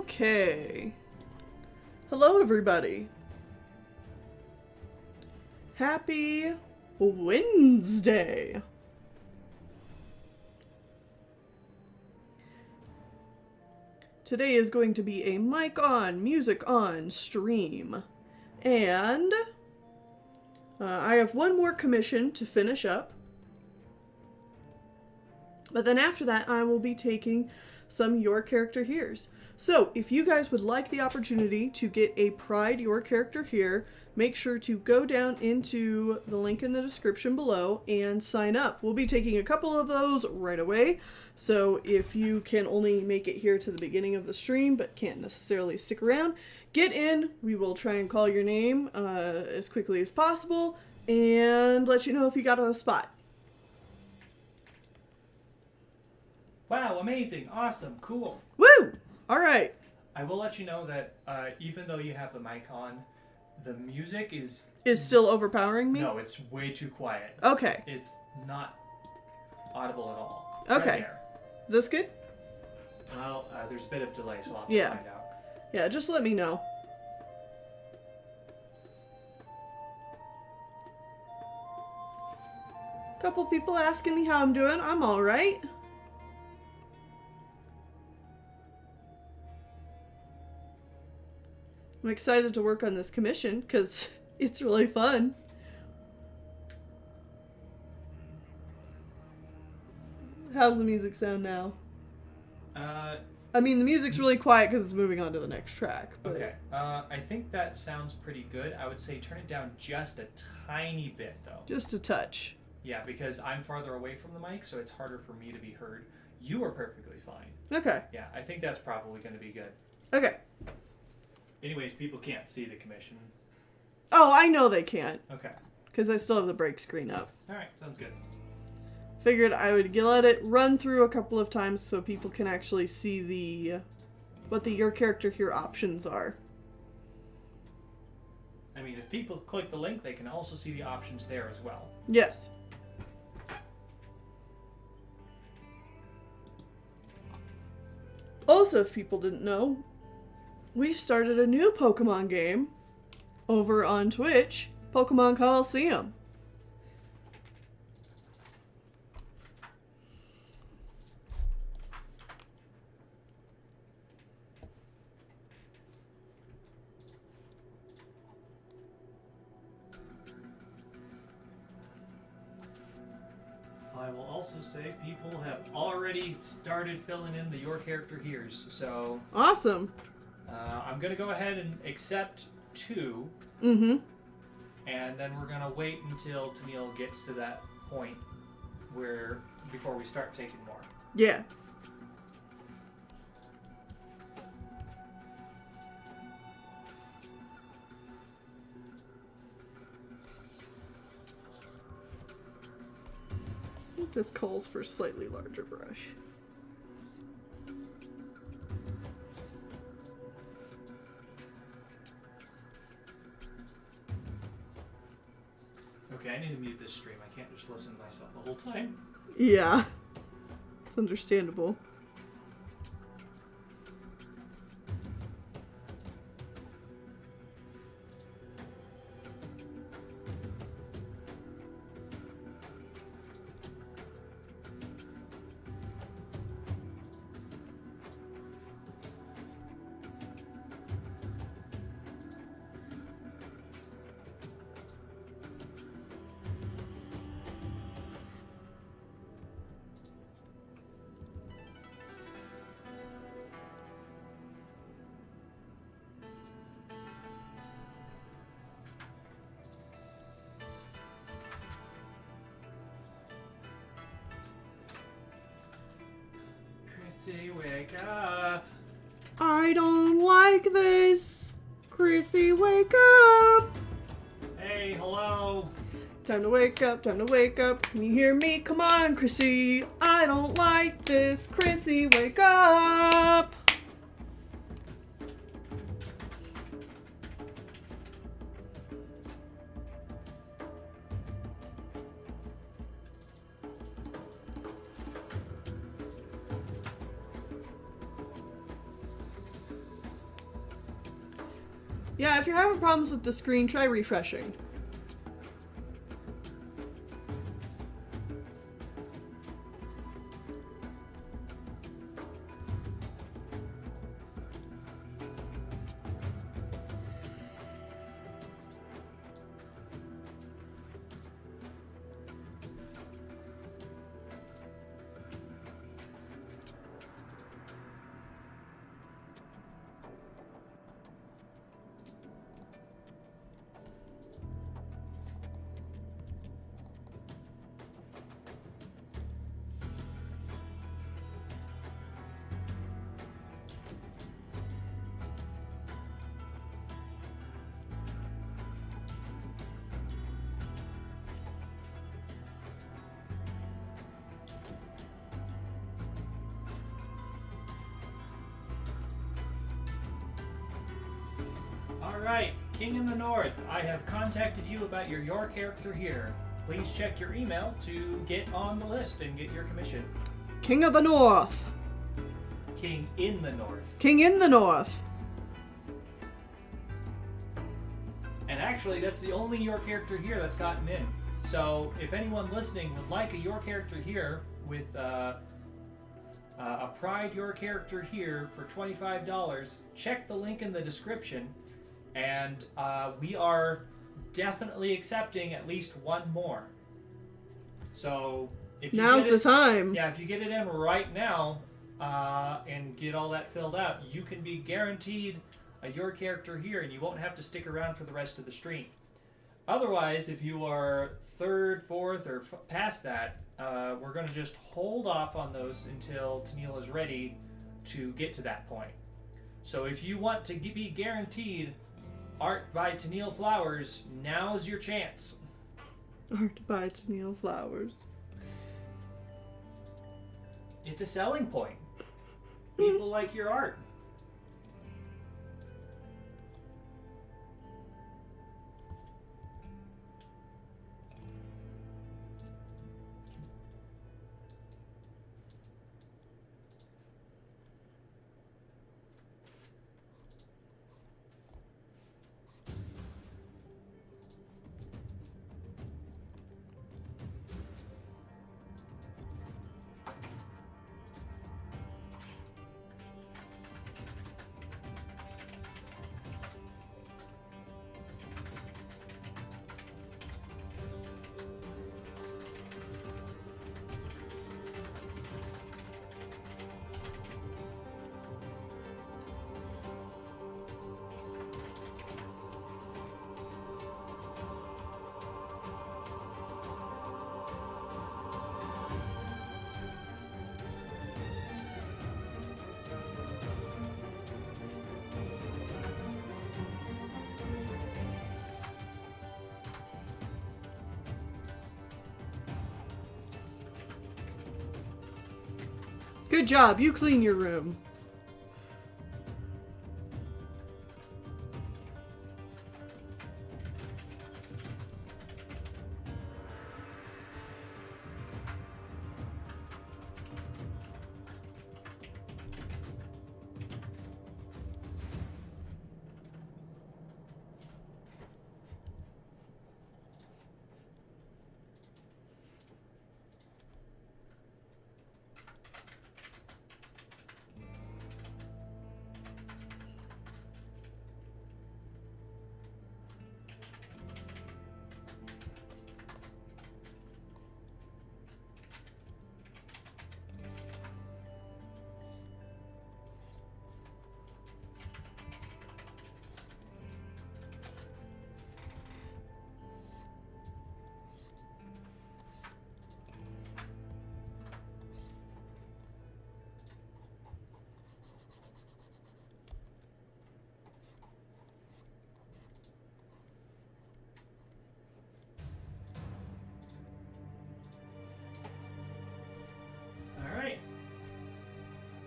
Okay. Hello, everybody. Happy Wednesday. Today is going to be a mic on, music on stream. And I have one more commission to finish up. But then after that, I will be taking some Your Character Here's. So, if you guys would like the opportunity to get a Pride Your Character Here, make sure to go down into the link in the description below and sign up. We'll be taking a couple of those right away. So, if you can only make it here to the beginning of the stream, but can't necessarily stick around, get in. We will try and call your name as quickly as possible and let you know if you got a spot. Wow, amazing, awesome, cool. Woo! All right. I will let you know that even though you have the mic on, the music is still overpowering me? No, it's way too quiet. Okay. It's not audible at all. Okay. Right there. Is this good? Well, there's a bit of delay, so I'll have Yeah. to find out. Yeah, just let me know. Couple people asking me how I'm doing. I'm all right. I'm excited to work on this commission because it's really fun. How's the music sound now? I mean, the music's really quiet because it's moving on to the next track. But... Okay. I think that sounds pretty good. I would say turn it down just a tiny bit, though. Just a touch. Yeah, because I'm farther away from the mic, so it's harder for me to be heard. You are perfectly fine. Okay. Yeah, I think that's probably going to be good. Okay. Anyways, people can't see the commission. Oh, I know they can't. Okay. Because I still have the break screen up. Alright, sounds good. Figured I would let it run through a couple of times so people can actually see what the Your Character Here options are. I mean, if people click the link, they can also see the options there as well. Yes. Also, if people didn't know, we've started a new Pokemon game over on Twitch, Pokemon Coliseum. I will also say people have already started filling in the Your Character Here's, so... Awesome. I'm going to go ahead and accept 2. Mm-hmm. And then we're going to wait until Tennille gets to that point before we start taking more. Yeah. I think this calls for a slightly larger brush. Okay, I need to mute this stream. I can't just listen to myself the whole time. Yeah. It's understandable. Chrissy, wake up. I don't like this. Chrissy, wake up. Hey, hello. Time to wake up, time to wake up. Can you hear me? Come on, Chrissy. I don't like this. Chrissy, wake up. Yeah, if you're having problems with the screen, try refreshing. Alright, King in the North, I have contacted you about your character here. Please check your email to get on the list and get your commission. King of the North. King in the North. King in the North. And actually, that's the only your character here that's gotten in. So, if anyone listening would like a your character here with a Pride Your Character here for $25, check the link in the description. And we are definitely accepting at least one more. So if you Now's the time. Yeah, if you get it in right now and get all that filled out, you can be guaranteed your character here, and you won't have to stick around for the rest of the stream. Otherwise, if you are third, fourth, or past that, we're going to just hold off on those until Tennille is ready to get to that point. So if you want to be guaranteed art by Tennille Flowers, now's your chance. Art by Tennille Flowers. It's a selling point. People like your art. Good job, you clean your room.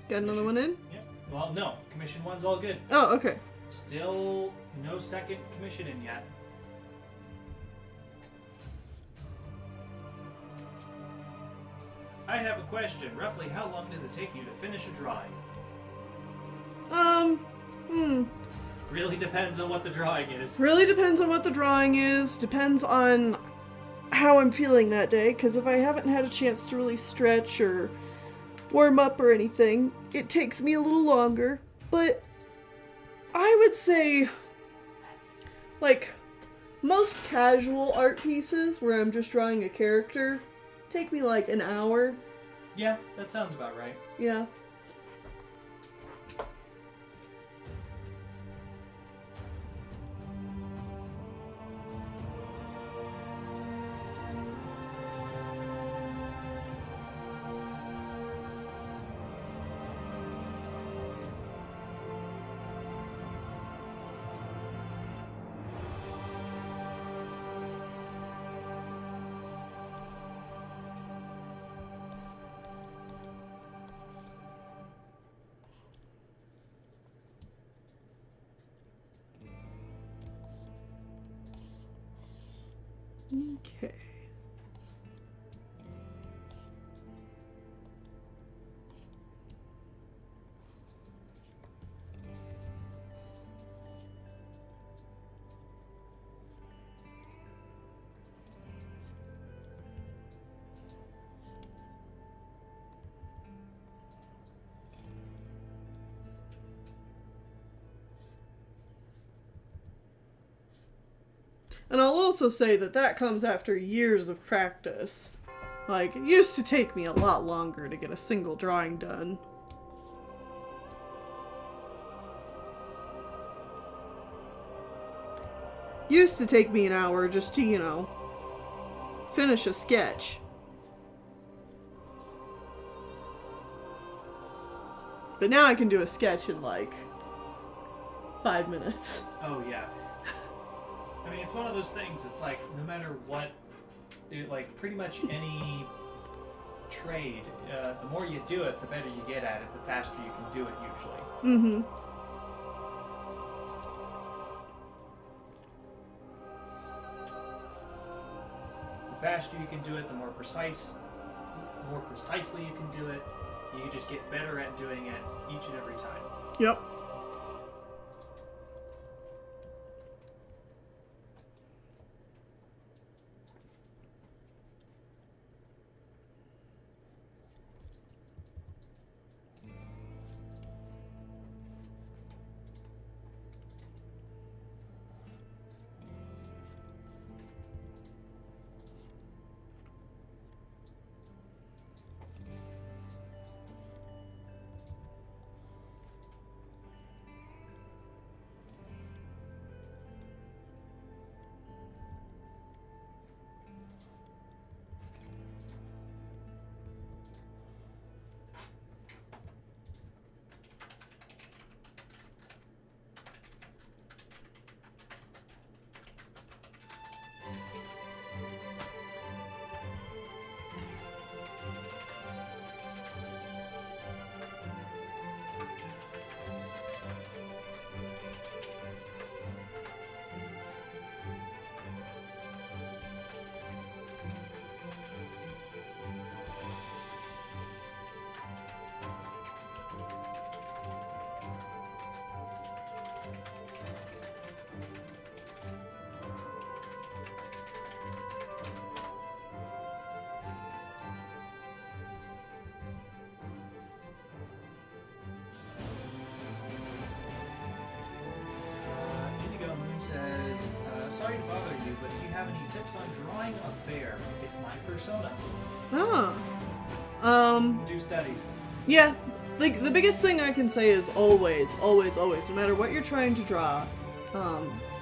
Got another one in? Yep. Well, no. Commission 1's all good. Oh, okay. Still no second commission in yet. I have a question. Roughly how long does it take you to finish a drawing? Really depends on what the drawing is. Really depends on what the drawing is. Depends on how I'm feeling that day. Because if I haven't had a chance to really stretch or warm up or anything, it takes me a little longer. But I would say, like, most casual art pieces where I'm just drawing a character take me like an hour. Yeah, that sounds about right. Yeah. Okay. And I'll also say that that comes after years of practice. Like, it used to take me a lot longer to get a single drawing done. Used to take me an hour just to, you know, finish a sketch. But now I can do a sketch in like 5 minutes. Oh, yeah. I mean, it's one of those things, it's like, no matter what, like, pretty much any trade, the more you do it, the better you get at it, the faster you can do it, usually. Mm-hmm. The faster you can do it, the more precisely you can do it, you just get better at doing it each and every time. Yep. Says, sorry to bother you, but do you have any tips on drawing a bear? It's my persona. Do studies. Yeah. The biggest thing I can say is always, no matter what you're trying to draw,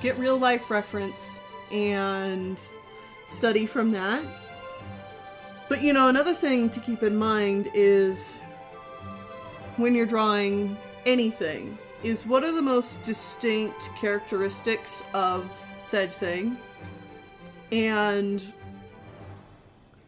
get real life reference and study from that. But, you know, another thing to keep in mind is when you're drawing anything, is what are the most distinct characteristics of said thing, and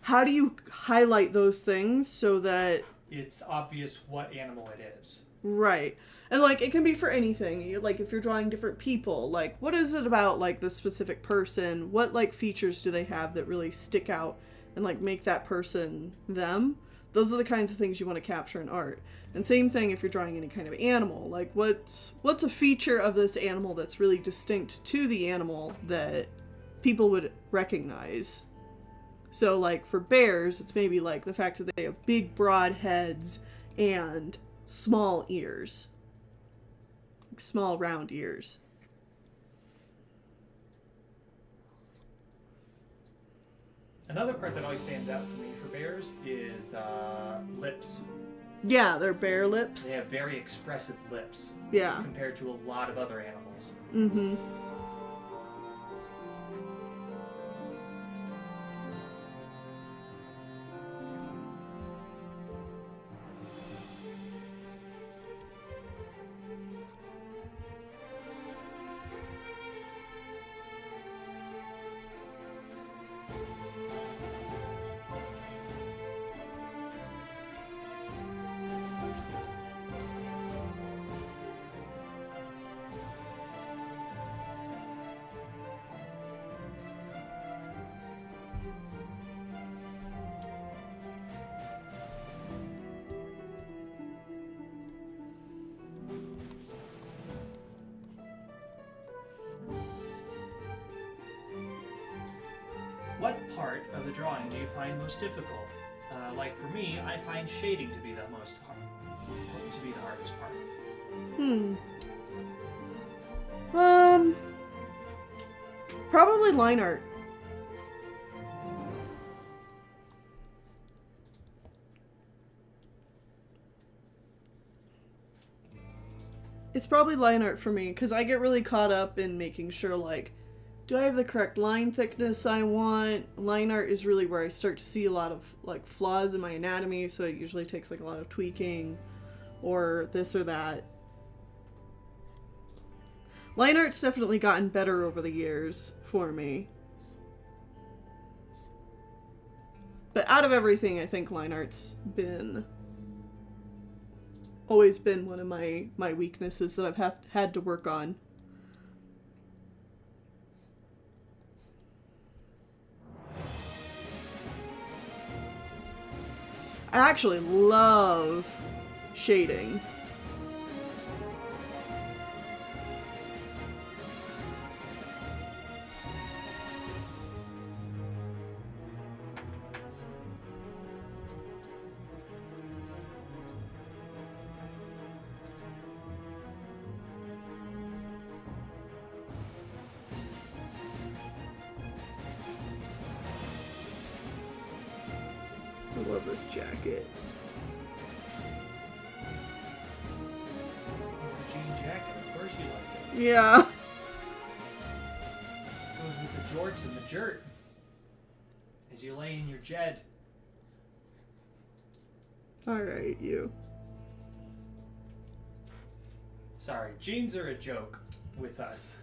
how do you highlight those things so that it's obvious what animal it is. Right. And like it can be for anything. Like if you're drawing different people, like what is it about like the specific person? What like features do they have that really stick out and like make that person them? those are the kinds of things you want to capture in art. And same thing if you're drawing any kind of animal. Like, what's a feature of this animal that's really distinct to the animal that people would recognize? So, like, for bears, it's maybe, like, the fact that they have big, broad heads and small ears. Like, small, round ears. Another part that always stands out for me for bears is lips. Yeah, they're bear lips. They have very expressive lips. Yeah. Compared to a lot of other animals. Mm-hmm. What part of the drawing do you find most difficult? Like for me, I find shading to be the hardest part. Probably line art. It's probably line art for me, because I get really caught up in making sure, like, do I have the correct line thickness I want? Line art is really where I start to see a lot of, like, flaws in my anatomy, so it usually takes, like, a lot of tweaking, or this or that. Line art's definitely gotten better over the years for me. But out of everything, I think line art's always been one of my weaknesses that I've had to work on. I actually love shading. I love this jacket. It's a jean jacket, of course you like it. Yeah. Goes with the jorts and the jert. As you lay in your jed. Alright, you. Sorry, jeans are a joke with us.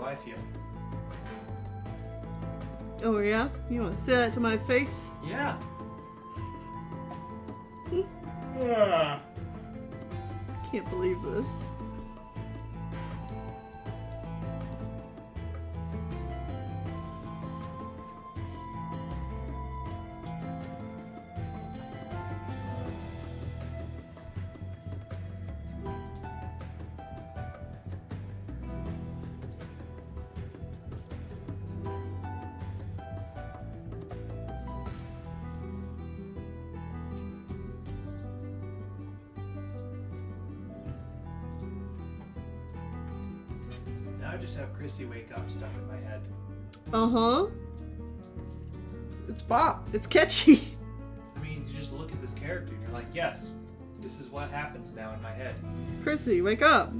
I feel. Oh yeah? You want to say that to my face? Yeah. Can't believe this. Now I just have Chrissy wake up stuff in my head. Uh-huh. It's Bob. It's catchy. I mean, you just look at this character and you're like, yes, this is what happens now in my head. Chrissy, wake up.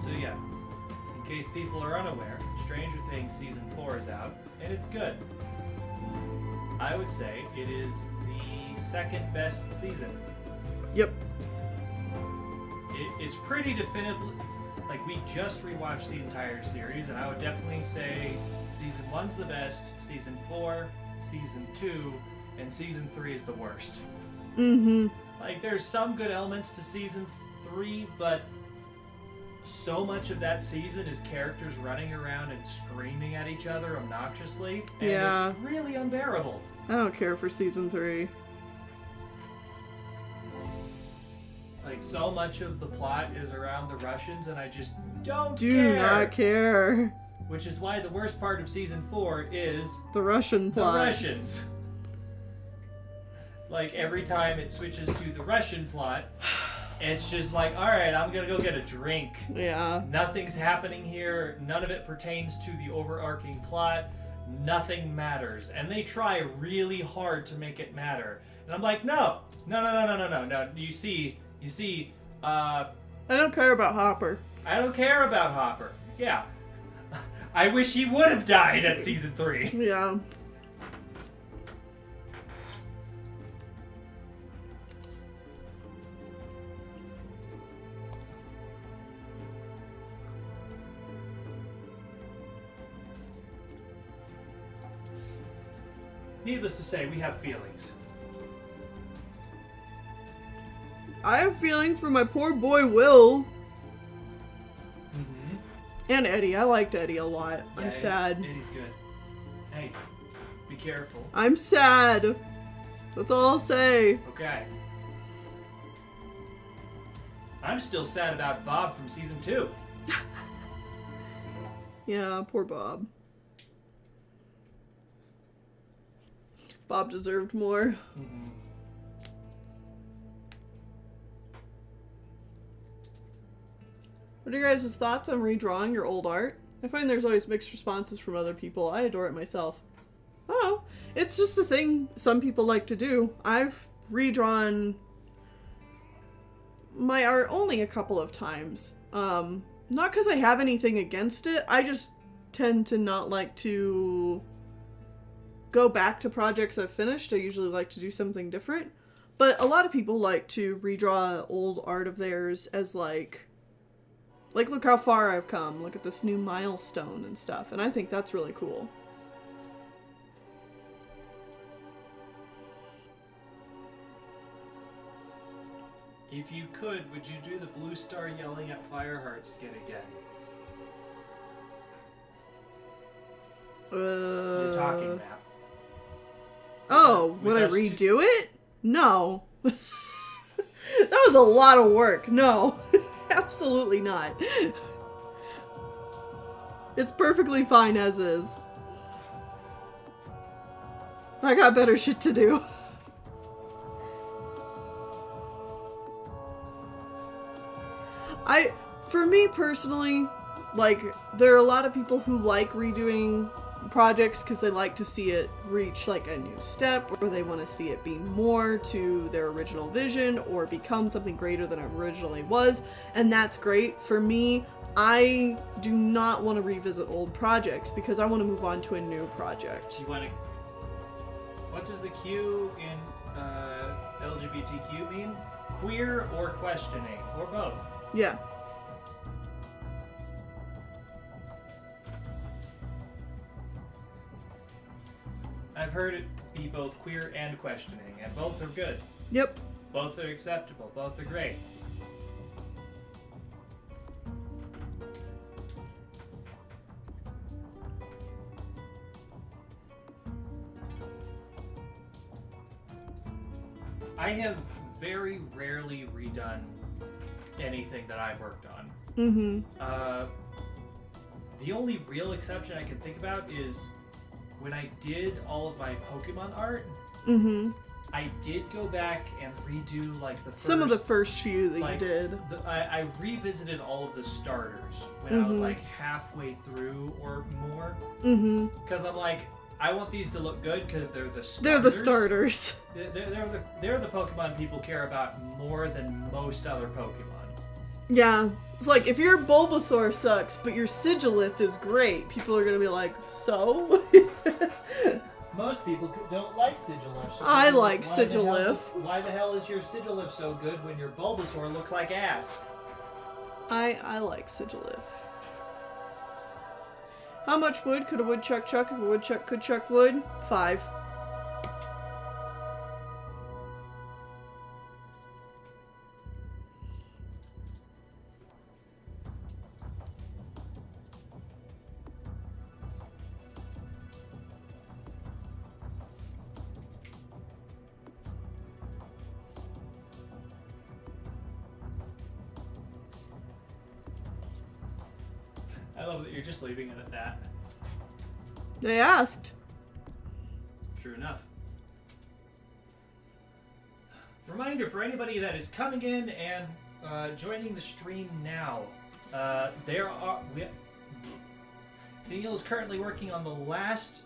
So yeah, in case people are unaware, Stranger Things Season 4 is out, and it's good. I would say it is the second best season. Yep. It's pretty definitively, like, we just rewatched the entire series, and I would definitely say Season 1's the best, Season 4, Season 2, and Season 3 is the worst. Mm-hmm. Like, there's some good elements to Season 3, but so much of that season is characters running around and screaming at each other obnoxiously, and Yeah. it's really unbearable. I don't care for season 3. Like, so much of the plot is around the Russians, and I just don't Do care. not care. Which is why the worst part of Season 4 is The Russian the plot. Russians. Like, every time it switches to the Russian plot, it's just like, alright, I'm gonna go get a drink. Yeah. Nothing's happening here. None of it pertains to the overarching plot. Nothing matters. And they try really hard to make it matter. And I'm like, no. You see, I don't care about Hopper. I don't care about Hopper. Yeah. I wish he would have died at Season 3. Yeah. Needless to say, we have feelings. I have feelings for my poor boy Will. Mm-hmm. And Eddie. I liked Eddie a lot. Yeah, I'm sad. Eddie's good. Hey, be careful. I'm sad. That's all I'll say. Okay. I'm still sad about Bob from Season 2. Yeah, poor Bob. Bob deserved more. Mm-hmm. What are your guys' thoughts on redrawing your old art? I find there's always mixed responses from other people. I adore it myself. Oh, it's just a thing some people like to do. I've redrawn my art only a couple of times. Not because I have anything against it. I just tend to not like to go back to projects I've finished. I usually like to do something different. But a lot of people like to redraw old art of theirs as like, look how far I've come. Look at this new milestone and stuff. And I think that's really cool. If you could, would you do the Blue Star yelling at Fireheart skit again? The talking map. Oh, would I us redo it? No. That was a lot of work. No. Absolutely not. It's perfectly fine as is. I got better shit to do. For me personally, like, there are a lot of people who like redoing projects because they like to see it reach like a new step, or they want to see it be more to their original vision or become something greater than it originally was, and that's great. For me, I do not want to revisit old projects because I want to move on to a new project. Do you want to... What does the Q in LGBTQ mean? Queer or questioning, or both. Yeah. I've heard it be both queer and questioning, and both are good. Yep. Both are acceptable. Both are great. I have very rarely redone anything that I've worked on. Mm-hmm. The only real exception I can think about is when I did all of my Pokemon art. Mm-hmm. I did go back and redo like the first, some of the first few that like, you did. I revisited all of the starters when I was like halfway through or more. Mm-hmm. Because I'm like, I want these to look good because they're the starters. They're the starters. They're the Pokemon people care about more than most other Pokemon. Yeah. It's like, if your Bulbasaur sucks, but your Sigilith is great, people are going to be like, so? Most people don't like Sigilif. So I like Sigilif. Why the hell is your Sigilif so good when your Bulbasaur looks like ass? I like Sigilif. How much wood could a woodchuck chuck if a woodchuck could chuck wood? 5. I love that you're just leaving it at that. They asked. True enough. Reminder for anybody that is coming in and joining the stream now. Neil is currently working on the last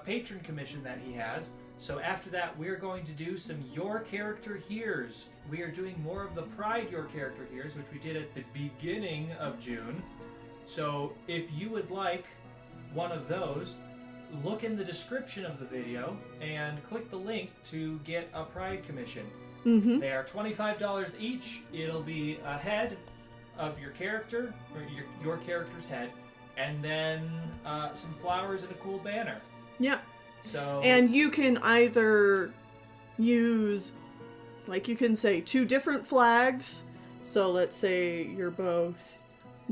patron commission that he has. So after that, we're going to do some Your Character Here's. We are doing more of the Pride Your Character Here's, which we did at the beginning of June. So if you would like one of those, look in the description of the video and click the link to get a Pride commission. Mm-hmm. They are $25 each. It'll be a head of your character, or your character's head, and then some flowers and a cool banner. Yeah. So. And you can either use, like, you can say 2 different flags. So let's say you're both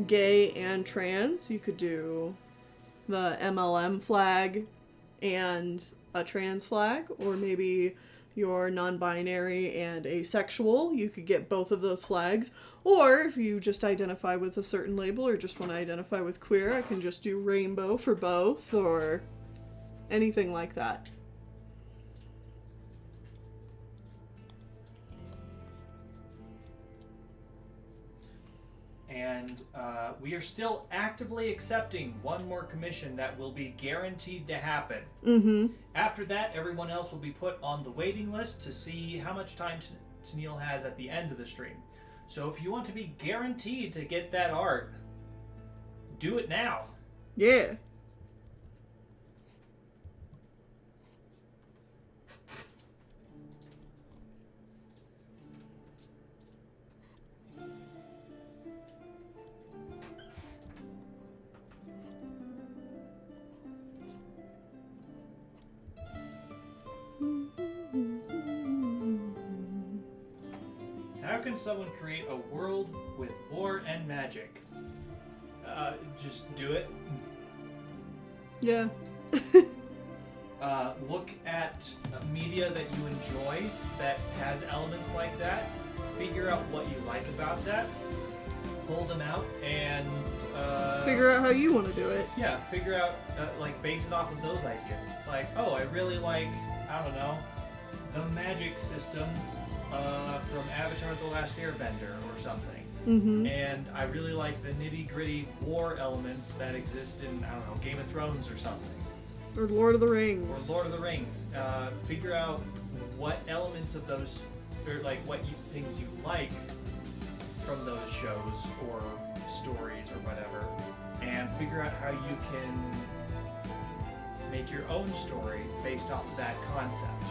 gay and trans. You could do the MLM flag and a trans flag, or maybe you're non-binary and asexual. You could get both of those flags. Or if you just identify with a certain label or just want to identify with queer, I can just do rainbow for both, or anything like that. And we are still actively accepting one more commission that will be guaranteed to happen. Mm-hmm. After that, everyone else will be put on the waiting list to see how much time Neil has at the end of the stream. So if you want to be guaranteed to get that art, do it now. Yeah. How can someone create a world with war and magic? Just do it. Yeah. Look at media that you enjoy that has elements like that. Figure out what you like about that. Pull them out and Figure out how you want to do it. yeah, figure out like base it off of those ideas. It's like, oh, I really like, I don't know, the magic system from Avatar: The Last Airbender or something. Mm-hmm. And I really like the nitty-gritty war elements that exist in, I don't know, Game of Thrones or something. Or Lord of the Rings. Or Lord of the Rings. Figure out what elements of those, or like what things you like from those shows or stories or whatever, and figure out how you can make your own story based off of that concept.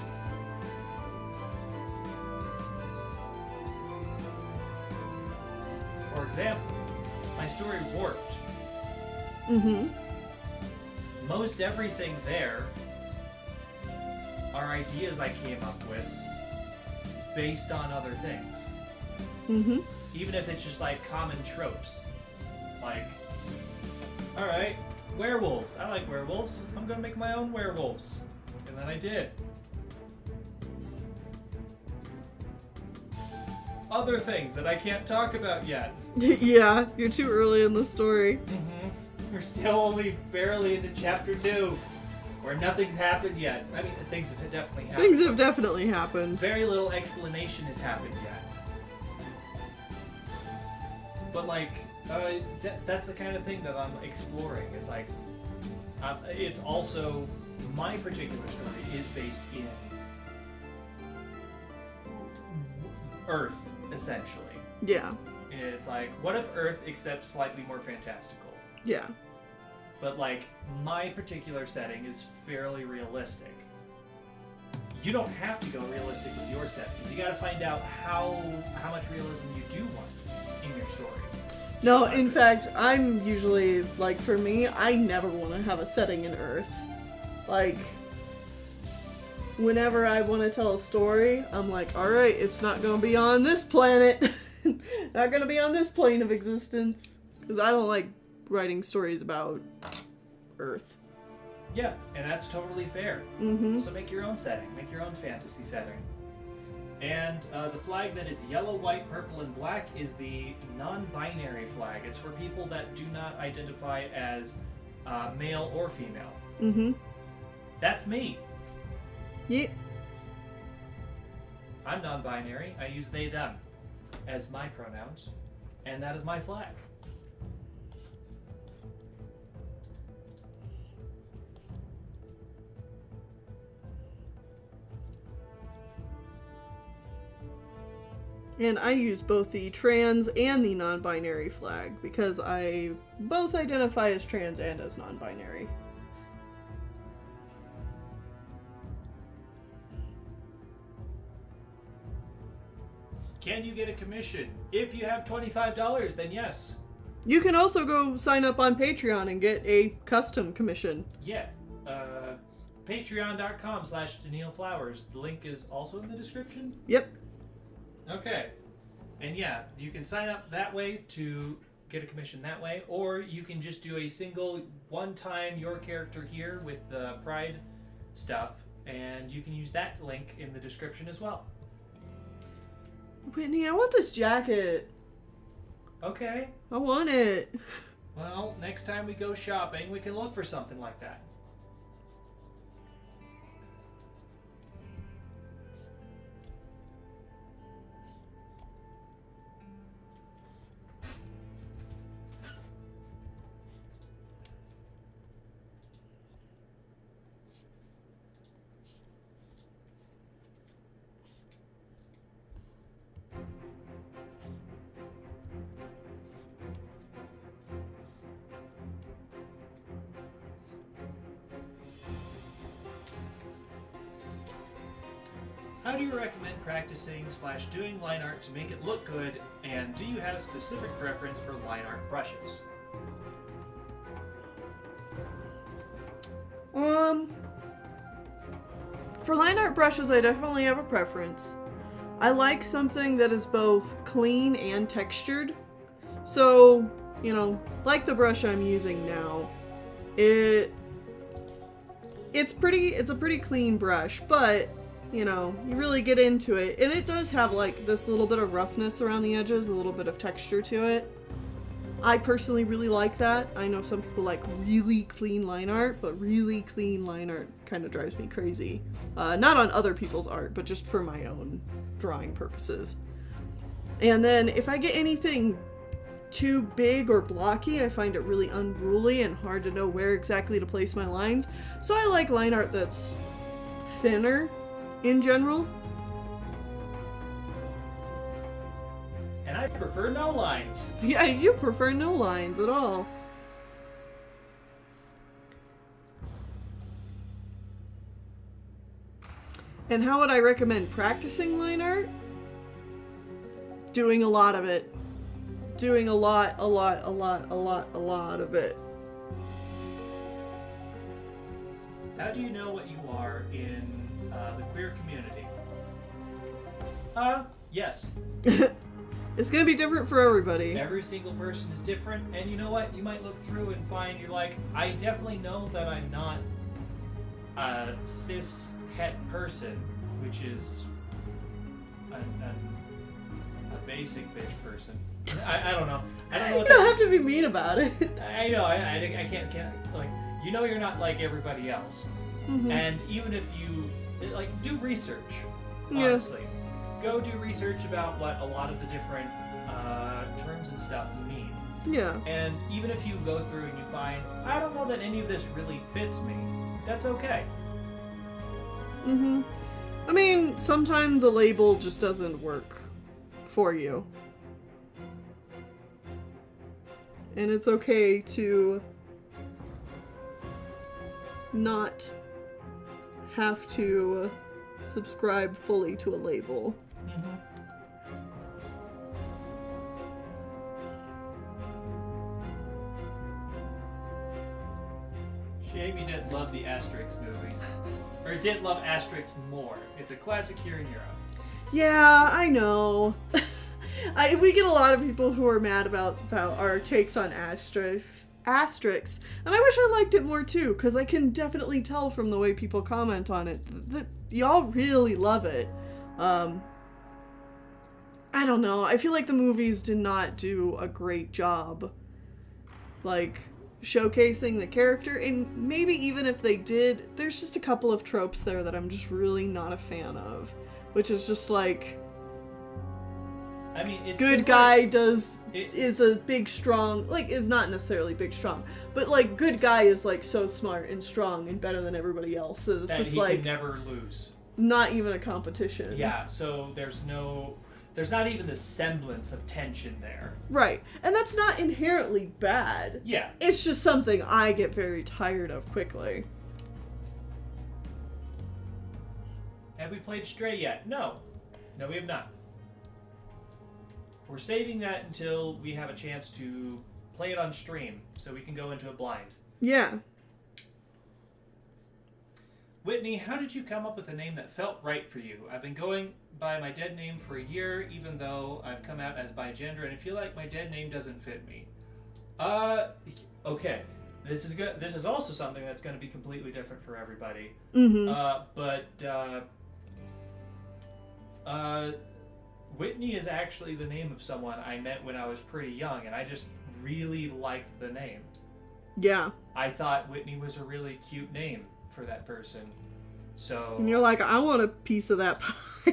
For example, my story Warped. Mm-hmm. Most everything there are ideas I came up with based on other things. Mm-hmm. Even if it's just like common tropes. Like, alright, werewolves. I like werewolves. I'm gonna make my own werewolves. And then I did. Other things that I can't talk about yet. Yeah, you're too early in the story. Mm-hmm. We're still only barely into chapter 2, where nothing's happened yet. I mean, things have definitely happened. Things have definitely happened. Very little explanation has happened yet. But like, that's the kind of thing that I'm exploring. It's like, it's also, my particular story is based in Earth, essentially. Yeah. It's like, what if Earth except slightly more fantastical? Yeah. But like, my particular setting is fairly realistic. You don't have to go realistic with your settings. You gotta find out how much realism you do want in your story. No, in fact, I'm usually, like, for me, I never want to have a setting in Earth. Like, whenever I want to tell a story, I'm like, alright, it's not going to be on this planet. Not going to be on this plane of existence. Because I don't like writing stories about Earth. Yeah, and that's totally fair. Mm-hmm. So make your own setting. Make your own fantasy setting. And the flag that is yellow, white, purple, and black is the non-binary flag. It's for people that do not identify as male or female. Mm-hmm. That's me. Yeah. I'm non-binary. I use they, them as my pronouns. And that is my flag. And I use both the trans and the non-binary flag because I both identify as trans and as non-binary. Can you get a commission? If you have $25, then yes. You can also go sign up on Patreon and get a custom commission. Yeah. Patreon.com/DanielFlowers. The link is also in the description? Yep. Okay. And yeah, you can sign up that way to get a commission that way, or you can just do a single one-time your character here with the Pride stuff, and you can use that link in the description as well. Whitney, I want this jacket. Okay. I want it. Well, next time we go shopping, we can look for something like that. How do you recommend practicing/doing line art to make it look good, and do you have a specific preference for line art brushes? For line art brushes, I definitely have a preference. I like something that is both clean and textured. So, you know, like the brush I'm using now, it's a pretty clean brush, but you know, you really get into it, and it does have like this little bit of roughness around the edges, a little bit of texture to it. I personally really like that. I know some people like really clean line art, but really clean line art kind of drives me crazy. Not on other people's art, but just for my own drawing purposes. And then if I get anything too big or blocky, I find it really unruly and hard to know where exactly to place my lines. So I like line art that's thinner in general. And I prefer no lines. Yeah, you prefer no lines at all. And how would I recommend practicing line art? Doing a lot of it. Doing a lot of it. How do you know what you are in the queer community? Yes. It's gonna be different for everybody. Every single person is different, and you know what? You might look through and find you're like, I definitely know that I'm not a cis het person, which is a basic bitch person. I don't know. I don't know what You don't have to be mean about it. I know. I can't like. You know, you're not like everybody else. Mm-hmm. And even if you like do research, honestly, go do research about what a lot of the different terms and stuff mean. Yeah. And even if you go through and you find, I don't know that any of this really fits me, that's okay. Mm-hmm. I mean, sometimes a label just doesn't work for you. And it's okay to not have to subscribe fully to a label. Mm-hmm. Shame you didn't love the Asterix movies. Or didn't love Asterix more. It's a classic here in Europe. Yeah, I know. We get a lot of people who are mad about our takes on Asterix, and I wish I liked it more too, because I can definitely tell from the way people comment on it that y'all really love it. I don't know. I feel like the movies did not do a great job, like, showcasing the character, and maybe even if they did, there's just a couple of tropes there that I'm just really not a fan of, which is just like, I mean, it's good guy is a big strong, like, is not necessarily big strong, but like good guy is like so smart and strong and better than everybody else that it's that just he like can never lose. Not even a competition. Yeah, so there's not even the semblance of tension there. Right. And that's not inherently bad. Yeah. It's just something I get very tired of quickly. Have we played Stray yet? No. No, we have not. We're saving that until we have a chance to play it on stream, so we can go into it blind. Yeah. Whitney, how did you come up with a name that felt right for you? I've been going by my dead name for a year, even though I've come out as bigender, and I feel like my dead name doesn't fit me. Okay. This is good. This is also something that's going to be completely different for everybody. Mm-hmm. Whitney is actually the name of someone I met when I was pretty young, and I just really liked the name. Yeah. I thought Whitney was a really cute name for that person. So. And you're like, I want a piece of that pie.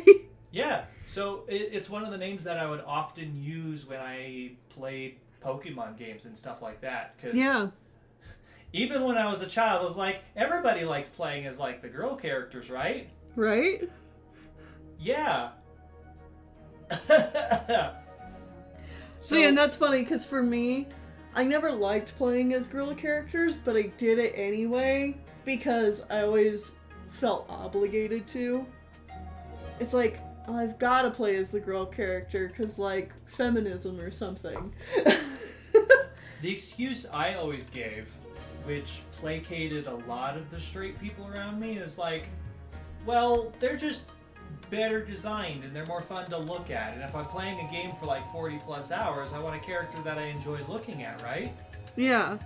Yeah. So it's one of the names that I would often use when I played Pokemon games and stuff like that. 'Cause yeah. even when I was a child, I was like, everybody likes playing as like the girl characters, right? Right? Yeah. See, and that's funny, because for me, I never liked playing as girl characters, but I did it anyway, because I always felt obligated to. It's like, I've got to play as the girl character, because, like, feminism or something. The excuse I always gave, which placated a lot of the straight people around me, is like, well, they're just better designed and they're more fun to look at, and if I'm playing a game for like 40 plus hours, I want a character that I enjoy looking at, right? Yeah.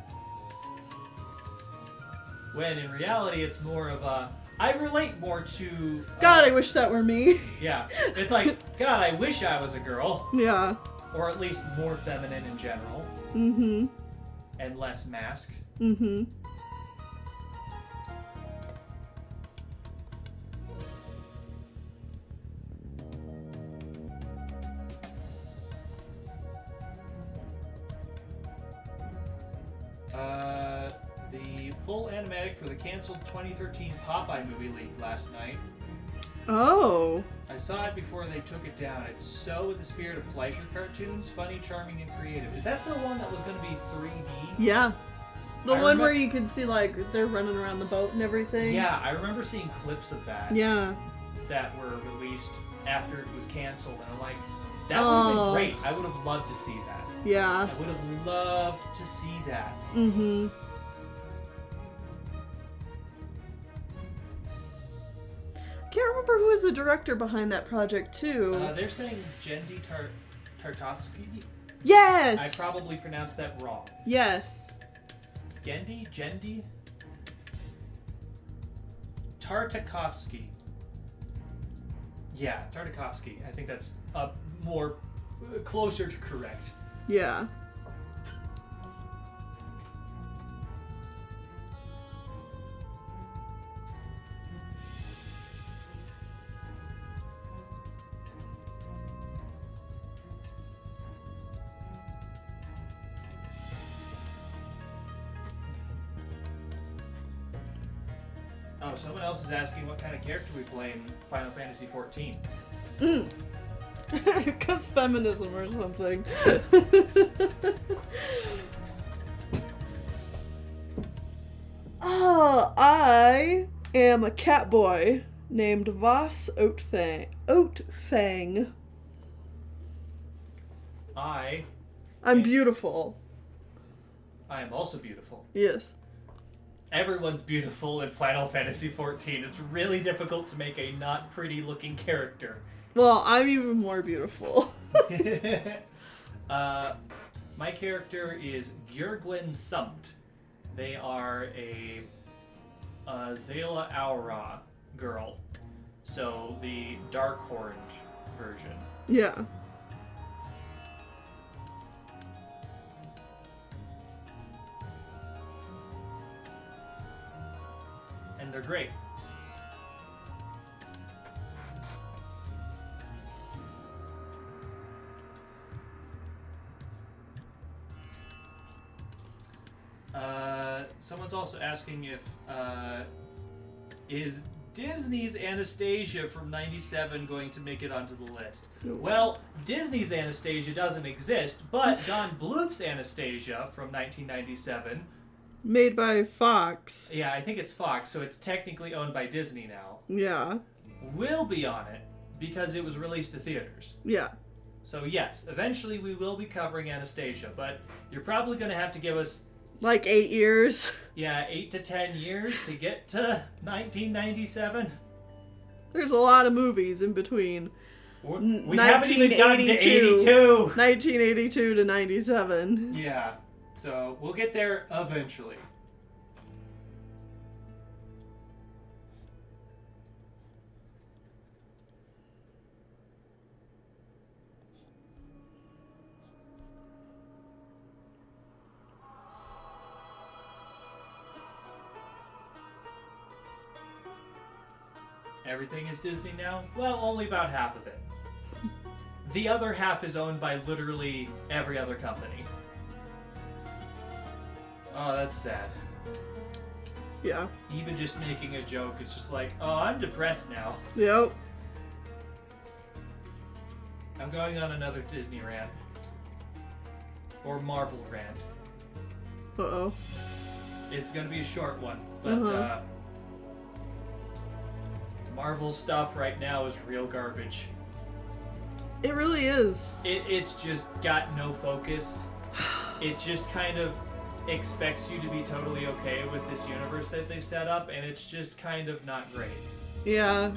When in reality it's more of a, I relate more to God, I wish that were me. Yeah, it's like, God, I wish I was a girl. Yeah. Or at least more feminine in general. Mm-hmm. And less mask. Mm-hmm. The full animatic for the canceled 2013 Popeye movie leaked last night. Oh. I saw it before they took it down. It's so in the spirit of Fleischer cartoons, funny, charming, and creative. Is that the one that was going to be 3D? Yeah. The one where you can see, like, they're running around the boat and everything. Yeah, I remember seeing clips of that. Yeah. that were released after it was canceled, and I'm like, that would have been great. I would have loved to see that. Yeah. I would have loved to see that. Mm-hmm. Can't remember who was the director behind that project, too. They're saying Jendi Tartovsky. Yes! I probably pronounced that wrong. Yes. Jendi? Tartakovsky. Yeah, Tartakovsky. I think that's more closer to correct. Yeah. Oh, someone else is asking what kind of character we play in Final Fantasy XIV. Because feminism or something. I am a cat boy named Voss Oatfang. I'm beautiful. I am also beautiful. Yes. Everyone's beautiful in Final Fantasy XIV. It's really difficult to make a not pretty looking character. Well, I'm even more beautiful. My character is Gjörgwin Sumt. They are a Zayla Aura girl. So the dark-horned version. Yeah. And they're great. Someone's also asking if is Disney's Anastasia from '97 going to make it onto the list? No. Well, Disney's Anastasia doesn't exist, but Don Bluth's Anastasia from 1997. Made by Fox. Yeah, I think it's Fox, so it's technically owned by Disney now. Yeah. Will be on it because it was released to theaters. Yeah. So yes, eventually we will be covering Anastasia, but you're probably going to have to give us Like 8 years. Yeah, 8 to 10 years to get to 1997. There's a lot of movies in between. We haven't even gotten to 82. 1982 to 97. Yeah, so we'll get there eventually. Everything is Disney now? Well, only about half of it. The other half is owned by literally every other company. Oh, that's sad. Yeah. Even just making a joke, it's just like, oh, I'm depressed now. Yep. I'm going on another Disney rant. Or Marvel rant. Uh-oh. It's gonna be a short one, but Marvel stuff right now is real garbage. It really is. It's just got no focus. It just kind of expects you to be totally okay with this universe that they set up, and it's just kind of not great. Yeah.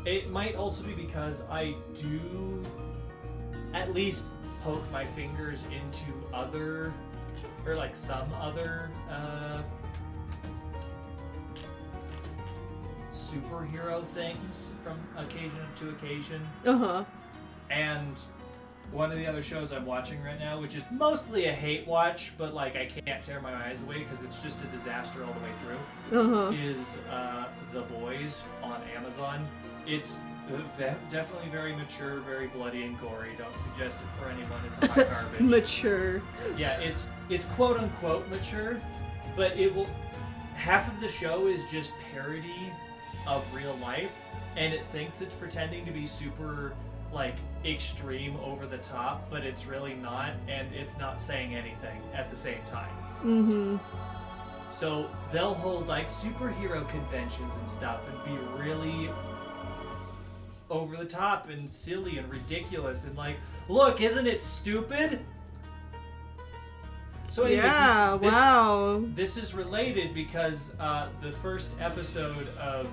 It might also be because I do at least poke my fingers into other, or like some other, superhero things from occasion to occasion. Uh-huh. And one of the other shows I'm watching right now, which is mostly a hate watch, but like I can't tear my eyes away because it's just a disaster all the way through, Uh-huh. is The Boys on Amazon. It's definitely very mature, very bloody and gory. Don't suggest it for anyone. It's hot garbage. Mature. Yeah, it's quote unquote mature, but it will. Half of the show is just parody of real life, and it thinks it's pretending to be super like extreme over the top, but it's really not, and it's not saying anything at the same time. Mm-hmm. So they'll hold like superhero conventions and stuff and be really over the top and silly and ridiculous and like, look, isn't it stupid? So anyways, yeah, wow. This is related because the first episode of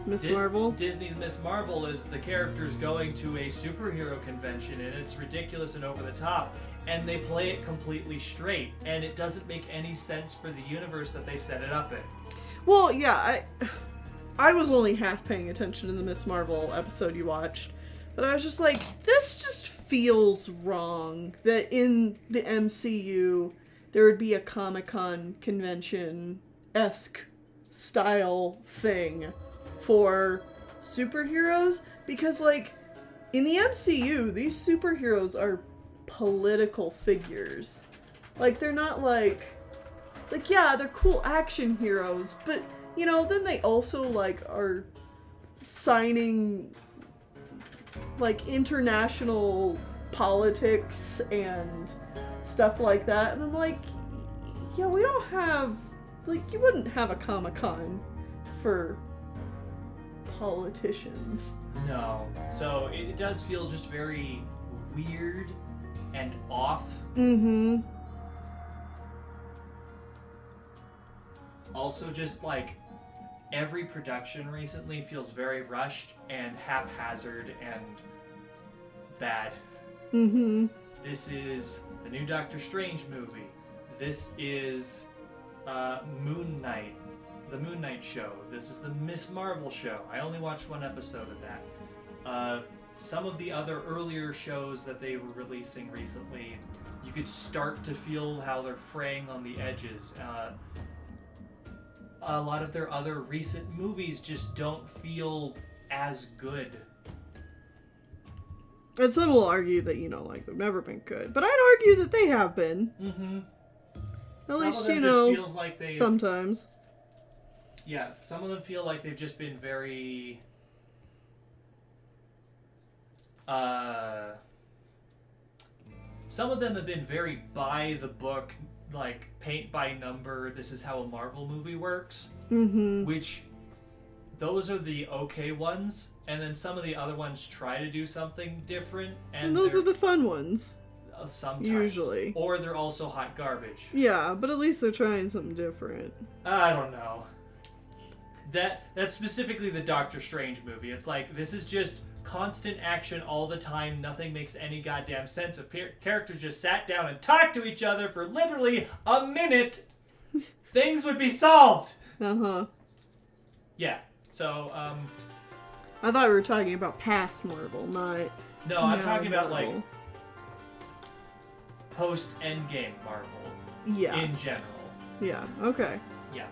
Miss Marvel? Disney's Miss Marvel is the characters going to a superhero convention and it's ridiculous and over the top. And they play it completely straight, and it doesn't make any sense for the universe that they've set it up in. Well, yeah, I was only half paying attention to the Miss Marvel episode you watched, but I was just like, this just feels wrong that in the MCU there would be a Comic-Con convention-esque style thing for superheroes, because, like, in the MCU, these superheroes are political figures. Like, they're not like, yeah, they're cool action heroes, but, you know, then they also, like, are signing, like, international politics and stuff like that, and I'm like, yeah, we don't have, like, you wouldn't have a Comic-Con for politicians. No. So it does feel just very weird and off. Mm-hmm. Also, just like every production recently feels very rushed and haphazard and bad. Mm-hmm. This is the new Doctor Strange movie. This is Moon Knight, the Moon Knight show. This is the Miss Marvel show. I only watched one episode of that. Some of the other earlier shows that they were releasing recently, you could start to feel how they're fraying on the edges. A lot of their other recent movies just don't feel as good. And some will argue that, you know, like, they've never been good. But I'd argue that they have been. Mm-hmm. At least, you know, feels like sometimes. Yeah, some of them feel like they've just been very... some of them have been very by the book, like paint by number, this is how a Marvel movie works. Mm-hmm. Which, those are the okay ones, and then some of the other ones try to do something different. And those are the fun ones. Sometimes. Usually. Or they're also hot garbage. Yeah, but at least they're trying something different. I don't know. That's specifically the Doctor Strange movie. It's like, this is just constant action all the time. Nothing makes any goddamn sense. If characters just sat down and talked to each other for literally a minute, things would be solved. Uh-huh. Yeah. So, I thought we were talking about past Marvel, not... No, I'm talking about, Marvel. like, post-Endgame Marvel. Yeah. In general. Yeah, okay. Yeah.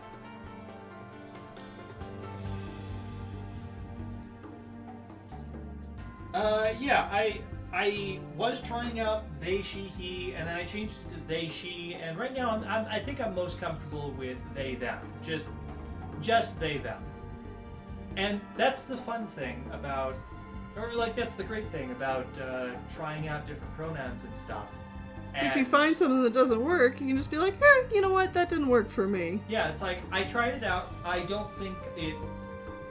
Yeah, I was trying out they, she, he, and then I changed it to they, she, and right now I think I'm most comfortable with they, them. Just they, them. And that's the fun thing about, or like that's the great thing about trying out different pronouns and stuff. And if you find something that doesn't work, you can just be like, you know what, that didn't work for me. Yeah, it's like, I tried it out, I don't think it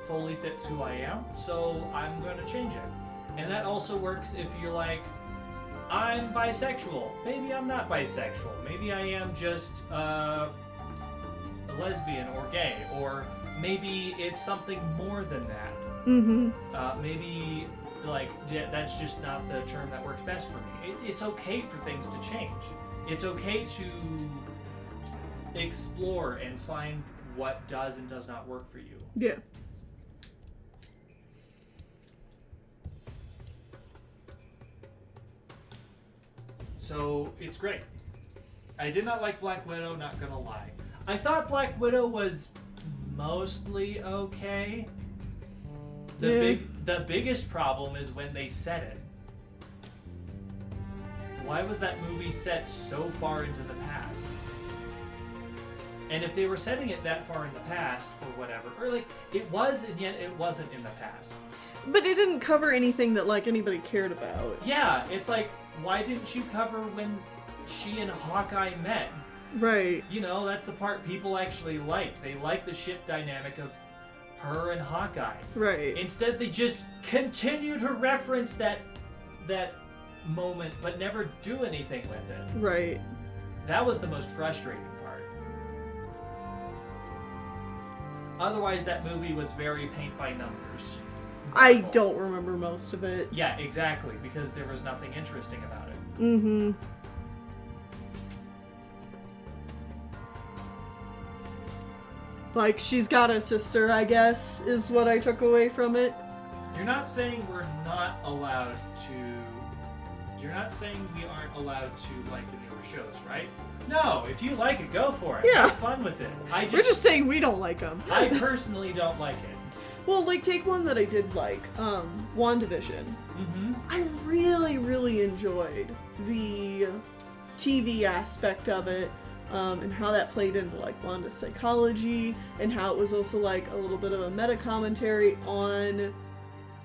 fully fits who I am, so I'm going to change it. And that also works if you're like, I'm bisexual. Maybe I'm not bisexual. Maybe I am just a lesbian or gay. Or maybe it's something more than that. Mm-hmm. Maybe, like, that's just not the term that works best for me. It's okay for things to change. It's okay to explore and find what does and does not work for you. Yeah. So, it's great. I did not like Black Widow, not gonna lie. I thought Black Widow was mostly okay. The biggest problem is when they set it. Why was that movie set so far into the past? And if they were setting it that far in the past, or whatever, or like, it was, and yet it wasn't in the past. But it didn't cover anything that, like, anybody cared about. Yeah, it's like, why didn't you cover when she and Hawkeye met? Right. You know, that's the part people actually like. They like the ship dynamic of her and Hawkeye. Right. Instead, they just continue to reference that moment, but never do anything with it. Right. That was the most frustrating part. Otherwise, that movie was very paint by numbers. I don't remember most of it. Yeah, exactly, because there was nothing interesting about it. Mm-hmm. Like, she's got a sister, I guess, is what I took away from it. You're not saying we're not allowed to... You're not saying we aren't allowed to like the newer shows, right? No, if you like it, go for it. Yeah. Have fun with it. We're just saying we don't like them. I personally don't like it. Well, like, take one that I did like, WandaVision. Mm-hmm. I really, really enjoyed the TV aspect of it, and how that played into, like, Wanda's psychology, and how it was also, like, a little bit of a meta-commentary on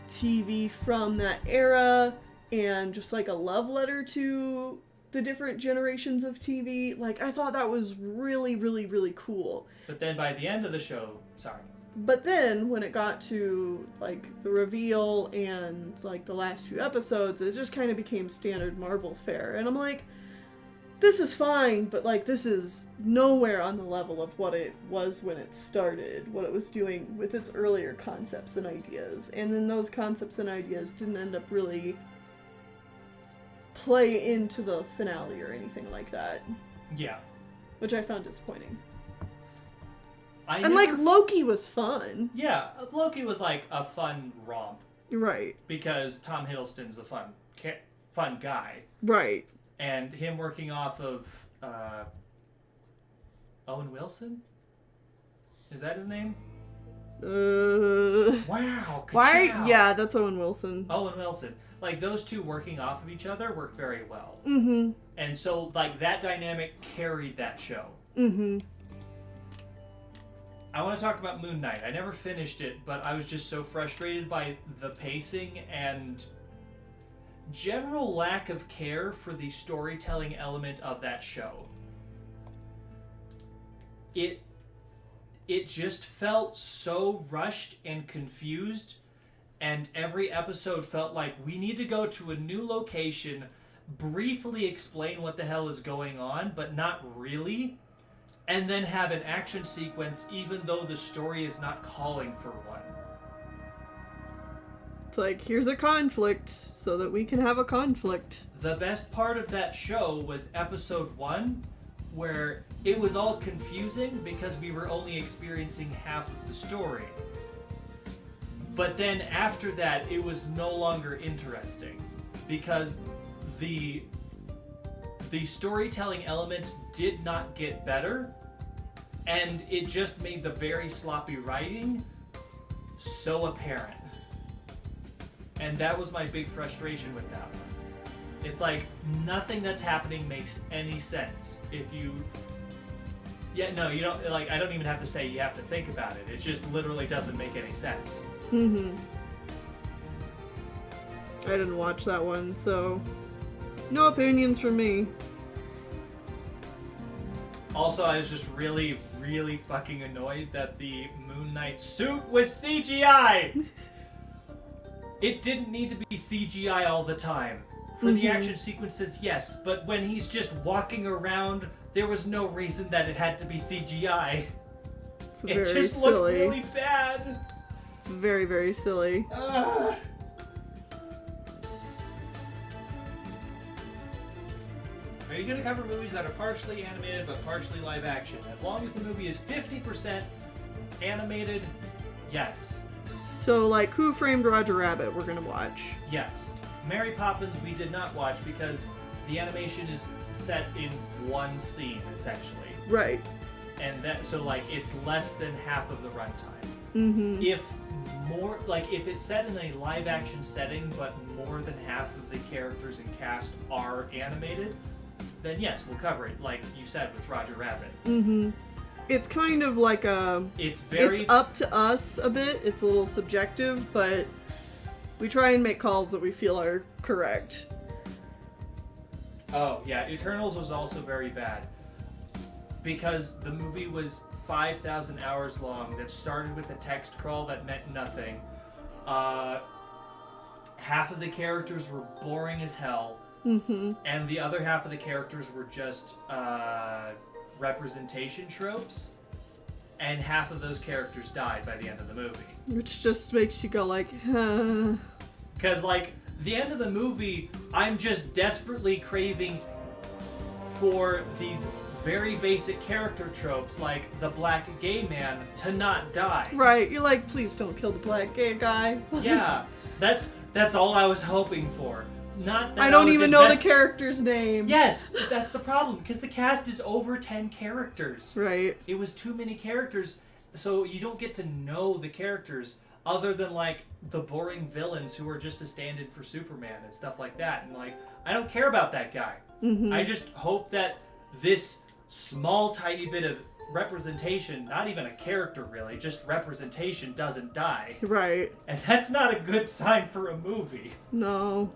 TV from that era, and just, like, a love letter to the different generations of TV. Like, I thought that was really, really, really cool. But then by the end of the show, sorry. But then, when it got to, like, the reveal and, like, the last few episodes, it just kind of became standard Marvel fare. And I'm like, this is fine, but, like, this is nowhere on the level of what it was when it started, what it was doing with its earlier concepts and ideas. And then those concepts and ideas didn't end up really play into the finale or anything like that. Yeah. Which I found disappointing. And like, Loki was fun. Yeah, Loki was like a fun romp. Right. Because Tom Hiddleston's a fun guy. Right. And him working off of Owen Wilson? Is that his name? Wow. Why? Ka-chow. Yeah, that's Owen Wilson. Owen Wilson. Like, those two working off of each other worked very well. Mm-hmm. And so, like, that dynamic carried that show. Mm-hmm. I want to talk about Moon Knight. I never finished it, but I was just so frustrated by the pacing and general lack of care for the storytelling element of that show. It just felt so rushed and confused, and every episode felt like we need to go to a new location, briefly explain what the hell is going on, but not really, and then have an action sequence even though the story is not calling for one. It's like, here's a conflict so that we can have a conflict. The best part of that show was episode 1, where it was all confusing because we were only experiencing half of the story. But then after that, it was no longer interesting because the storytelling elements did not get better, and it just made the very sloppy writing so apparent. And that was my big frustration with that one. It's like, nothing that's happening makes any sense. If you... Yeah, no, you don't, like, I don't even have to say you have to think about it. It just literally doesn't make any sense. Mm-hmm. I didn't watch that one, so no opinions from me. Also, I was just really, really fucking annoyed that the Moon Knight suit was CGI! It didn't need to be CGI all the time. For the action sequences, yes, but when he's just walking around, there was no reason that it had to be CGI. It just looked really bad. It's very, very silly. Are you going to cover movies that are partially animated but partially live action? As long as the movie is 50% animated, yes. So, like, Who Framed Roger Rabbit we're gonna watch. Yes. Mary Poppins we did not watch because the animation is set in one scene, essentially. Right. And that, so, like, it's less than half of the runtime. Mm-hmm. If it's set in a live action setting, but more than half of the characters and cast are animated, then yes, we'll cover it, like you said with Roger Rabbit. Mm-hmm. It's kind of like It's up to us a bit. It's a little subjective, but we try and make calls that we feel are correct. Oh, yeah, Eternals was also very bad. because the movie was 5,000 hours long that started with a text crawl that meant nothing. Half of the characters were boring as hell, and the other half of the characters were just representation tropes, and half of those characters died by the end of the movie. Which just makes you go like, huh. Because, like, the end of the movie, I'm just desperately craving for these very basic character tropes, like the black gay man, to not die. Right, you're like, please don't kill the black gay guy. Yeah, that's all I was hoping for. Not that I don't even know the character's name. Yes, that's the problem, because the cast is over 10 characters. Right. It was too many characters, so you don't get to know the characters other than, like, the boring villains who are just a stand-in for Superman and stuff like that. And, like, I don't care about that guy. I just hope that this small, tiny bit of representation, not even a character really, just representation, doesn't die. Right. And that's not a good sign for a movie. No.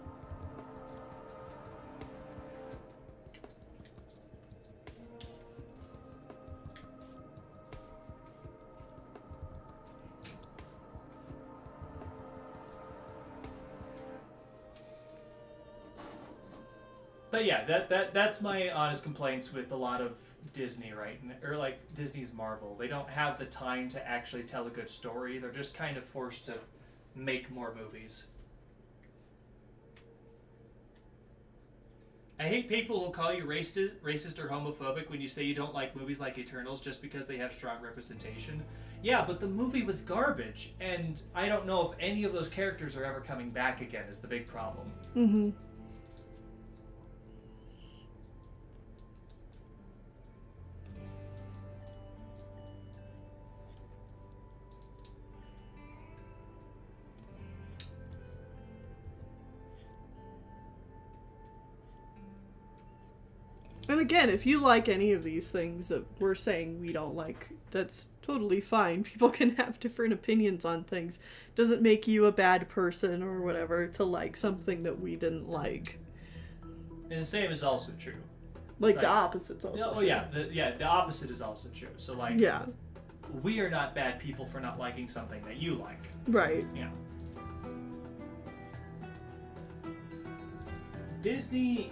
But yeah, that's my honest complaints with a lot of Disney, right? Or like Disney's Marvel. They don't have the time to actually tell a good story. They're just kind of forced to make more movies. I hate people who call you racist or homophobic when you say you don't like movies like Eternals just because they have strong representation. Yeah, but the movie was garbage, and I don't know if any of those characters are ever coming back again is the big problem. And again, if you like any of these things that we're saying we don't like, that's totally fine. People can have different opinions on things. Doesn't make you a bad person or whatever to like something that we didn't like. And the same is also true. Like the opposite's also true. The opposite is also true. So like, yeah, we are not bad people for not liking something that you like. Right. Yeah. Disney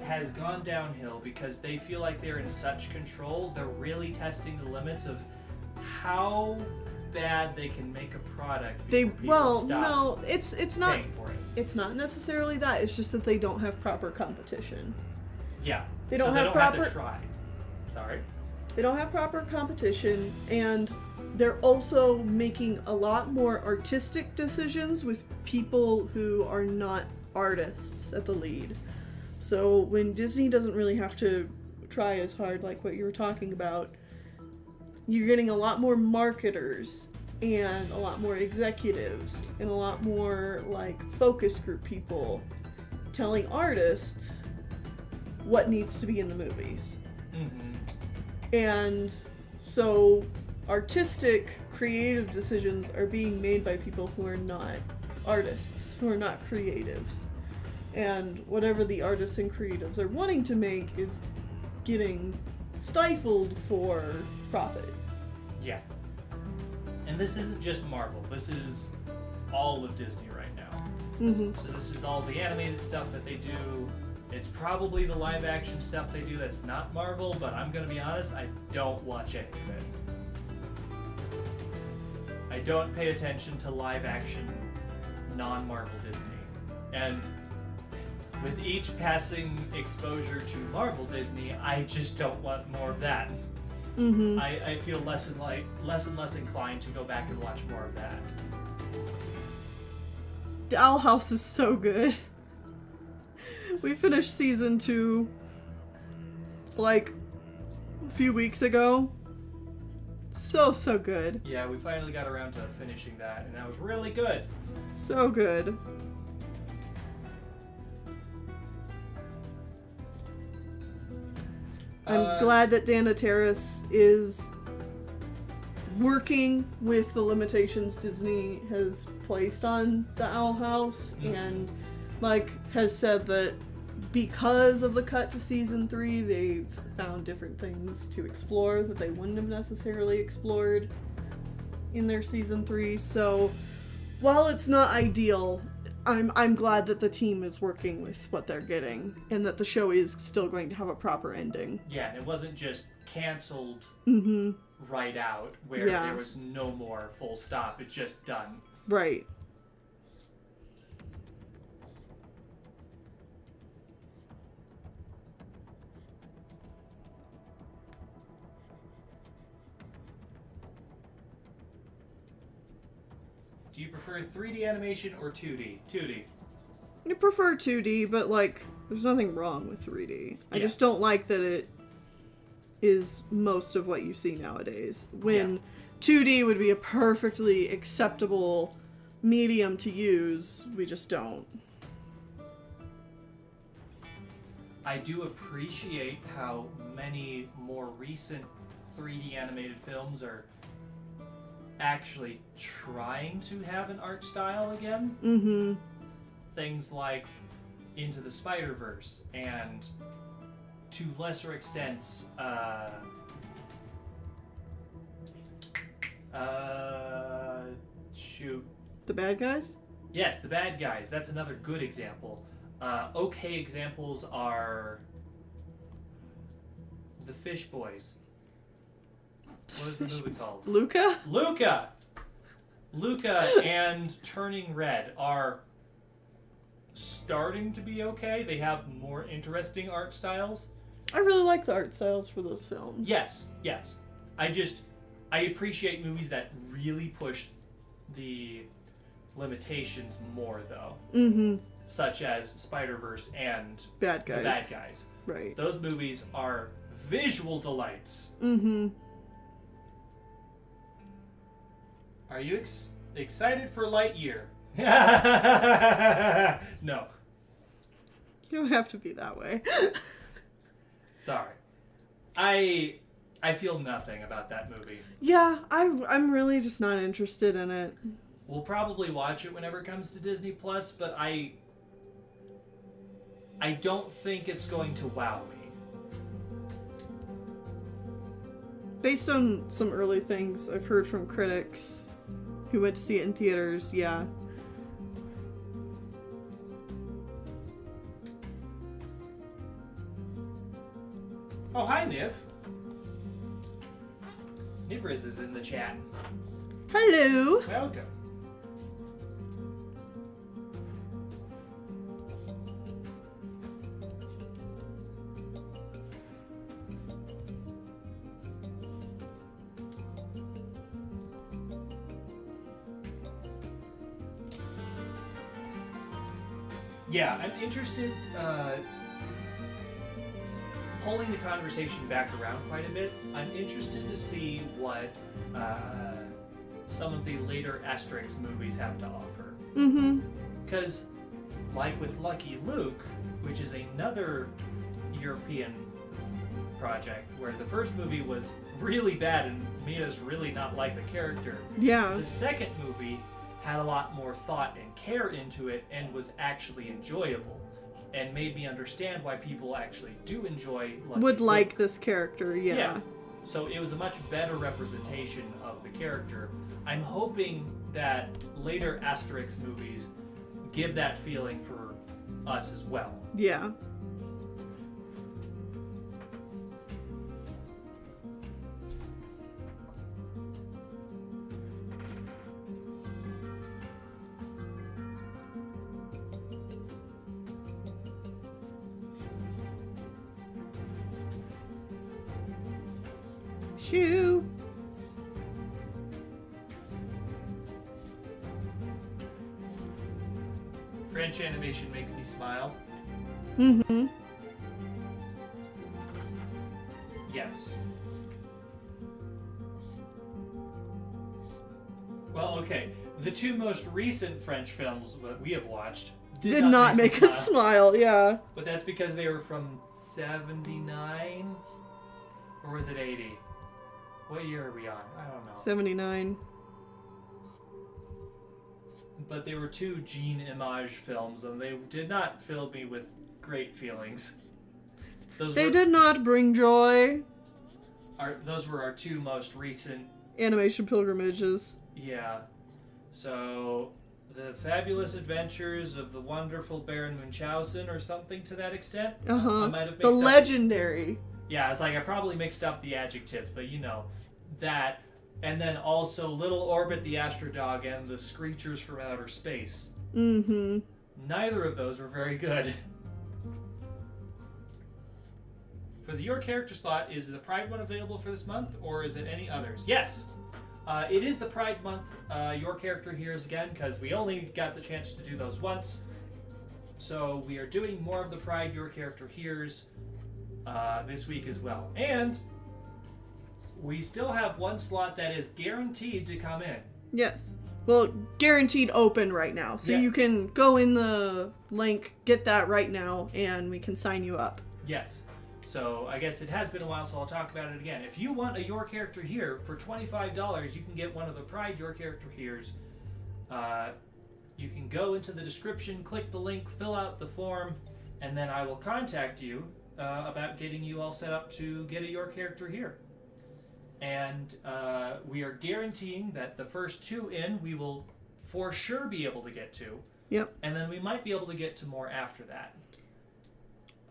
has gone downhill because they feel like they're in such control. They're really testing the limits of how bad they can make a product. No, it's not. Paying for it. It's not necessarily that. It's just that they don't have proper competition. Yeah. They don't have proper. to try. Sorry. They don't have proper competition, and they're also making a lot more artistic decisions with people who are not artists at the lead. So when Disney doesn't really have to try as hard, like what you were talking about, you're getting a lot more marketers and a lot more executives and a lot more like focus group people telling artists what needs to be in the movies. And so artistic, creative decisions are being made by people who are not artists, who are not creatives. And whatever the artists and creatives are wanting to make is getting stifled for profit. Yeah. And this isn't just Marvel. This is all of Disney right now. So this is all the animated stuff that they do. It's probably the live action stuff they do that's not Marvel, but I'm going to be honest, I don't watch any of it. I don't pay attention to live action non-Marvel Disney. And with each passing exposure to Marvel Disney, I just don't want more of that. I feel less and less inclined to go back and watch more of that. The Owl House is so good. We finished season 2 like a few weeks ago. So good. Yeah, we finally got around to finishing that, and that was really good. So good. I'm glad that Dana Terrace is working with the limitations Disney has placed on the Owl House and like has said that because of the cut to season 3, they've found different things to explore that they wouldn't have necessarily explored in their season 3. So while it's not ideal, I'm glad that the team is working with what they're getting and that the show is still going to have a proper ending. Yeah, and it wasn't just canceled Mm-hmm. right out where there was no more full stop. It's just done. Right. Do you prefer 3D animation or 2D? 2D. I prefer 2D, but, like, there's nothing wrong with 3D. I just don't like that it is most of what you see nowadays. When 2D would be a perfectly acceptable medium to use, we just don't. I do appreciate how many more recent 3D animated films are actually trying to have an art style again. Mm-hmm. Things like Into the Spider-Verse and, to lesser extents, shoot. The Bad Guys? Yes, The Bad Guys. That's another good example. Okay examples are The Fish Boys. What is the movie called? Luca? Luca and Turning Red are starting to be okay. They have more interesting art styles. I really like the art styles for those films. Yes. I appreciate movies that really push the limitations more, though. Mm-hmm. Such as Spider-Verse and Bad Guys. The Bad Guys. Right. Those movies are visual delights. Mm-hmm. Are you excited for Lightyear? No. You don't have to be that way. Sorry. I feel nothing about that movie. Yeah, I'm really just not interested in it. We'll probably watch it whenever it comes to Disney Plus, but I don't think it's going to wow me. Based on some early things I've heard from critics who went to see it in theaters, yeah. Oh, hi, Niv. Nivriz is in the chat. Hello! Welcome. Yeah, I'm interested, pulling the conversation back around quite a bit. I'm interested to see what some of the later Asterix movies have to offer. Mm-hmm. Because, like with Lucky Luke, which is another European project, where the first movie was really bad and made us really not like the character. Yeah. The second movie had a lot more thought and care into it and was actually enjoyable and made me understand why people actually do enjoy Lucky Would Luke. like this character, yeah. So it was a much better representation of the character. I'm hoping that later Asterix movies give that feeling for us as well. Yeah. Shoo! French animation makes me smile. Mm-hmm. Yes. Well, okay. The two most recent French films that we have watched Did not make me us smile, yeah. But that's because they were from 79? Or was it 80? What year are we on? I don't know. 79. But they were two Jean Image films, and they did not fill me with great feelings. They did not bring joy. Those were our 2 most recent animation pilgrimages. Yeah. So, The Fabulous Adventures of the Wonderful Baron Munchausen, or something to that extent. Uh-huh. I might have mixed the up legendary. Yeah, it's like I probably mixed up the adjectives, but you know, that. And then also Little Orbit the Astrodog and the Screechers from Outer Space. Mm-hmm. Neither of those were very good. For the Your Character slot, is the Pride one available for this month, or is it any others? Yes! It is the Pride month, Your Character Here's again, because we only got the chance to do those once. So we are doing more of the Pride Your Character Here's this week as well. And we still have one slot that is guaranteed to come in. Yes. Well, guaranteed open right now. So you can go in the link, get that right now, and we can sign you up. Yes. So I guess it has been a while, so I'll talk about it again. If you want a Your Character Here for $25, you can get one of the Pride Your Character Here's. You can go into the description, click the link, fill out the form, and then I will contact you about getting you all set up to get a Your Character Here. And we are guaranteeing that the first 2 in, we will for sure be able to get to. Yep. And then we might be able to get to more after that.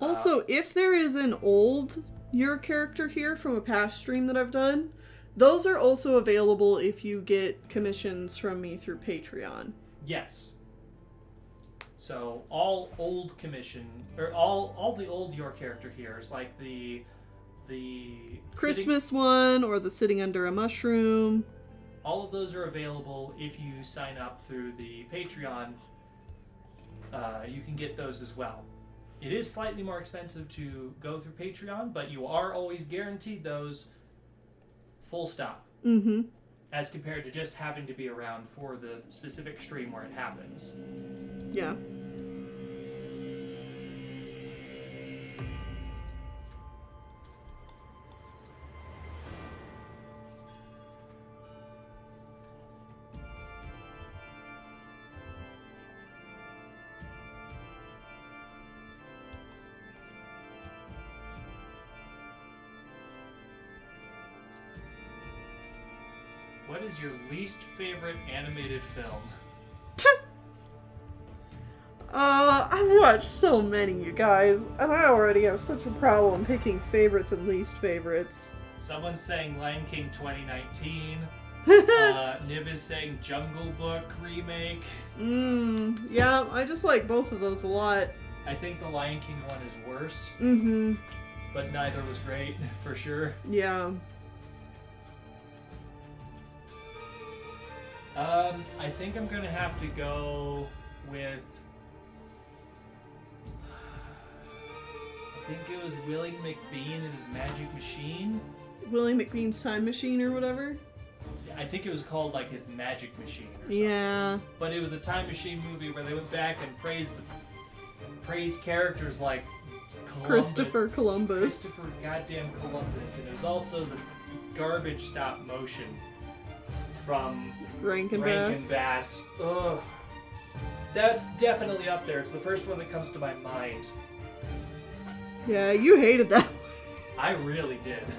Also, if there is an old Your Character Here from a past stream that I've done, those are also available if you get commissions from me through Patreon. Yes. So all old commission, or all the old Your Character Here's, like the Christmas one or the Sitting Under a Mushroom. All of those are available if you sign up through the Patreon. You can get those as well. It is slightly more expensive to go through Patreon, but you are always guaranteed those full stop. Mm-hmm. As compared to just having to be around for the specific stream where it happens. Yeah. What is your least favorite animated film? I've watched so many, you guys, and I already have such a problem picking favorites and least favorites. Someone's saying Lion King 2019. Niv is saying Jungle Book remake. Yeah, I just like both of those a lot. I think the Lion King one is worse. Mm-hmm. But neither was great, for sure. Yeah. I think I'm gonna have to go with... I think it was Willie McBean and his Magic Machine. Willie McBean's Time Machine or whatever? I think it was called, like, his Magic Machine or something. Yeah. But it was a time machine movie where they went back and praised characters like Christopher Columbus. Christopher goddamn Columbus. And it was also the garbage stop motion from Rankin Bass. Ugh. That's definitely up there. It's the first one that comes to my mind. Yeah, you hated that. I really did.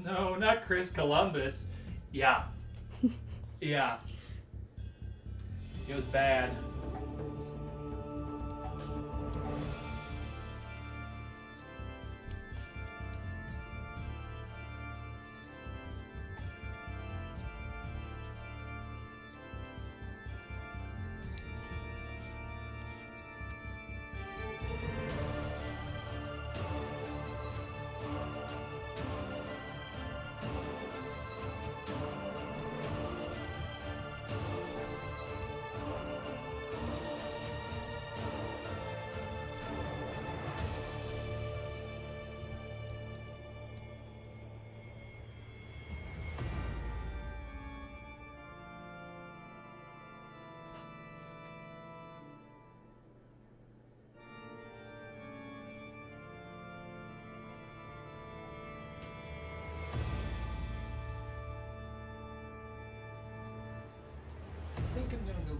No, not Chris Columbus. Yeah. Yeah. It was bad.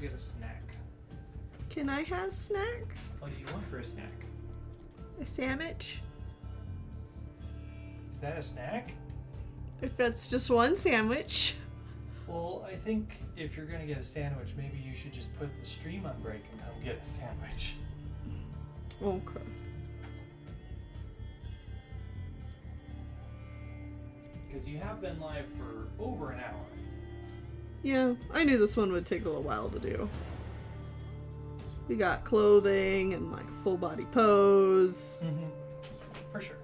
get a snack. Can I have snack? What do you want for a snack? A sandwich? Is that a snack? If it's just one sandwich. Well, I think if you're gonna get a sandwich, maybe you should just put the stream on break and come get a sandwich. Okay. Because you have been live for over an hour. Yeah, I knew this one would take a little while to do. We got clothing and like full body pose. Mm-hmm. For sure.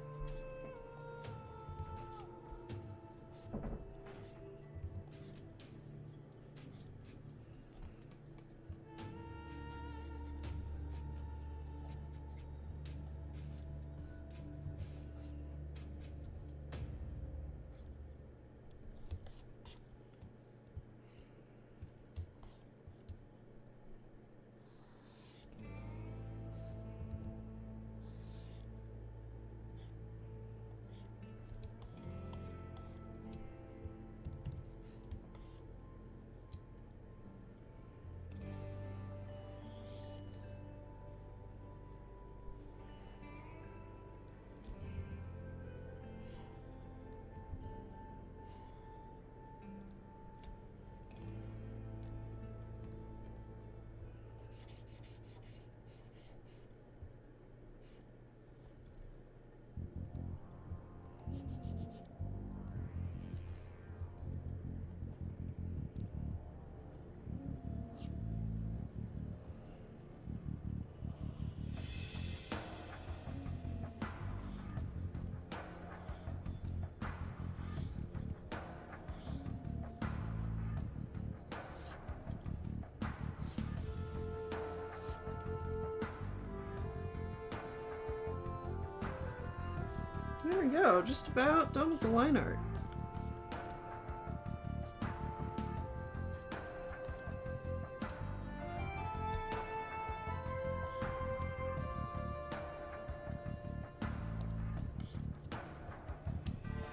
There we go, just about done with the line art.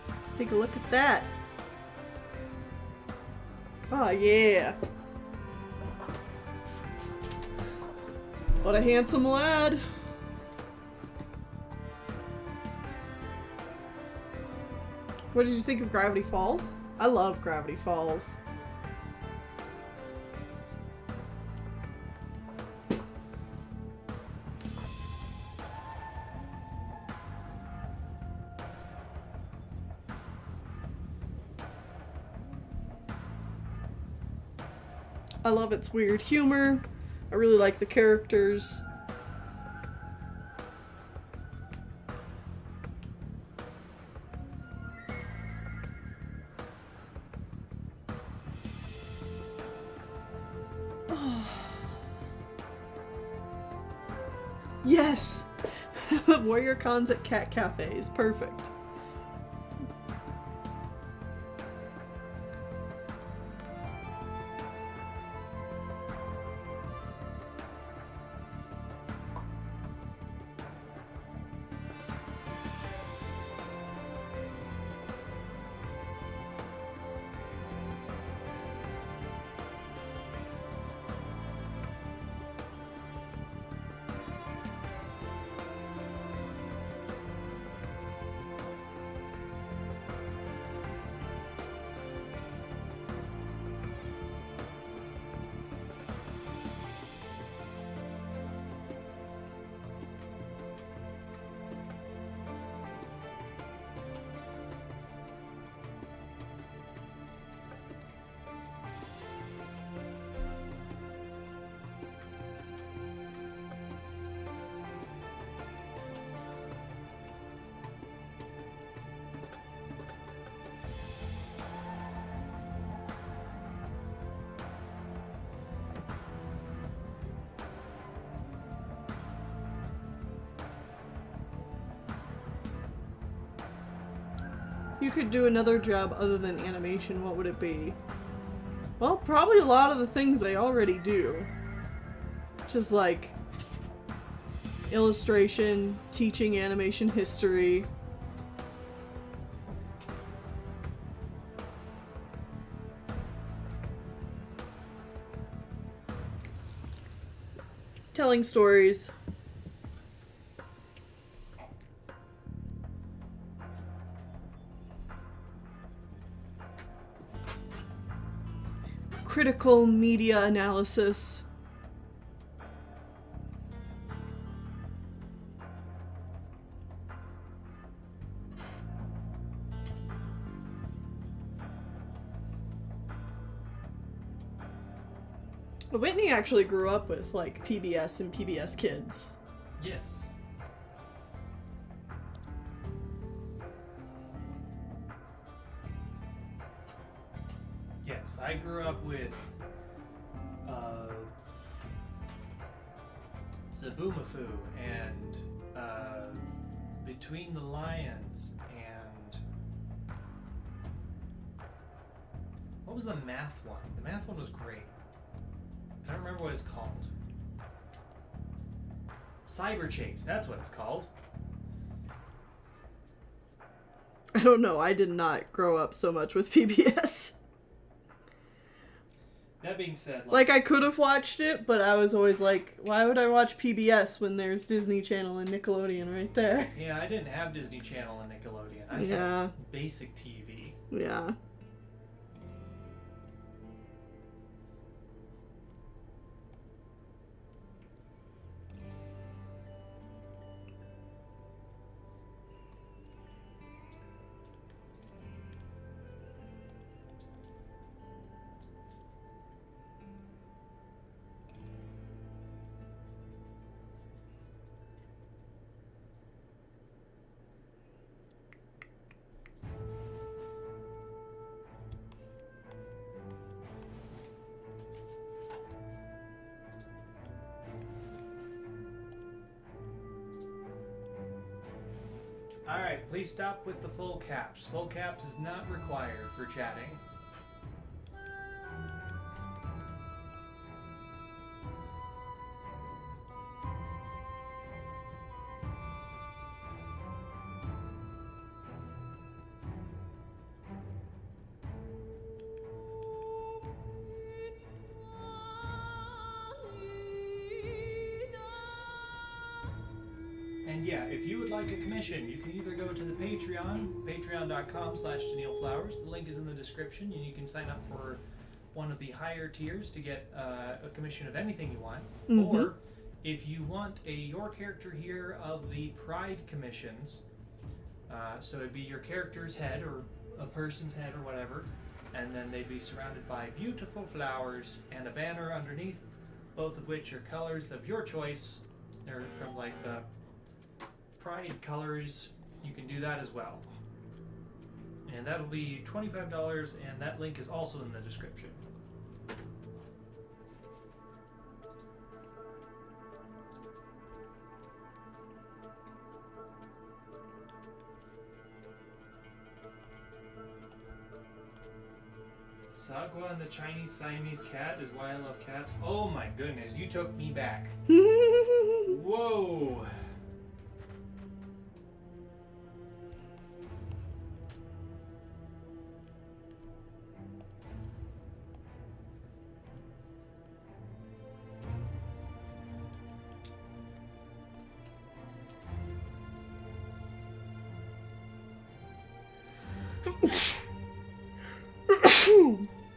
Let's take a look at that. Oh yeah. What a handsome lad. What did you think of Gravity Falls? I love Gravity Falls. I love its weird humor. I really like the characters. Yes! Warrior cons at cat cafes. Perfect. You could do another job other than animation, what would it be? Well, probably a lot of the things I already do. Just like illustration, teaching animation history. telling stories. Critical media analysis. Whitney actually grew up with, like, PBS and PBS Kids. Yes. Yes, I grew up with Zaboomafoo and Between the Lions and what was the math one? The math one was great. I don't remember what it's called. Cyber Chase, that's what it's called. I don't know, I did not grow up so much with PBS. That being said, like I could have watched it, but I was always like, why would I watch PBS when there's Disney Channel and Nickelodeon right there? Yeah, I didn't have Disney Channel and Nickelodeon. I had basic TV. Yeah. Alright, please stop with the full caps. Full caps is not required for chatting. And yeah, if you would like a commission, you can either go to the Patreon, patreon.com/DanielFlowers. The link is in the description, and you can sign up for one of the higher tiers to get a commission of anything you want. Mm-hmm. Or if you want your character here of the Pride commissions, so it'd be your character's head or a person's head or whatever, and then they'd be surrounded by beautiful flowers and a banner underneath, both of which are colors of your choice. They're from like the Pride colors. You can do that as well. And that'll be $25, and that link is also in the description. Sagwa and the Chinese Siamese cat is why I love cats. Oh my goodness, you took me back. Whoa.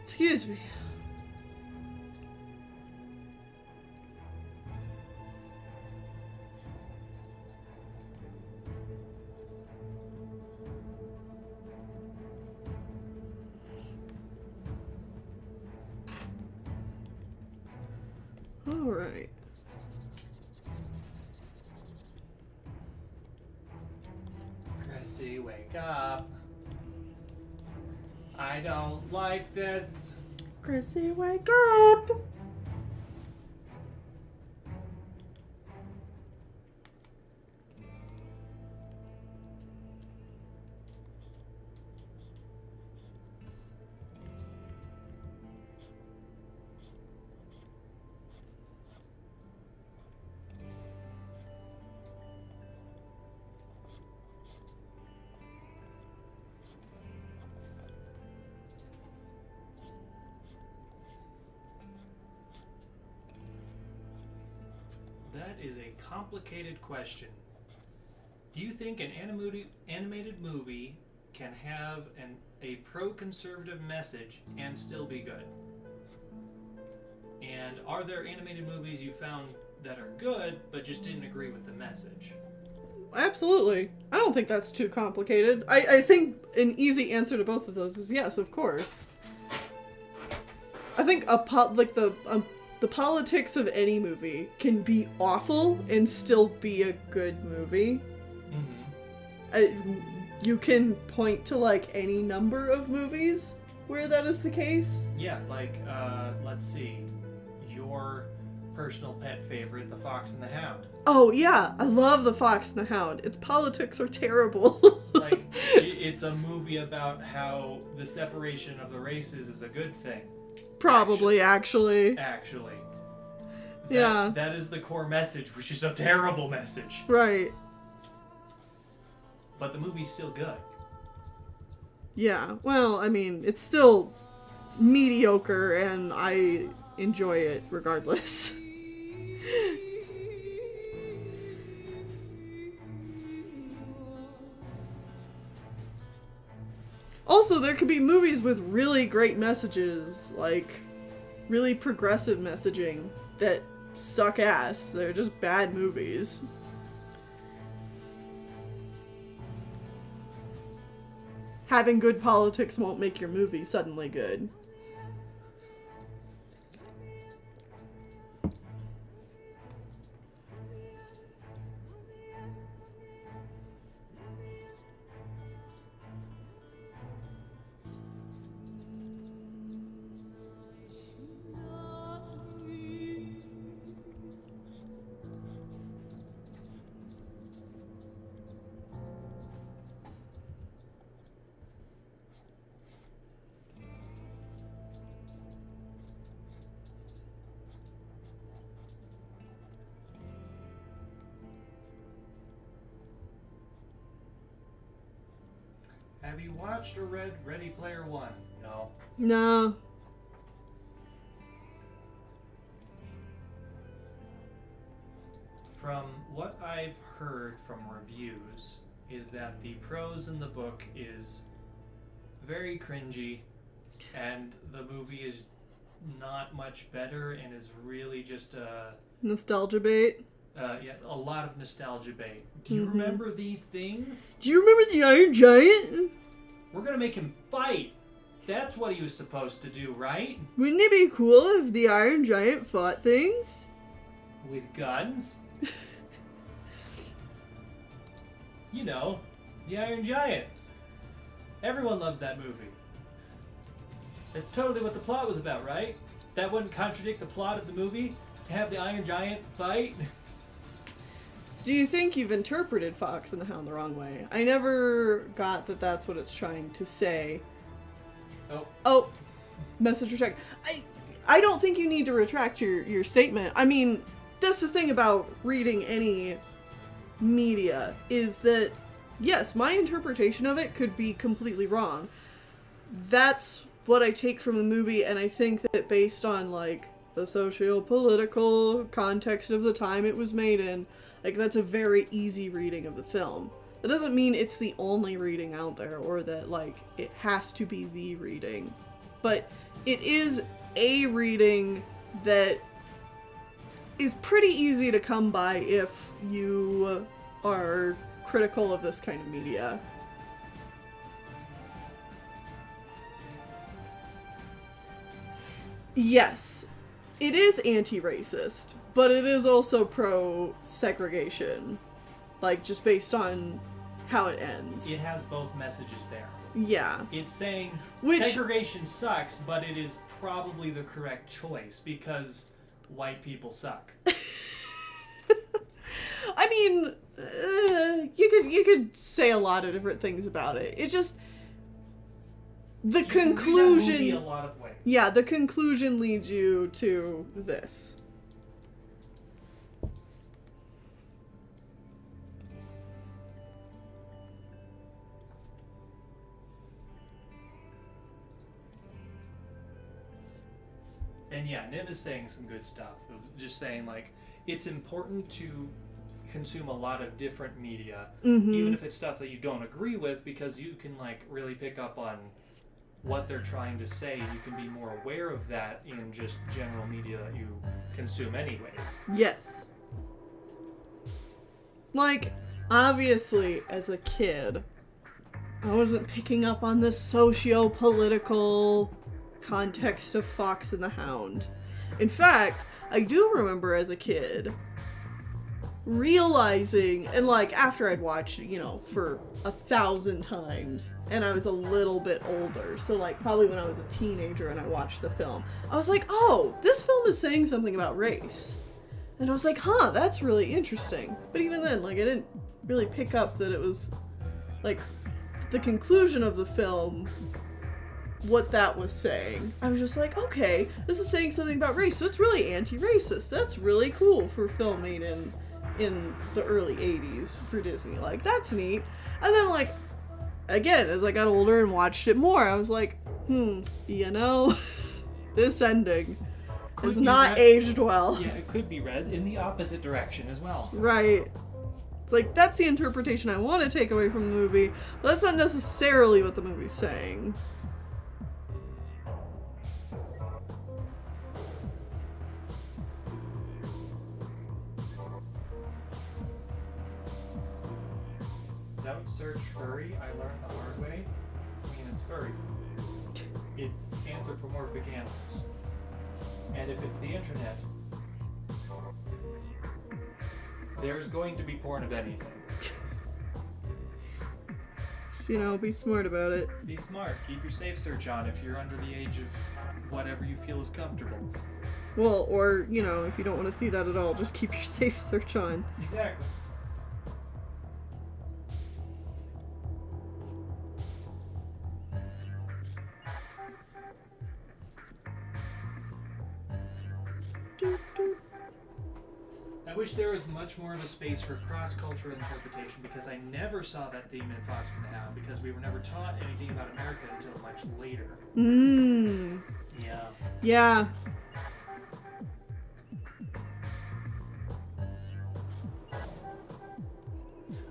Excuse me. All right. Chrissy, wake up. I don't like this. Chrissy, wake up! That is a complicated question. Do you think an animated movie can have a pro-conservative message and still be good? And are there animated movies you found that are good but just didn't agree with the message? Absolutely. I don't think that's too complicated. I think an easy answer to both of those is yes, of course. I think the politics of any movie can be awful and still be a good movie. You can point to like any number of movies where that is the case. Yeah, like let's see, your personal pet favorite, The Fox and the Hound. Oh yeah, I love The Fox and the Hound. Its politics are terrible. Like, it's a movie about how the separation of the races is a good thing. Probably, actually. Yeah. That is the core message, which is a terrible message. Right. But the movie's still good. Yeah, well, I mean, it's still mediocre, and I enjoy it regardless. Also, there could be movies with really great messages, like really progressive messaging, that suck ass. They're just bad movies. Having good politics won't make your movie suddenly good. Have you watched or read Ready Player One? No. No. From what I've heard from reviews is that the prose in the book is very cringy and the movie is not much better and is really just a... Nostalgia bait? Yeah, a lot of nostalgia bait. Do you remember these things? Do you remember the Iron Giant? We're gonna make him fight. That's what he was supposed to do, right? Wouldn't it be cool if the Iron Giant fought things? With guns? You know, the Iron Giant. Everyone loves that movie. That's totally what the plot was about, right? That wouldn't contradict the plot of the movie? To have the Iron Giant fight? Do you think you've interpreted Fox and the Hound the wrong way? I never got that that's what it's trying to say. Oh, message retract. I don't think you need to retract your statement. I mean, that's the thing about reading any media, is that, yes, my interpretation of it could be completely wrong. That's what I take from a movie, and I think that based on, like, the socio-political context of the time it was made in, like, that's a very easy reading of the film. That doesn't mean it's the only reading out there, or that, like, it has to be the reading. But it is a reading that is pretty easy to come by if you are critical of this kind of media. Yes, it is anti-racist, but it is also pro-segregation. Like, just based on how it ends. It has both messages there. Yeah. It's saying segregation sucks, but it is probably the correct choice because white people suck. I mean, you could say a lot of different things about it. It just... The conclusion... Can read that movie a lot of ways. Yeah, the conclusion leads you to this. And yeah, Niv is saying some good stuff. It was just saying, like, it's important to consume a lot of different media, Mm-hmm. even if it's stuff that you don't agree with, because you can like really pick up on what they're trying to say. You can be more aware of that in just general media that you consume anyways. Yes. Like, obviously, as a kid, I wasn't picking up on the socio-political context of Fox and the Hound. In fact, I do remember as a kid realizing, and like after I'd watched it, for 1,000 times, and I was a little bit older, so like probably when I was a teenager and I watched the film, I was like, oh, this film is saying something about race. And I was like, huh, that's really interesting. But even then, like, I didn't really pick up that it was, like, the conclusion of the film, what that was saying. I was just like, okay, this is saying something about race, so it's really anti-racist. That's really cool for film made in the early 80s for Disney. Like, that's neat. And then, like, again, as I got older and watched it more, I was like, this ending has not aged well. Yeah, it could be read in the opposite direction as well. Right. It's like, that's the interpretation I want to take away from the movie, but that's not necessarily what the movie's saying. Don't search furry. I learned the hard way. I mean, it's furry. It's anthropomorphic animals. And if it's the internet, there's going to be porn of anything. Just, be smart about it. Be smart. Keep your safe search on if you're under the age of whatever you feel is comfortable. Well, or, if you don't want to see that at all, just keep your safe search on. Exactly. I wish there was much more of a space for cross-cultural interpretation, because I never saw that theme in Fox and the Hound, because we were never taught anything about America until much later. Yeah. Yeah.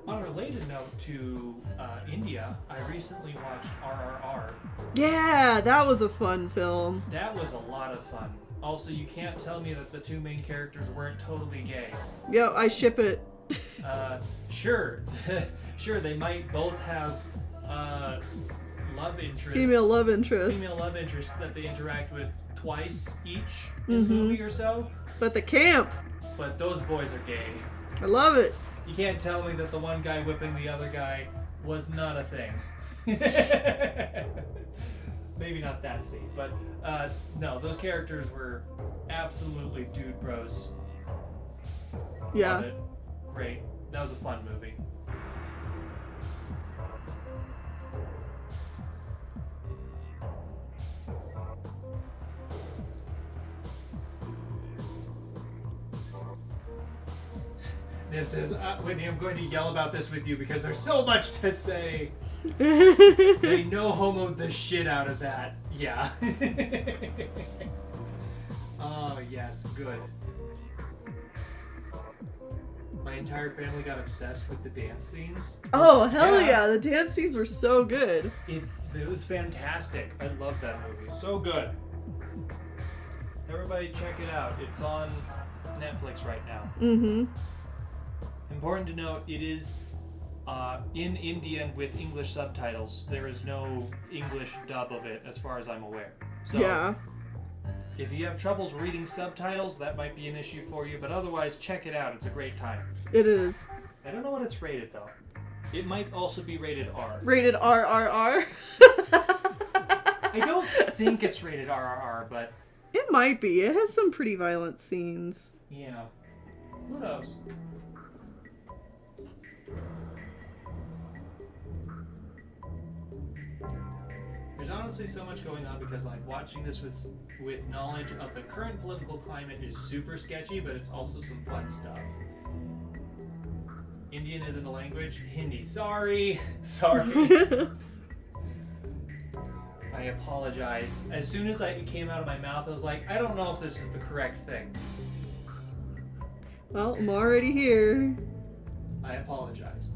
On a related note to India, I recently watched RRR. Yeah, that was a fun film. That was a lot of fun. Also, you can't tell me that the two main characters weren't totally gay. Yo, I ship it. Sure. Sure, they might both have love interests. Female love interests. Female love interests that they interact with twice each in the movie or so. But the camp. But those boys are gay. I love it. You can't tell me that the one guy whipping the other guy was not a thing. Maybe not that scene, but no, those characters were absolutely dude bros. Yeah. Love it. Great. That was a fun movie. This is Whitney, I'm going to yell about this with you because there's so much to say. They no homoed the shit out of that. Yeah. Oh, yes, good. My entire family got obsessed with the dance scenes. Oh, hell yeah. The dance scenes were so good. It was fantastic. I love that movie. So good. Everybody check it out. It's on Netflix right now. Mm-hmm. Important to note, it is in Indian with English subtitles. There is no English dub of it, as far as I'm aware. So, yeah. If you have troubles reading subtitles, that might be an issue for you, but otherwise, check it out. It's a great time. It is. I don't know what it's rated, though. It might also be rated R. Rated RRR? I don't think it's rated RRR, but... It might be. It has some pretty violent scenes. Yeah. Who knows? There's honestly so much going on because like watching this with knowledge of the current political climate is super sketchy, but it's also some fun stuff. Indian isn't a language. Hindi. Sorry. I apologize. As soon as it came out of my mouth, I was like, I don't know if this is the correct thing. Well, I'm already here. I apologize.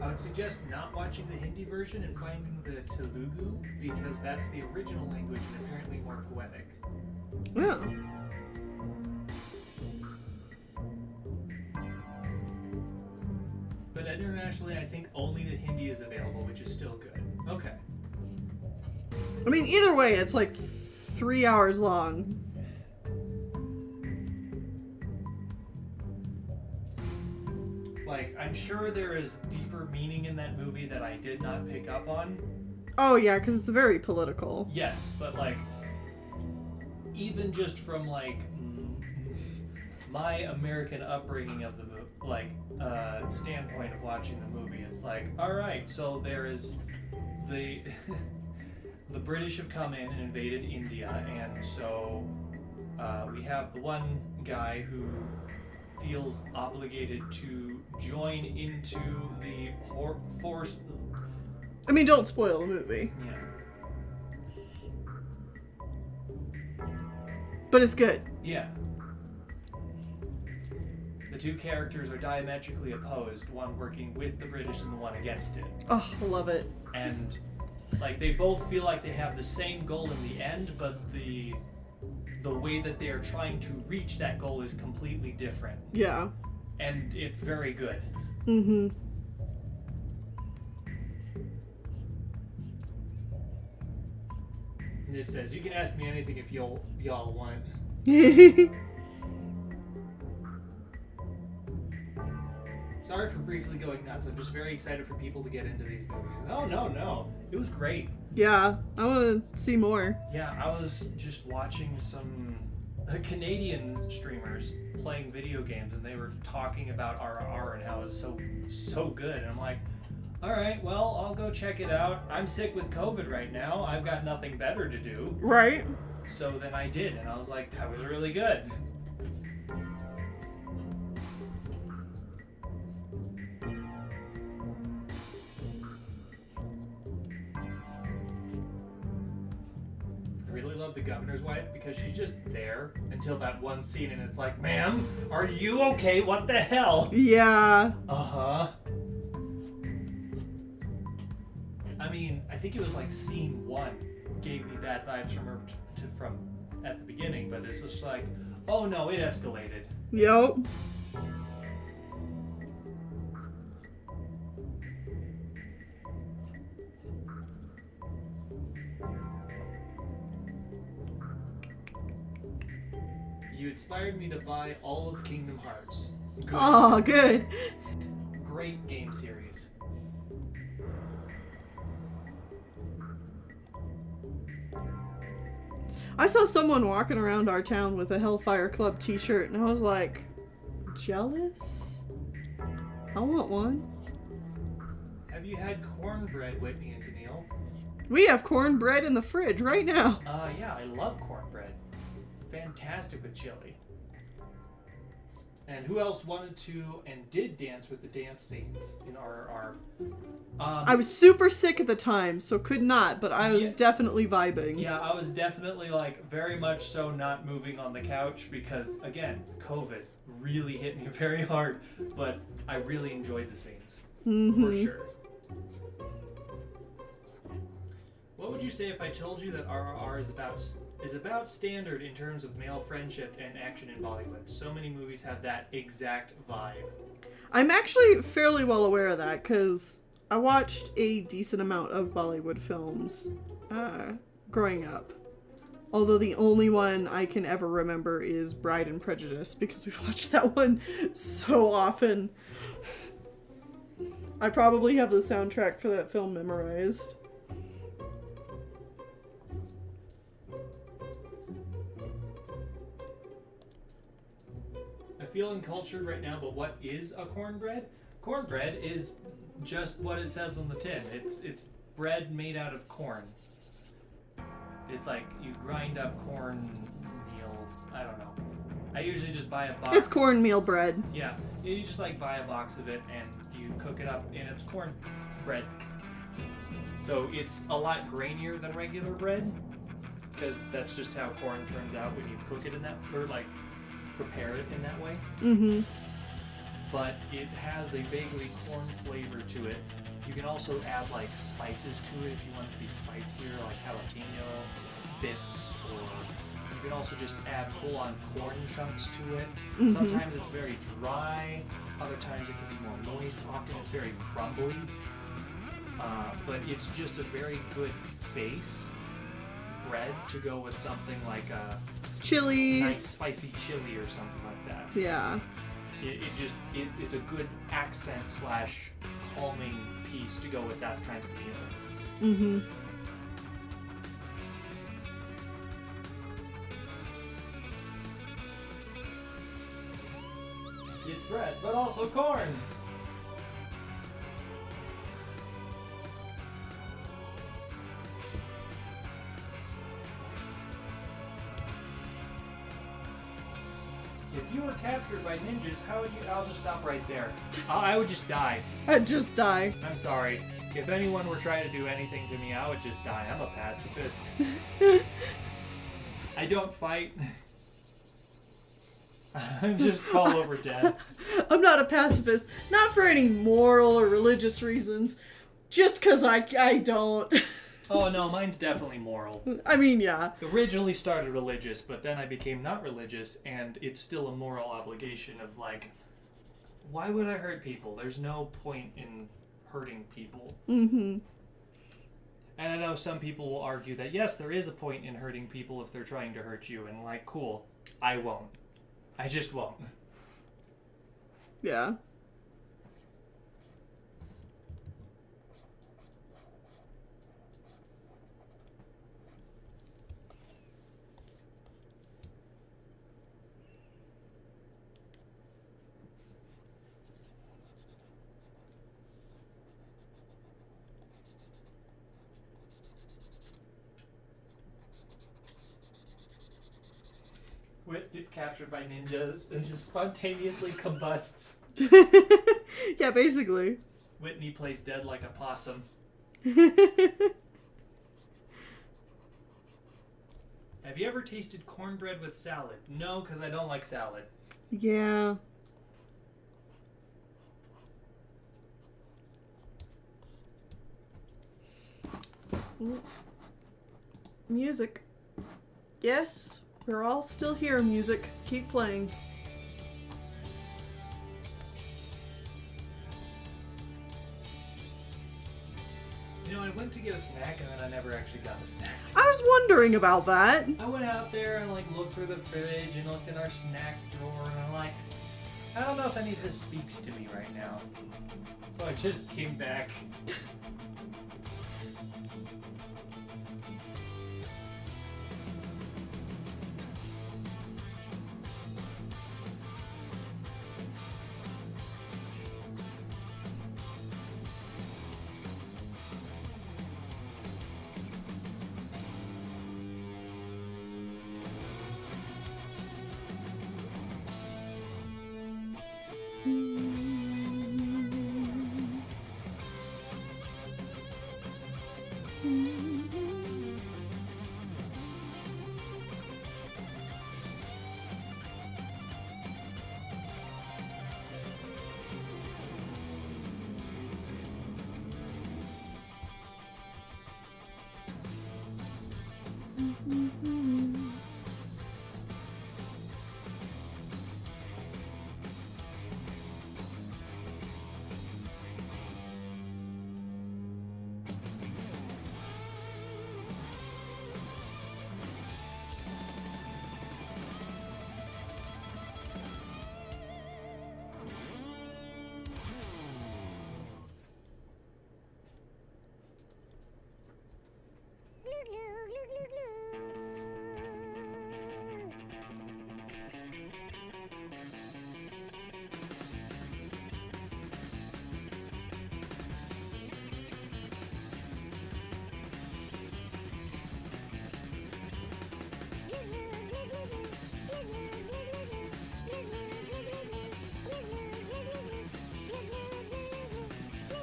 I would suggest not watching the Hindi version and finding the Telugu because that's the original language and apparently more poetic. Yeah. But internationally, I think only the Hindi is available, which is still good. Okay. I mean, either way, it's like 3 hours long. Like, I'm sure there is deeper meaning in that movie that I did not pick up on. Oh, yeah, because it's very political. Yes, but like, even just from like my American upbringing of the standpoint of watching the movie, it's like, all right, so there is the the British have come in and invaded India, and so we have the one guy who feels obligated to join into the force. I mean, don't spoil the movie. Yeah. But it's good. Yeah. The two characters are diametrically opposed, one working with the British and the one against it. Oh, I love it. And like they both feel like they have the same goal in the end, but the way that they are trying to reach that goal is completely different. Yeah. And it's very good. Mm-hmm. And it says, you can ask me anything if y'all want. Sorry for briefly going nuts. I'm just very excited for people to get into these movies. Oh, no. It was great. Yeah, I want to see more. Yeah, I was just watching some Canadian streamers playing video games, and they were talking about RRR and how it was so good. And I'm like, all right, well, I'll go check it out. I'm sick with COVID right now. I've got nothing better to do. Right. So then I did, and I was like, that was really good. I really love the governor's wife because she's just there until that one scene, and it's like, ma'am, are you okay? What the hell? Yeah. Uh-huh. I mean, I think it was like scene 1 gave me bad vibes from her from at the beginning, but it's just like, oh no, it escalated. Yep. You inspired me to buy all of Kingdom Hearts. Good. Oh, good. Great game series. I saw someone walking around our town with a Hellfire Club t-shirt, and I was like, jealous? I want one. Have you had cornbread, Whitney and Tennille? We have cornbread in the fridge right now. Yeah, I love cornbread. Fantastic with chili. And who else wanted to and did dance with the dance scenes in RRR? I was super sick at the time, so could not, but I was definitely vibing. Yeah, I was definitely, like, very much so not moving on the couch because, again, COVID really hit me very hard, but I really enjoyed the scenes, for sure. What would you say if I told you that RRR is about standard in terms of male friendship and action in Bollywood? So many movies have that exact vibe. I'm actually fairly well aware of that, because I watched a decent amount of Bollywood films growing up. Although the only one I can ever remember is Bride and Prejudice, because we've watched that one so often. I probably have the soundtrack for that film memorized. I feel uncultured right now, but what is a cornbread? Cornbread is just what it says on the tin. It's bread made out of corn. It's like you grind up corn meal. I don't know. I usually just buy a box. It's cornmeal bread. Yeah, you just like buy a box of it and you cook it up, and it's corn bread. So it's a lot grainier than regular bread, because that's just how corn turns out when you cook it in that, or like prepare it in that way. Mm-hmm. But it has a vaguely corn flavor to it. You can also add like spices to it if you want it to be spicier, like jalapeno bits, or you can also just add full-on corn chunks to it. Mm-hmm. Sometimes it's very dry, other times it can be more moist, often it's very crumbly. But it's just a very good base bread to go with something like a chili, nice spicy chili or something like that. Yeah. It's a good accent / calming piece to go with that kind of meal. Mm-hmm. It's bread, but also corn. If you were captured by ninjas, how would you... I'll just stop right there. I would just die. I'd just die. I'm sorry. If anyone were trying to do anything to me, I would just die. I'm a pacifist. I don't fight. I'm just fall over dead. I'm not a pacifist. Not for any moral or religious reasons. Just because I don't. Oh no, mine's definitely moral. I mean, yeah. Originally started religious, but then I became not religious, and it's still a moral obligation of like, why would I hurt people? There's no point in hurting people. Mm-hmm. And I know some people will argue that yes, there is a point in hurting people if they're trying to hurt you, and like, cool, I won't. I just won't. Yeah. Wit gets captured by ninjas and just spontaneously combusts. Yeah, basically. Whitney plays dead like a possum. Have you ever tasted cornbread with salad? No, because I don't like salad. Yeah. Music. Yes, we're all still here, music. Keep playing. You know, I went to get a snack and then I never actually got a snack. I was wondering about that. I went out there and like looked through the fridge and looked in our snack drawer and I'm like, I don't know if any of this speaks to me right now. So I just came back.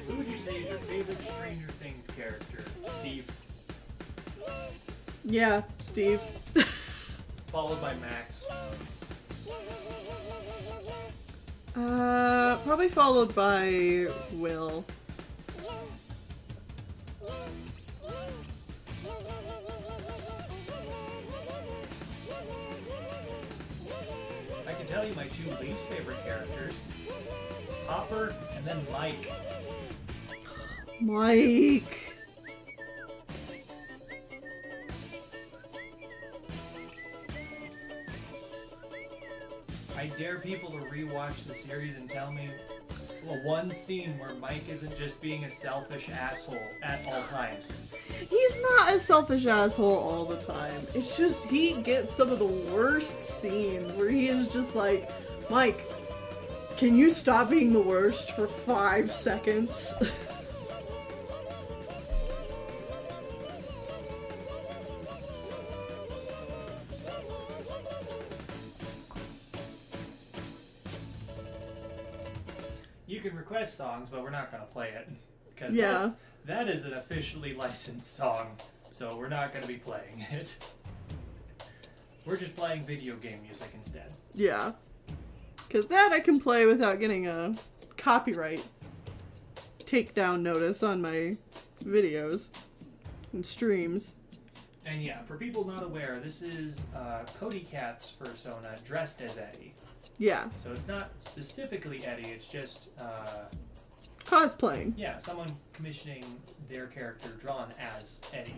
Who would you say is your favorite Stranger Things character? Steve. Yeah, Steve. Followed by Max. Probably followed by Will. I can tell you my two least favorite characters. Hopper and then Mike. Mike. I dare people to rewatch the series and tell me one scene where Mike isn't just being a selfish asshole at all times. He's not a selfish asshole all the time. It's just he gets some of the worst scenes where he is just like, Mike, can you stop being the worst for 5 seconds? You can request songs, but we're not going to play it. Because Yeah. that is an officially licensed song, so we're not going to be playing it. We're just playing video game music instead. Yeah. Because that I can play without getting a copyright takedown notice on my videos and streams. And yeah, for people not aware, this is Cody Cat's persona dressed as Eddie. Yeah. So it's not specifically Eddie, it's just, Cosplaying. yeah, someone commissioning their character drawn as Eddie.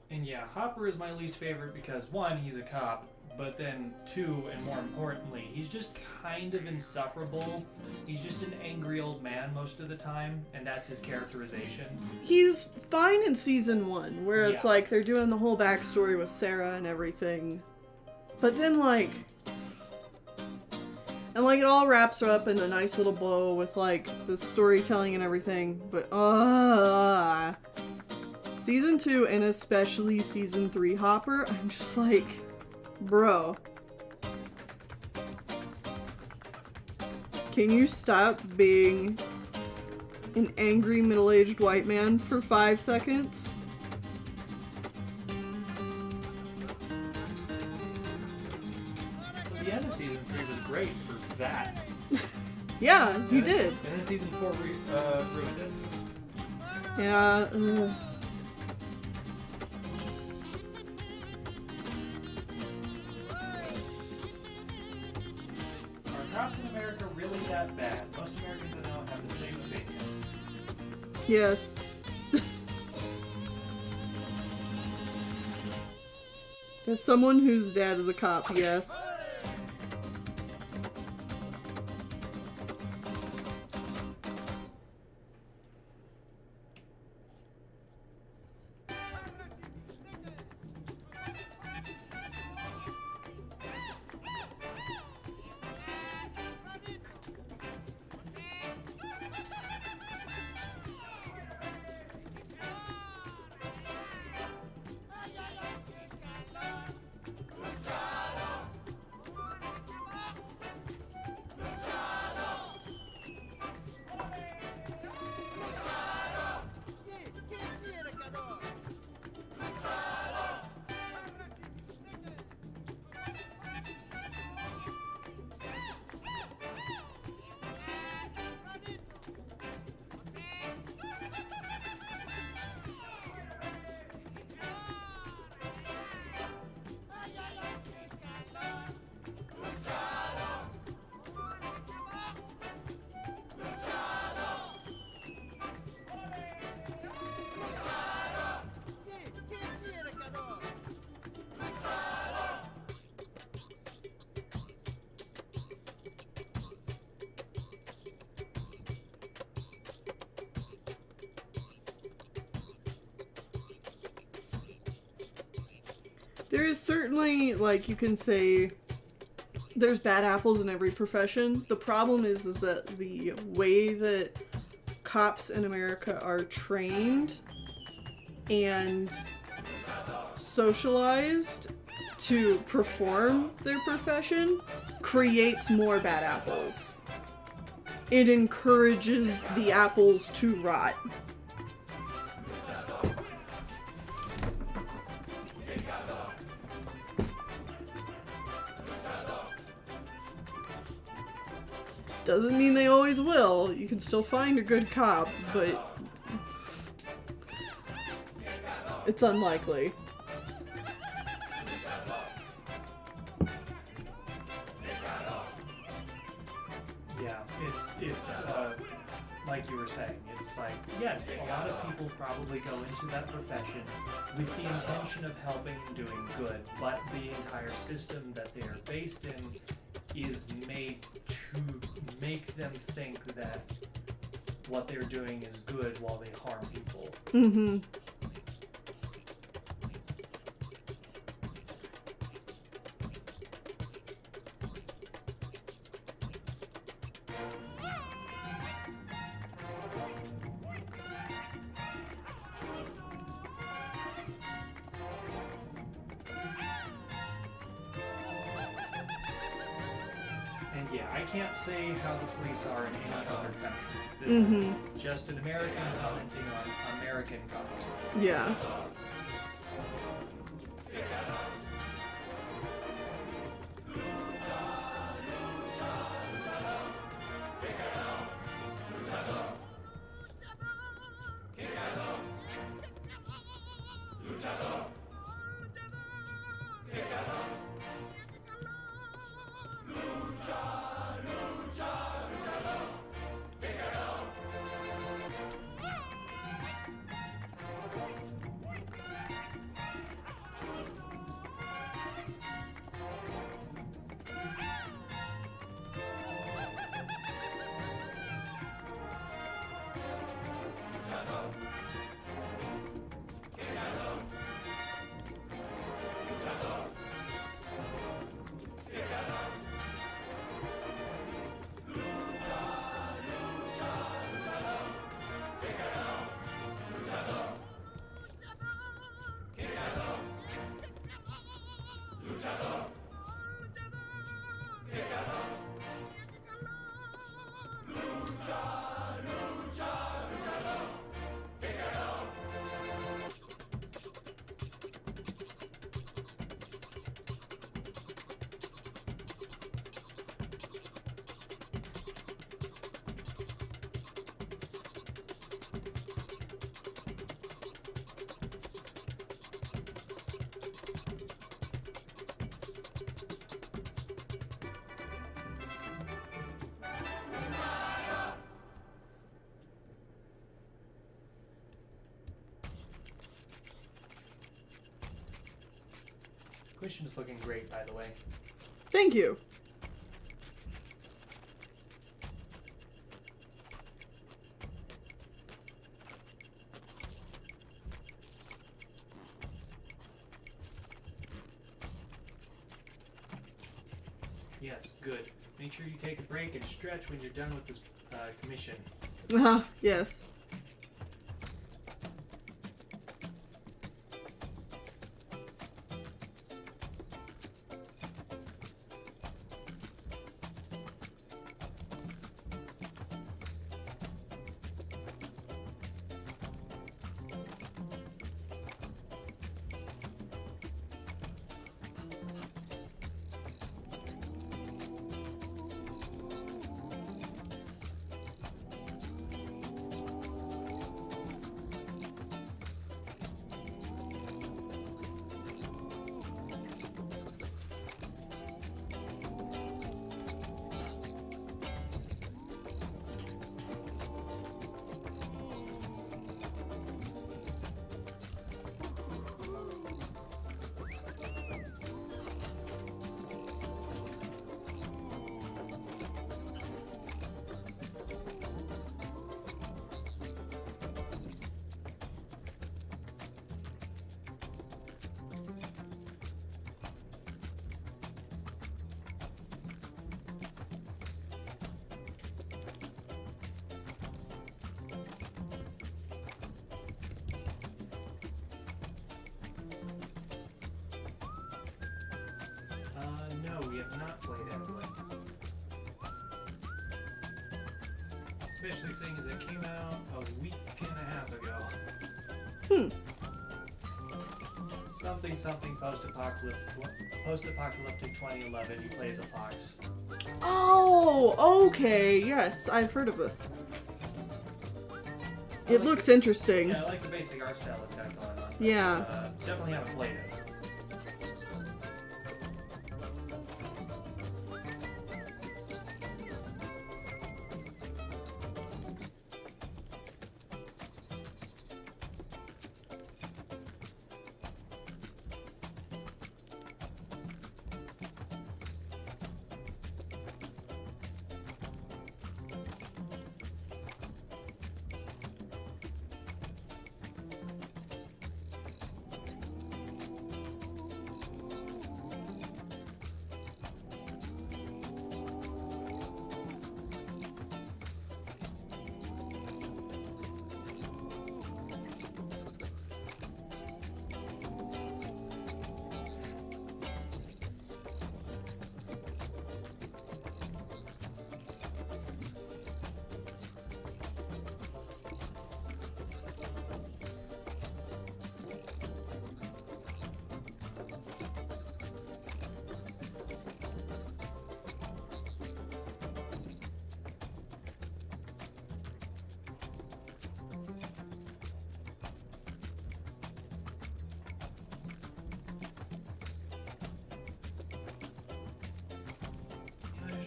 And yeah, Hopper is my least favorite because, one, he's a cop, but then two, and more importantly, he's just kind of insufferable. He's just an angry old man most of the time, and that's his characterization. He's fine in season 1, where it's Yeah. like they're doing the whole backstory with Sarah and everything. But then like... And like it all wraps up in a nice little bow with like the storytelling and everything. But season 2 and especially season 3 Hopper, I'm just like, bro. Can you stop being an angry middle-aged white man for 5 seconds? The end of season 3 was great for that. Yeah, you And then- did. And then season 4 ruined it. Yeah. Are cops in America really that bad? Most Americans I know have the same opinion. Yes. As someone whose dad is a cop, yes. There is certainly, like, you can say, there's bad apples in every profession. The problem is that the way that cops in America are trained and socialized to perform their profession creates more bad apples. It encourages the apples to rot. Doesn't mean they always will. You can still find a good cop, but it's unlikely. Yeah, it's like you were saying, it's like, yes, a lot of people probably go into that profession with the intention of helping and doing good, but the entire system that they are based in is made to make them think that what they're doing is good while they harm people. Mm-hmm. And yeah, I can't say how the police are in any other country. This is just an American commenting on American cops. Yeah. Commission's looking great, by the way. Thank you. Yes, good. Make sure you take a break and stretch when you're done with this commission. Yes. we have not played Emblem. Especially seeing as it came out a week and a half ago. Something post-apocalyptic 2011. You play as a fox. Oh, okay. Yes, I've heard of this. It looks interesting. Yeah, I like the basic art style it's got going on. Yeah. Definitely haven't played it.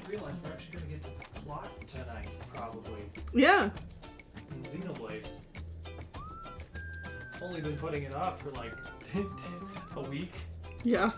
Realize we're actually going to get to the plot tonight, probably. Yeah. In Xenoblade. Only been putting it off for like a week. Yeah.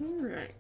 All right.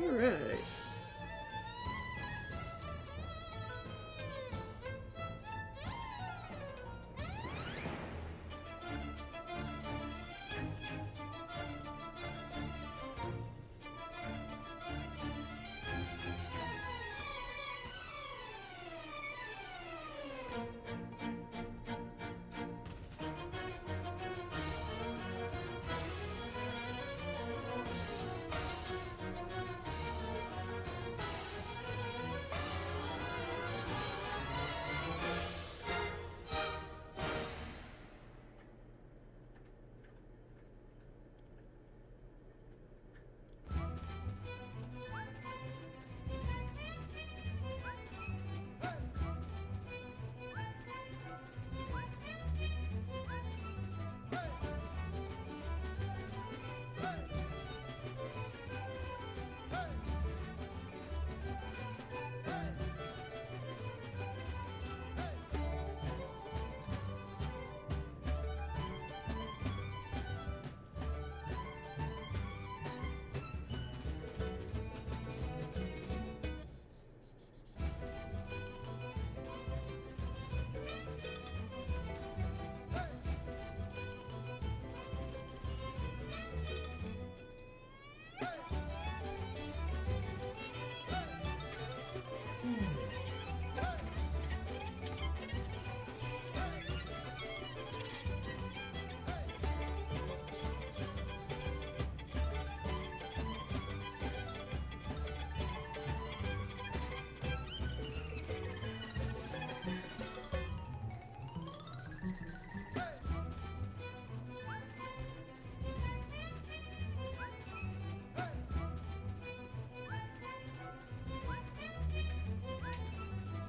All right.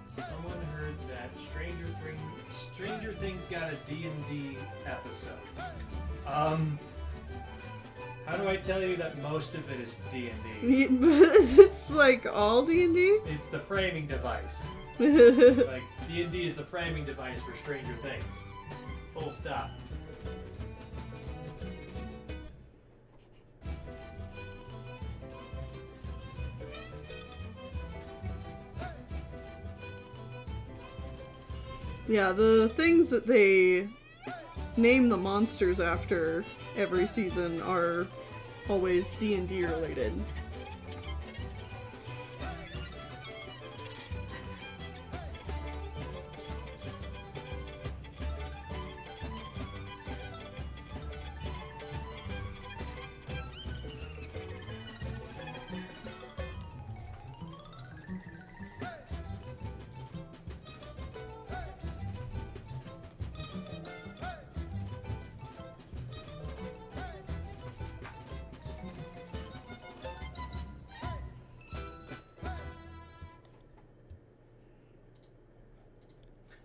Someone heard that Stranger Things got a D&D episode. How do I tell you that most of it is D&D? It's like all D&D? It's the framing device. Like, D&D is the framing device for Stranger Things. Full stop. Yeah, the things that they name the monsters after every season are always D&D related.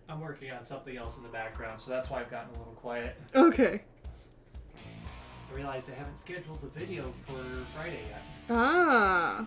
I'm working on something else in the background, so that's why I've gotten a little quiet. Okay. I realized I haven't scheduled the video for Friday yet. Ah.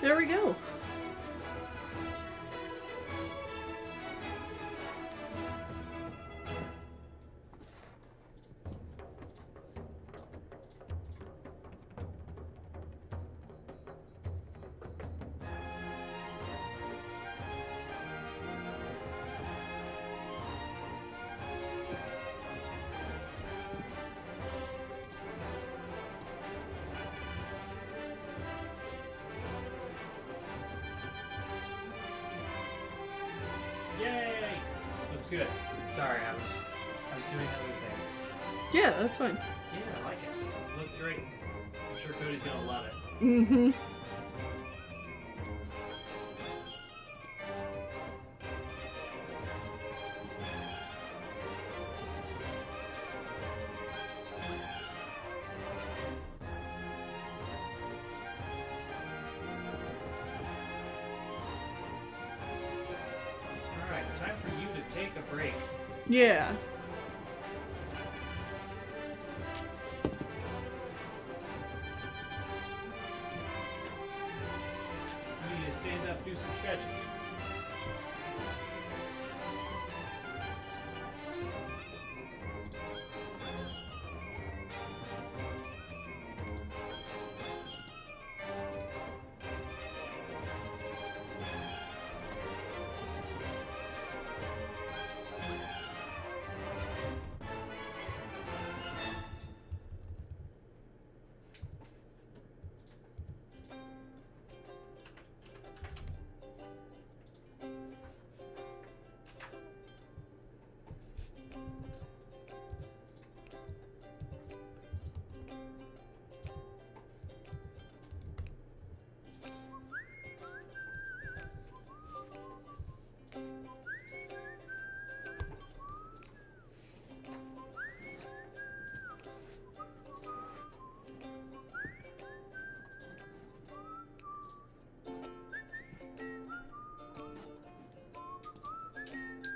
There we go. Yay! Looks good. Sorry, I was doing other things. Yeah, that's fine. Yeah, I like it. Looked great. I'm sure Cody's gonna love it. Mm-hmm. Alright, time for you to take a break. Yeah. You need to stand up, do some stretches.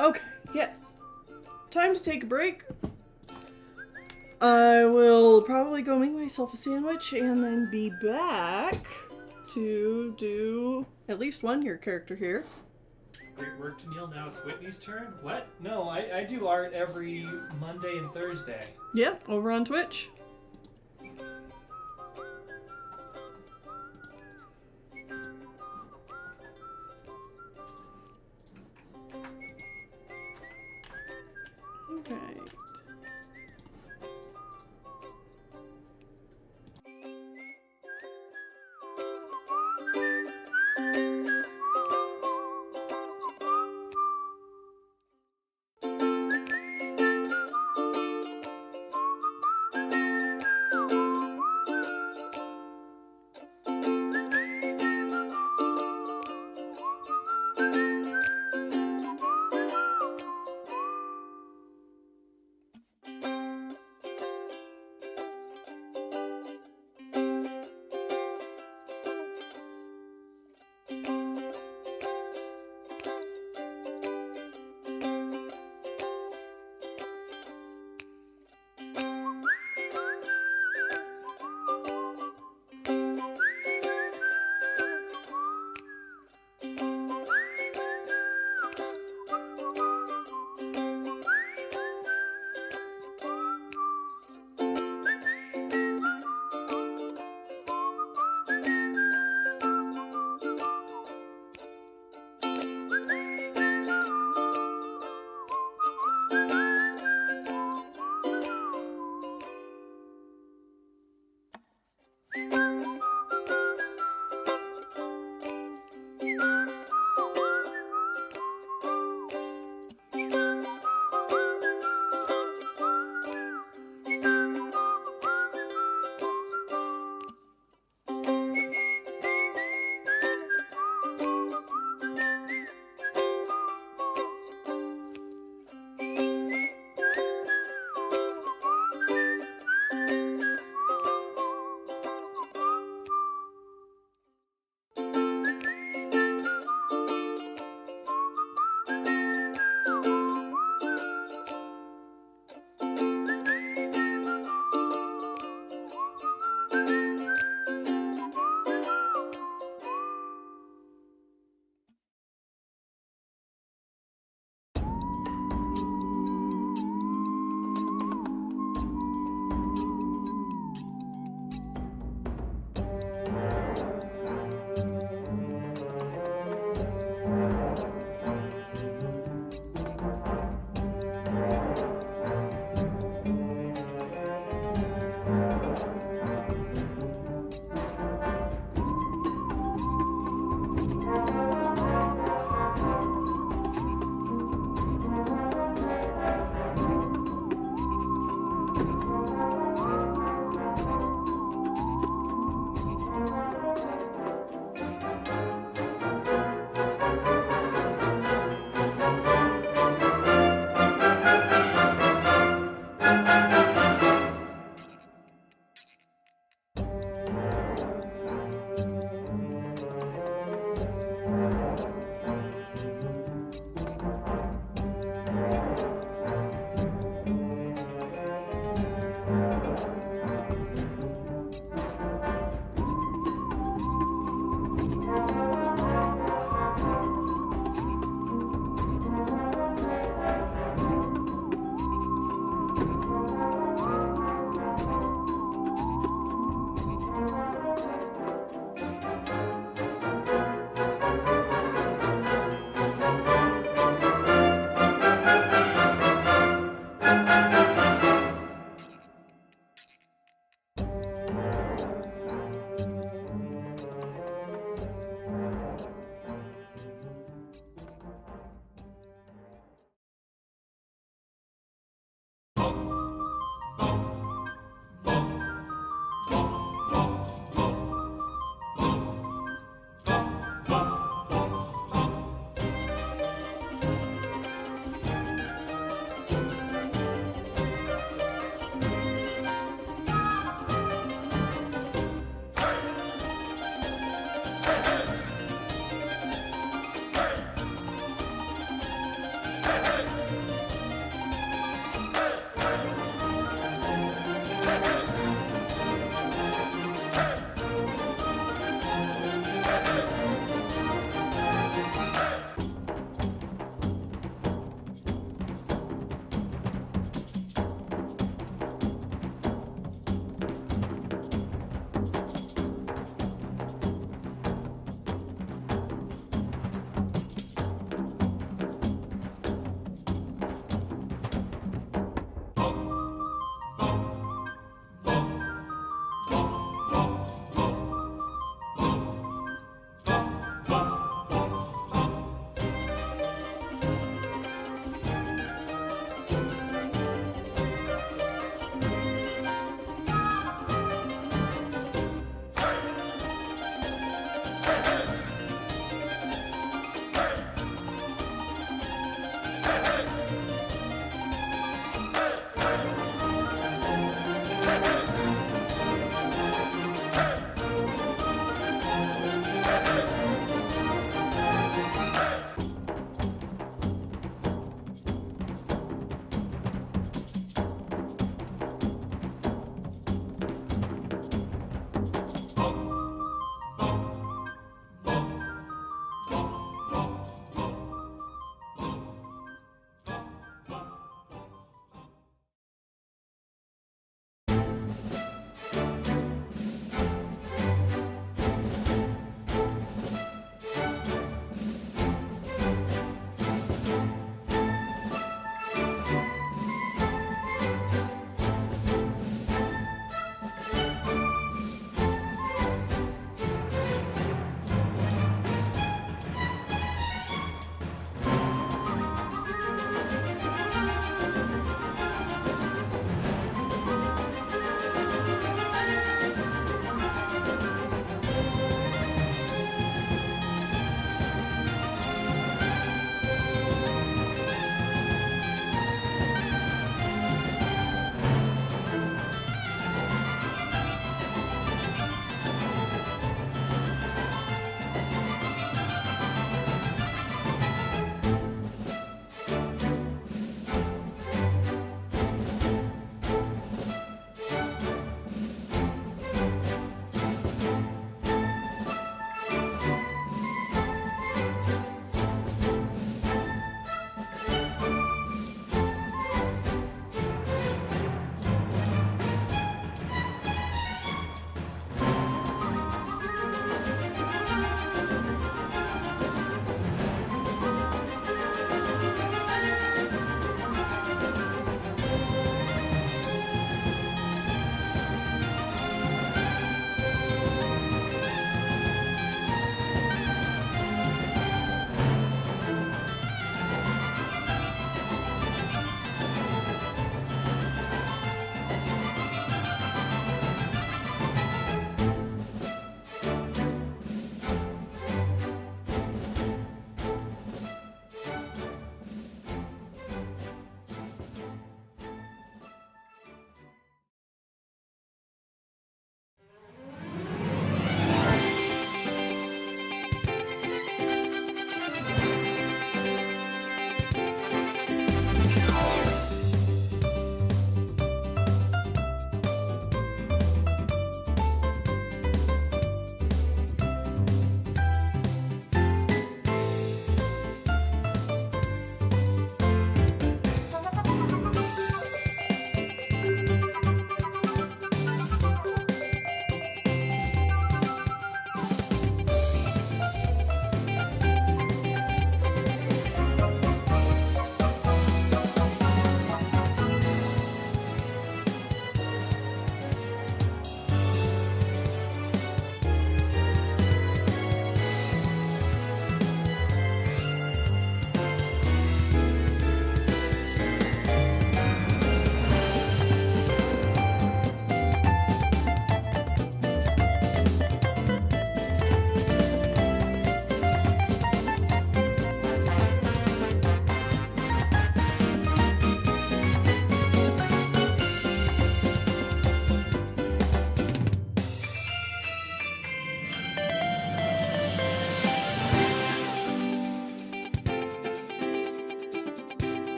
Okay, yes. Time to take a break. I will probably go make myself a sandwich and then be back to do at least one your character here. Great work, Tennille. Now it's Whitney's turn. What? No, I do art every Monday and Thursday. Yep, over on Twitch. Right.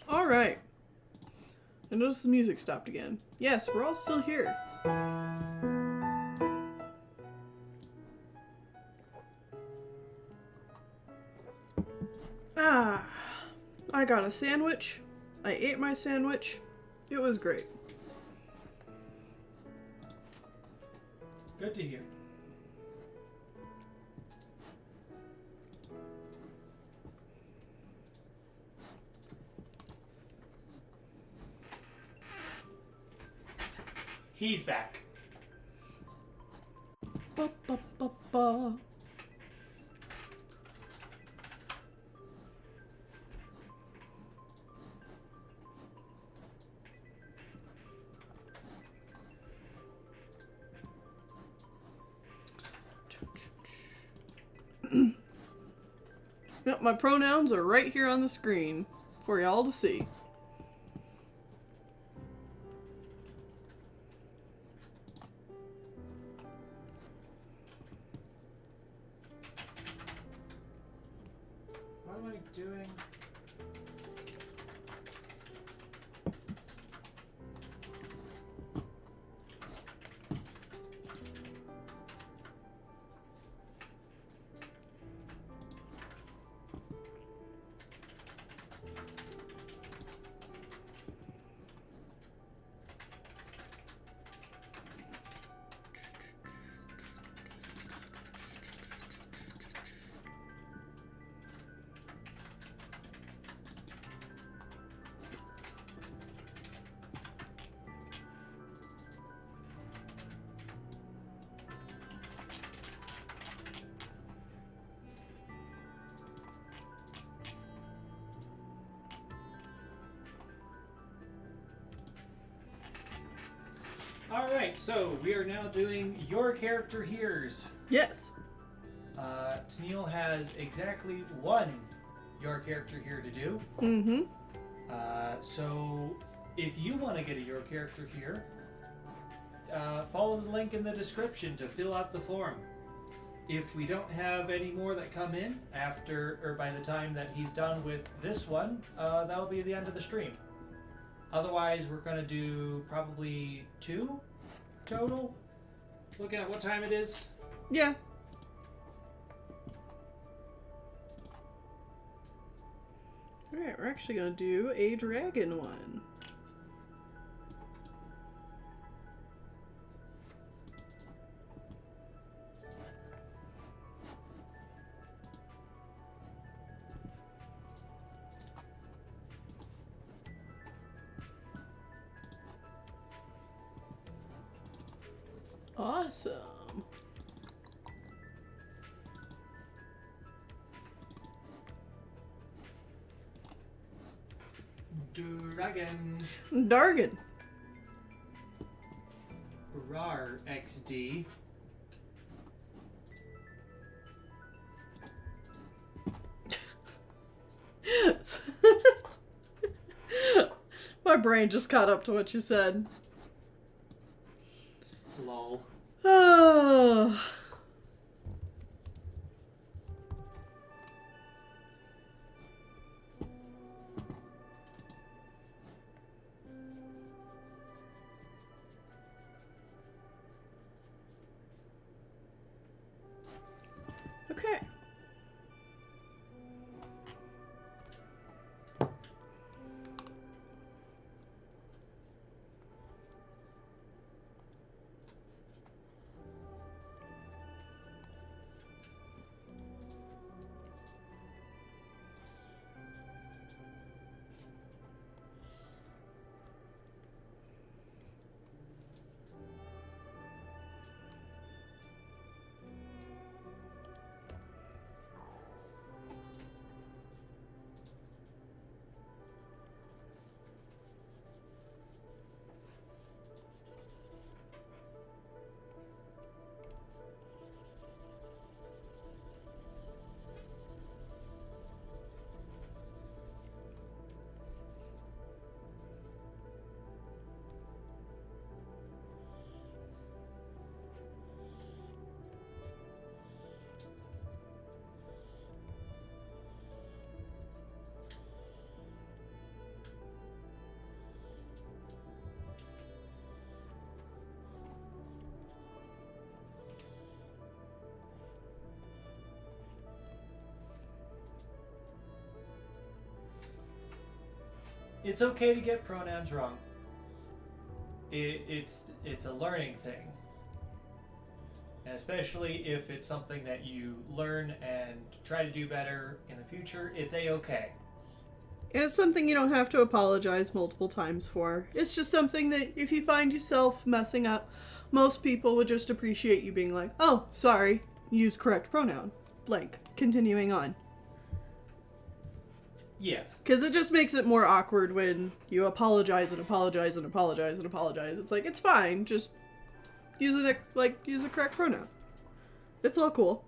Alright. I noticed the music stopped again. Yes, we're all still here. Ah, I got a sandwich. I ate my sandwich. It was great. Good to hear. He's back. Ba, ba, ba, ba. Yep, my pronouns are right here on the screen for y'all to see. What am I doing? Alright, so we are now doing your character here's. Yes. Tennille has exactly one your character here to do. Mm-hmm. So if you want to get a your character here, follow the link in the description to fill out the form. If we don't have any more that come in after or by the time that he's done with this one, that'll be the end of the stream. Otherwise, we're going to do probably 2 total. Looking at what time it is. Yeah. Alright, we're actually going to do a dragon one. Awesome. Dragon. Dargan. Rar XD. My brain just caught up to what you said. Lol. Oh. Okay. It's okay to get pronouns wrong. It's a learning thing. And especially if it's something that you learn and try to do better in the future, it's a-okay. And it's something you don't have to apologize multiple times for. It's just something that if you find yourself messing up, most people would just appreciate you being like, oh, sorry, use correct pronoun. Blank. Continuing on. Yeah. Because it just makes it more awkward when you apologize and apologize and apologize and apologize. It's like, it's fine, just use the correct pronoun. It's all cool.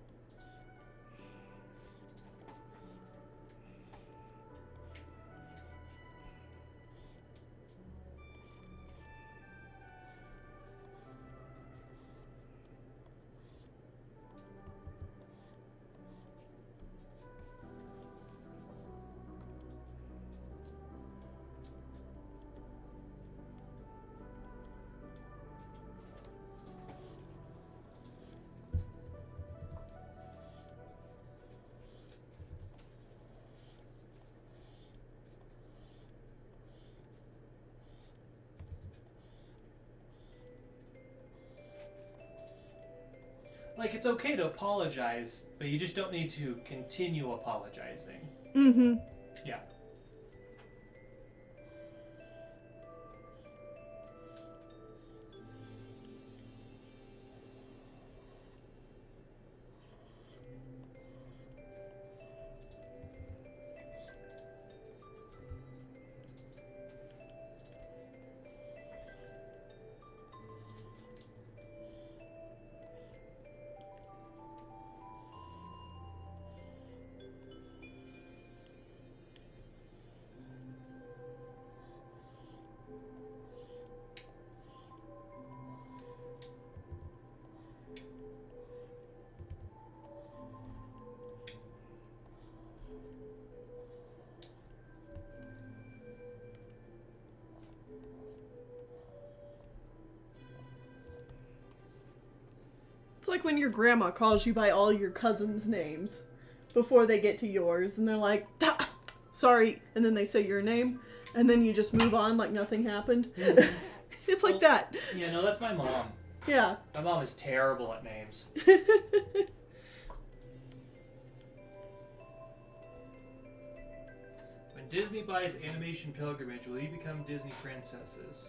Like, it's okay to apologize, but you just don't need to continue apologizing. Mm-hmm. Yeah. It's like when your grandma calls you by all your cousins' names before they get to yours, and they're like, sorry, and then they say your name, and then you just move on like nothing happened. Mm-hmm. It's like that. Yeah, no, that's my mom. Yeah. My mom is terrible at names. When Disney buys Animation Pilgrimage, will you become Disney princesses?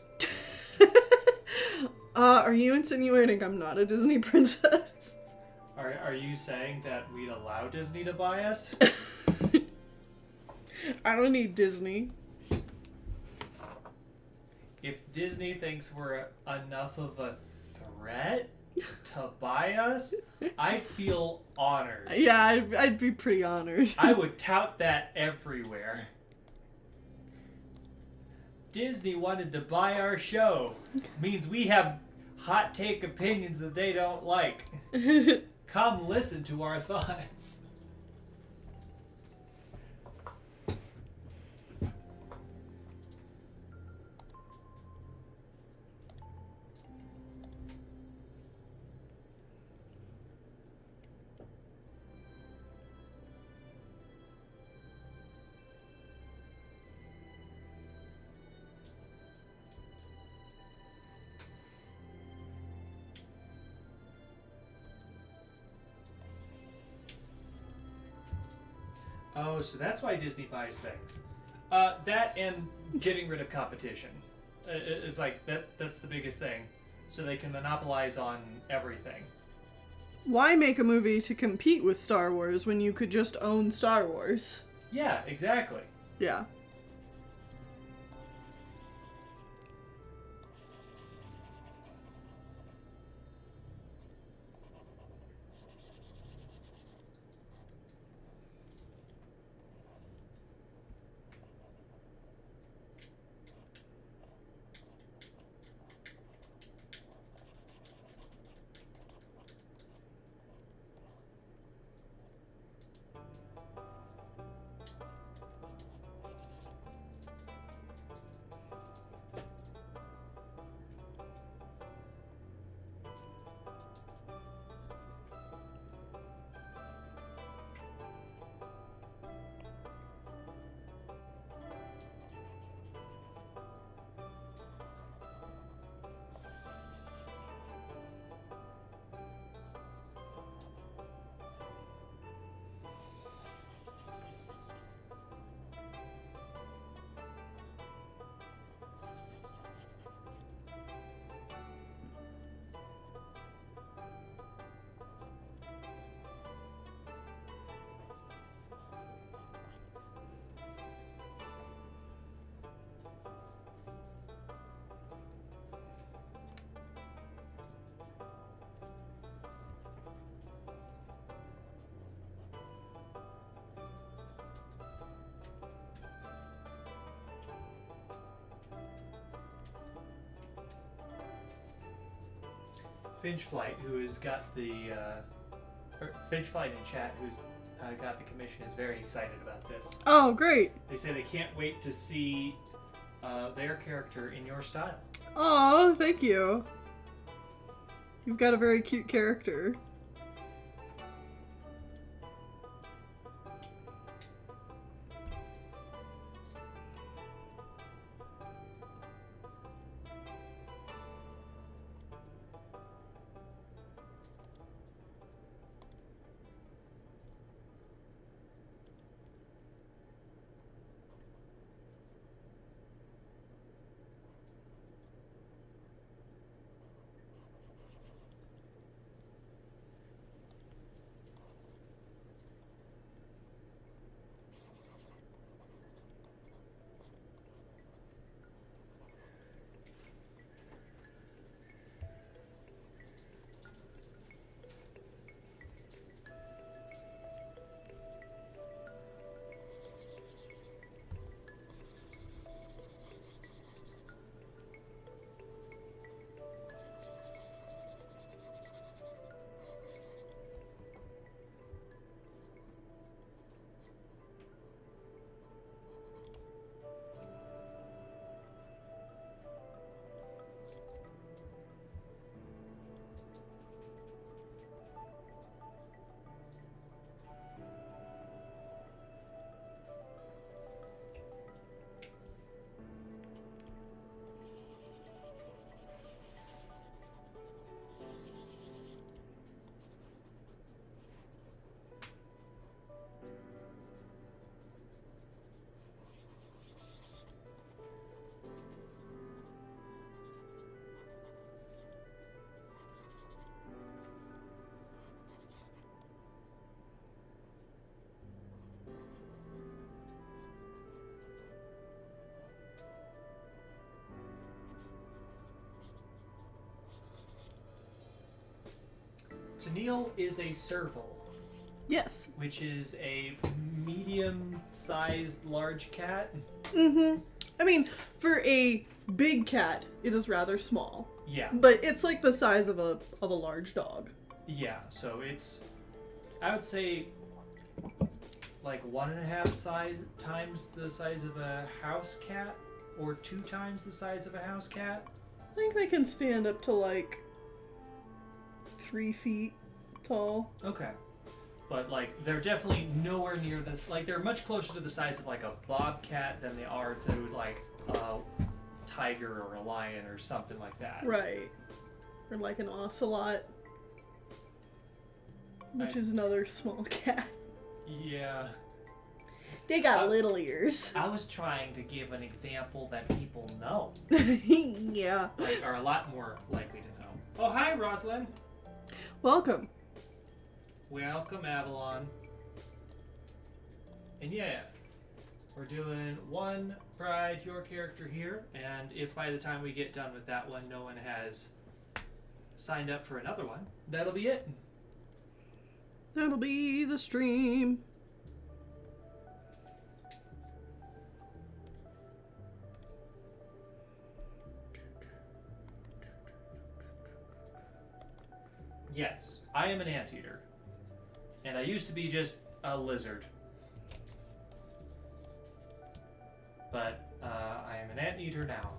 Are you insinuating I'm not a Disney princess? Are you saying that we'd allow Disney to buy us? I don't need Disney. If Disney thinks we're enough of a threat to buy us, I'd feel honored. Yeah, I'd be pretty honored. I would tout that everywhere. Disney wanted to buy our show. Means we have hot take opinions that they don't like. Come listen to our thoughts. Oh, so that's why Disney buys things. That and getting rid of competition. It's like, that's the biggest thing. So they can monopolize on everything. Why make a movie to compete with Star Wars when you could just own Star Wars? Yeah, exactly. Yeah. Finchflight, who has got the Finchflight in chat, who's got the commission, is very excited about this. Oh, great. They say they can't wait to see their character in your style. Oh, thank you. You've got a very cute character. Tennille is a serval, Yes. which is a medium-sized large cat. Mm-hmm. I mean, for a big cat, it is rather small. Yeah. But it's like the size of a large dog. Yeah, so it's, I would say, like 1.5 times the size of a house cat, or 2 times the size of a house cat. I think they can stand up to like 3 feet tall. Okay. But, like, they're definitely nowhere near this. Like, they're much closer to the size of, like, a bobcat than they are to, like, a tiger or a lion or something like that. Right. Or like an ocelot, which is another small cat. Yeah. They got little ears. I was trying to give an example that people know. Yeah. Like, are a lot more likely to know. Oh, hi, Rosalind. Welcome. Welcome, Avalon. And yeah, we're doing one Pride Your Character here, and if by the time we get done with that one, no one has signed up for another one, that'll be it. That'll be the stream. Yes, I am an anteater. And I used to be just a lizard. But I am an anteater now.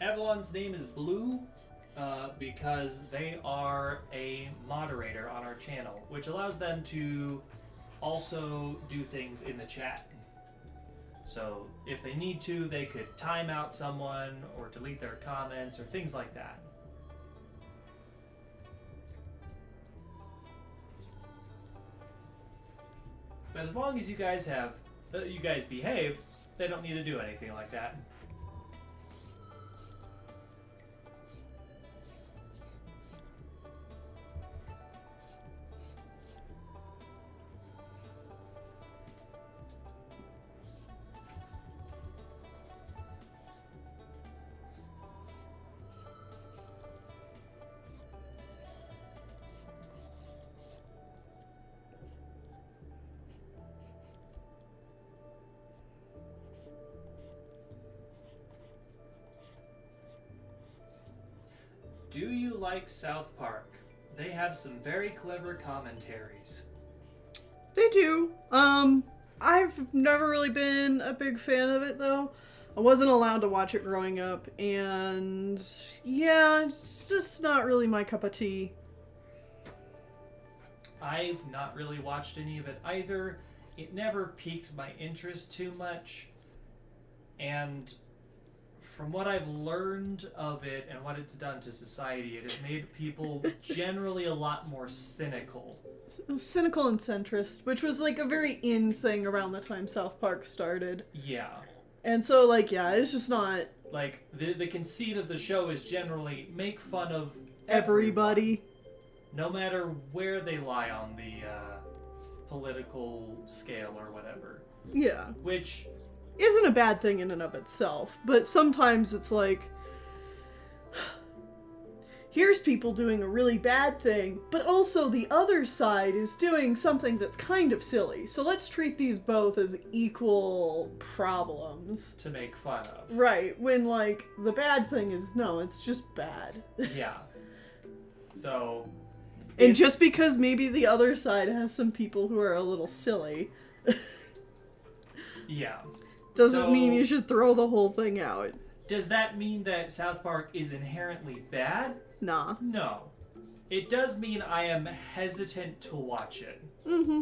Avalon's name is Blue because they are a moderator on our channel, which allows them to also do things in the chat. So if they need to, they could time out someone or delete their comments or things like that. But as long as you guys behave, they don't need to do anything like that. Do you like South Park? They have some very clever commentaries. They do. I've never really been a big fan of it, though. I wasn't allowed to watch it growing up, and yeah, it's just not really my cup of tea. I've not really watched any of it either. It never piqued my interest too much, and from what I've learned of it and what it's done to society, it has made people generally a lot more cynical. Cynical and centrist, which was like a very in thing around the time South Park started. Yeah. And so, like, yeah, it's just not... Like, the conceit of the show is generally make fun of everybody. No matter where they lie on the political scale or whatever. Yeah. Which... isn't a bad thing in and of itself, but sometimes it's like, here's people doing a really bad thing, but also the other side is doing something that's kind of silly, so let's treat these both as equal problems. To make fun of. Right, when, like, the bad thing is, no, it's just bad. Yeah. So... and just because maybe the other side has some people who are a little silly... yeah. doesn't mean you should throw the whole thing out. Does that mean that South Park is inherently bad? Nah. No. It does mean I am hesitant to watch it. Mm-hmm.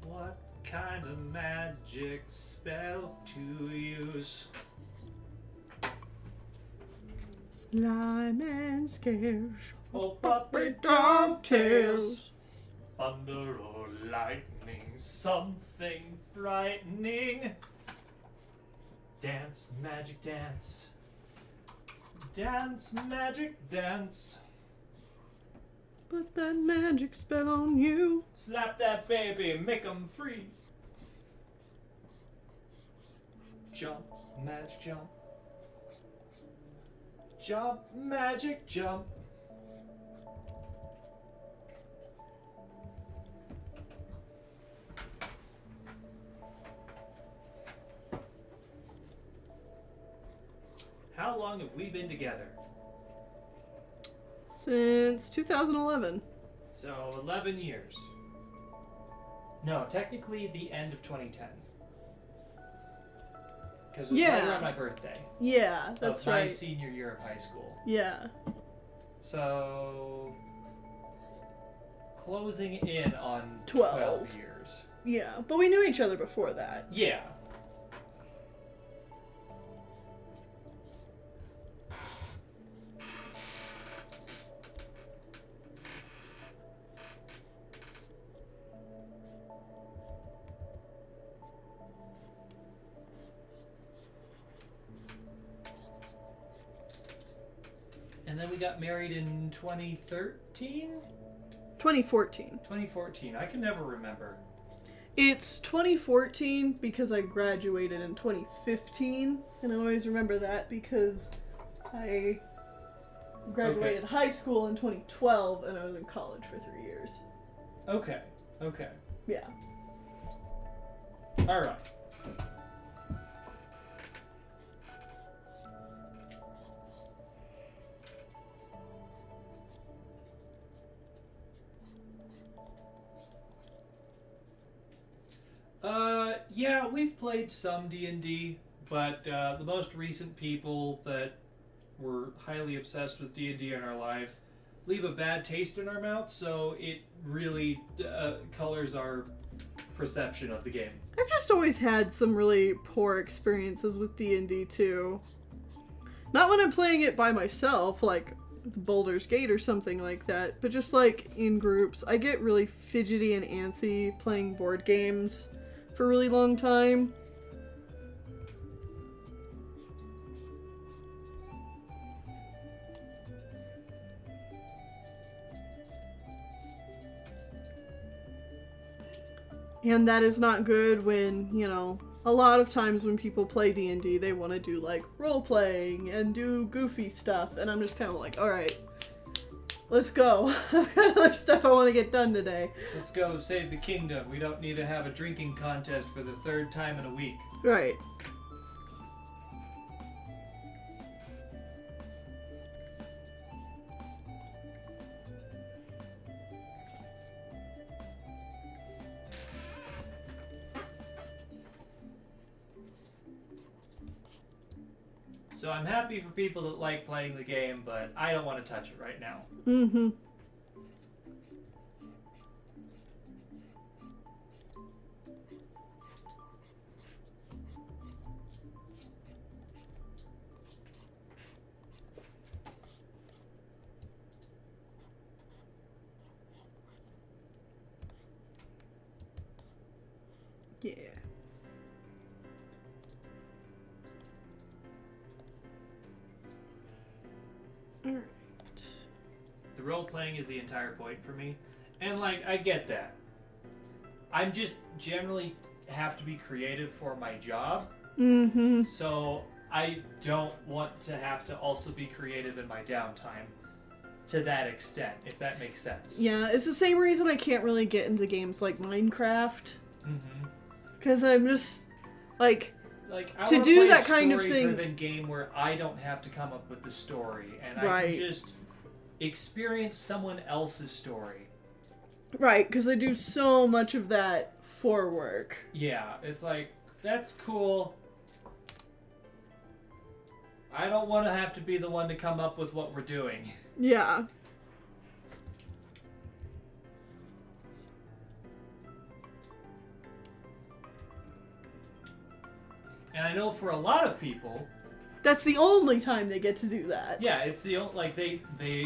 What kind of magic spell to use? Slime and scares. Oh, puppy dog tails. Thunder or lightning, something frightening. Dance, magic dance. Dance, magic dance. Put that magic spell on you. Slap that baby, make 'em freeze. Jump, magic jump. Jump, magic jump. how long have we been together? Since 2011. So 11 years. No, technically the end of 2010. Because it was right around my birthday. Yeah, that's right. My senior year of high school. Yeah. So closing in on 12 years. Yeah, but we knew each other before that. Yeah. And then we got married in 2013? 2014. 2014. I can never remember. It's 2014 because I graduated in 2015, and I always remember that because I graduated high school in 2012 and I was in college for 3 years. Okay. Okay. Yeah. All right. Yeah, we've played some D&D, but the most recent people that were highly obsessed with D&D in our lives leave a bad taste in our mouth, so it really colors our perception of the game. I've just always had some really poor experiences with D&D too. Not when I'm playing it by myself, like Baldur's Gate or something like that, but just like in groups. I get really fidgety and antsy playing board games for a really long time. And that is not good when, you know, a lot of times when people play D&D, they want to do like role-playing and do goofy stuff, and I'm just kind of like, alright, let's go. I've got other stuff I want to get done today. Let's go save the kingdom. We don't need to have a drinking contest for the 3rd time in a week. Right. So I'm happy for people that like playing the game, but I don't want to touch it right now. Mm-hmm. Yeah. Alright. The role playing is the entire point for me. And like, I get that. I'm just generally have to be creative for my job. Mm-hmm. So I don't want to have to also be creative in my downtime to that extent, if that makes sense. Yeah, it's the same reason I can't really get into games like Minecraft. Mm-hmm. Because I'm just, like I to wanna do play that a kind of thing. story-driven game where I don't have to come up with the story, and I Right. can just experience someone else's story. Right, because I do so much of that for work. Yeah, it's like, that's cool. I don't want to have to be the one to come up with what we're doing. Yeah. And I know for a lot of people, That's the only time they get to do that. yeah, it's the like they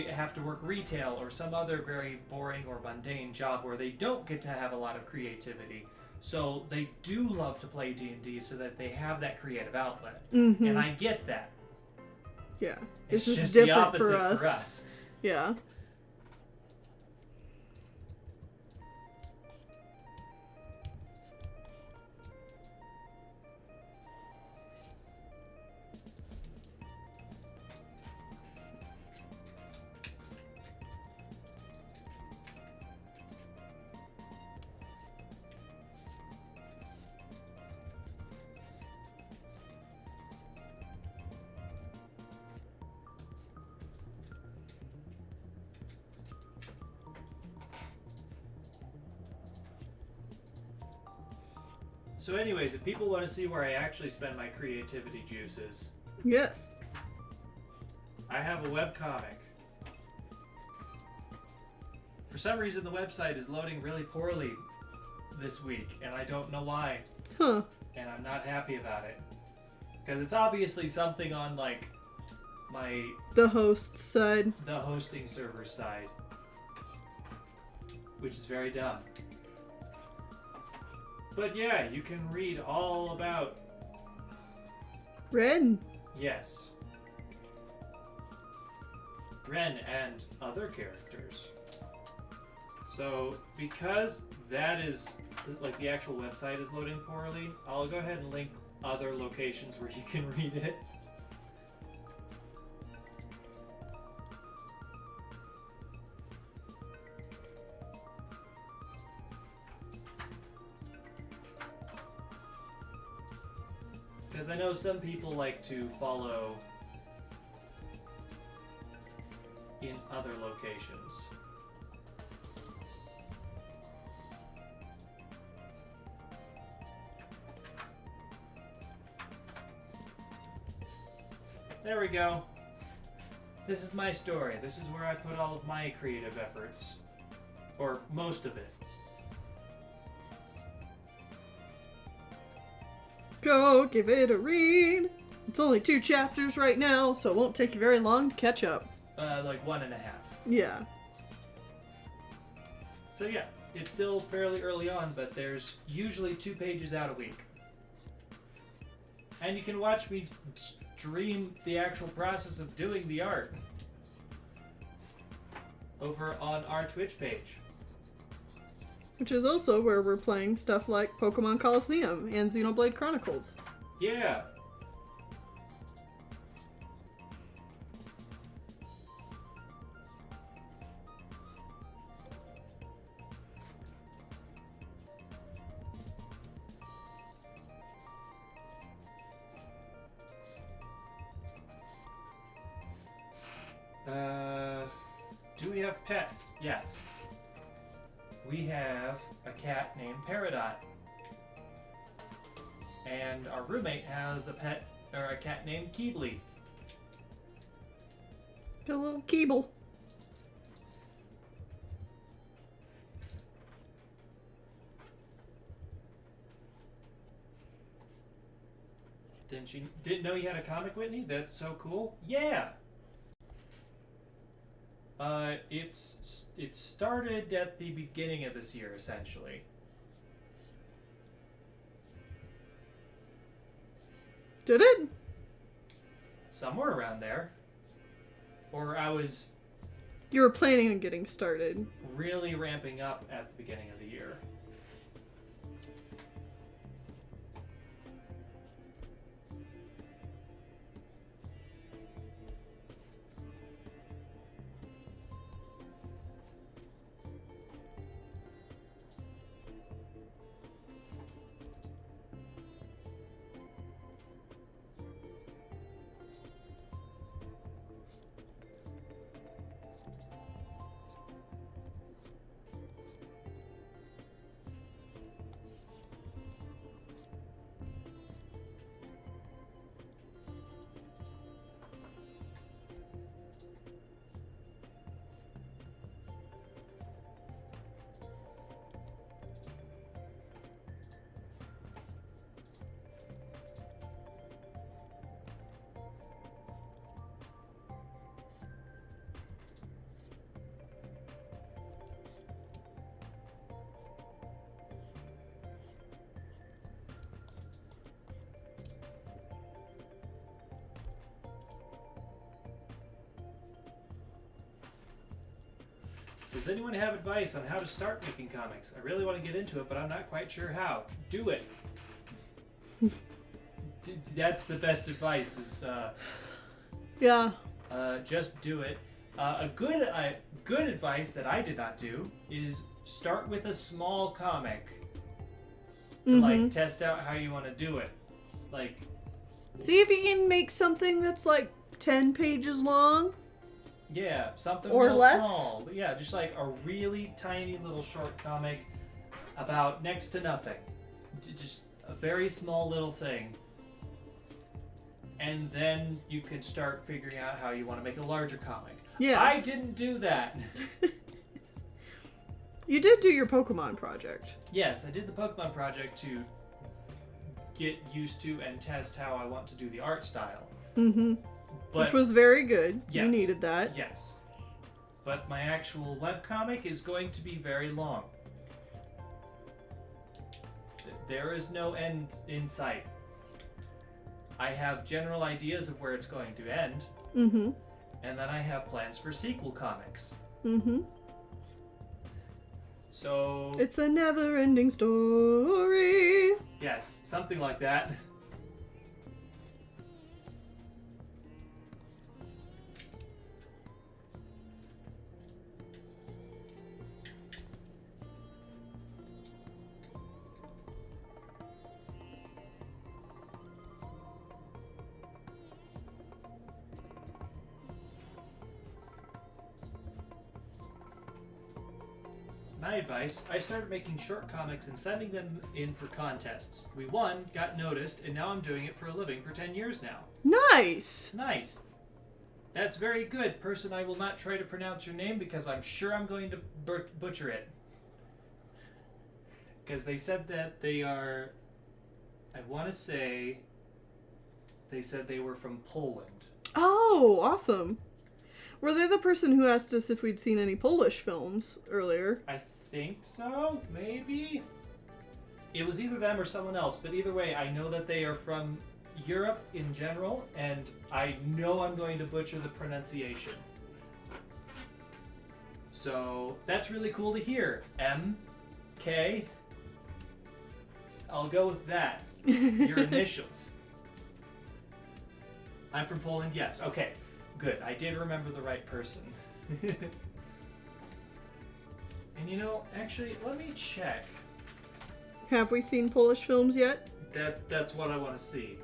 have to work retail or some other very boring or mundane job where they don't get to have a lot of creativity. So they do love to play D&D so that they have that creative outlet. Mm-hmm. And I get that. Yeah. It's just the different opposite for us. Yeah. So anyways, if people want to see where I actually spend my creativity juices, Yes. I have a webcomic. For some reason, the website is loading really poorly this week, and I don't know why. Huh. And I'm not happy about it. Because it's obviously something on, like, the host side. the hosting server side. Which is very dumb. But yeah, you can read all about... Ren. Yes. Ren and other characters. So, because that is, like, the actual website is loading poorly, I'll go ahead and link other locations where you can read it. Because I know some people like to follow in other locations. There we go. This is my story. This is where I put all of my creative efforts. Or most of it. Go give it a read. It's only 2 chapters right now, so it won't take you very long to catch up. Like 1.5. Yeah. So yeah, it's still fairly early on, but there's usually 2 pages out a week. And you can watch me stream the actual process of doing the art over on our Twitch page. Which is also where we're playing stuff like Pokemon Coliseum and Xenoblade Chronicles. Yeah. Do we have pets? Yes. We have a cat named Peridot. And our roommate has a cat named Keebly. Got a little Keeble. Didn't know you had a comic, Whitney? That's so cool. Yeah. It started at the beginning of this year, essentially. Did it? Somewhere around there. Or I was You were planning on getting started. really ramping up at the beginning of the year. Does anyone have advice on how to start making comics? I really want to get into it, but I'm not quite sure how. Do it. That's the best advice. Is Yeah. just do it. A good advice that I did not do is start with a small comic to like test out how you want to do it. Like, See if you can make something that's like 10 pages long. yeah, something Or real less? small. But yeah, just like a really tiny little short comic about next to nothing. Just a very small little thing. And then you can start figuring out how you want to make a larger comic. Yeah. I didn't do that. You did do your Pokemon project. Yes, I did the Pokemon project to get used to and test how I want to do the art style. Mm-hmm. But, which was very good. Yes, you needed that. Yes. But my actual webcomic is going to be very long. There is no end in sight. I have general ideas of where it's going to end. Mm-hmm. And then I have plans for sequel comics. Mm-hmm. So... It's a never-ending story. Yes, something like that. My advice, I started making short comics and sending them in for contests. We won, got noticed, and now I'm doing it for a living for 10 years now. Nice! Nice. That's very good. Person, I will not try to pronounce your name because I'm sure I'm going to butcher it. Because they said that they are... I want to say... They said they were from Poland. Oh, awesome. Were they the person who asked us if we'd seen any Polish films earlier? I think so, maybe? It was either them or someone else, but either way, I know that they are from Europe in general, and I know I'm going to butcher the pronunciation. So, that's really cool to hear. M.K. I'll go with that. Your initials. I'm from Poland, yes. Okay, good. I did remember the right person. And you know, actually, let me check. Have we seen Polish films yet? That's what I want to see.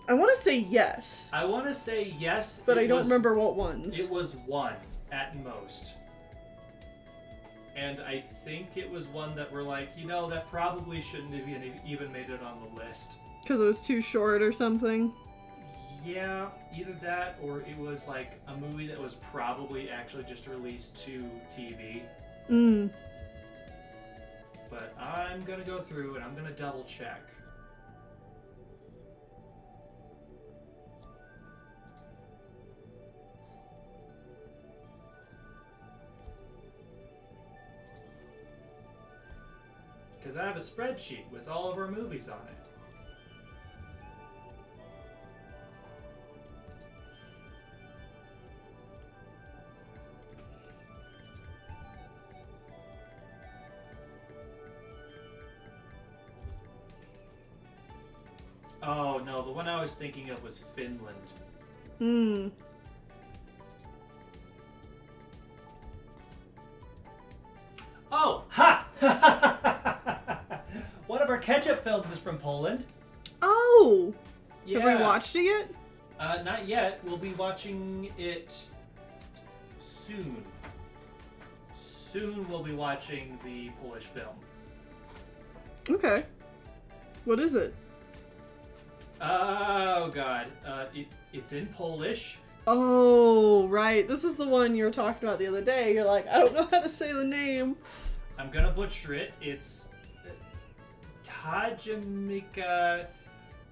I want to say yes. I want to say yes, but I don't remember what ones. It was one at most. And I think it was one that we're like, you know, that probably shouldn't have even made it on the list. Because it was too short or something? Yeah, either that or it was like a movie that was probably actually just released to TV. Mm. But I'm going to go through and I'm going to double check. Because I have a spreadsheet with all of our movies on it. Oh no, the one I was thinking of was Finland. Hmm. Oh, ha! One of our ketchup films is from Poland. Oh! Yeah. Have we watched it yet? Not yet. We'll be watching it soon. Soon we'll be watching the Polish film. Okay. What is it? Oh god. It's in Polish. Oh, right. This is the one you were talking about the other day. You're like, I don't know how to say the name. I'm gonna butcher it. It's Tajemika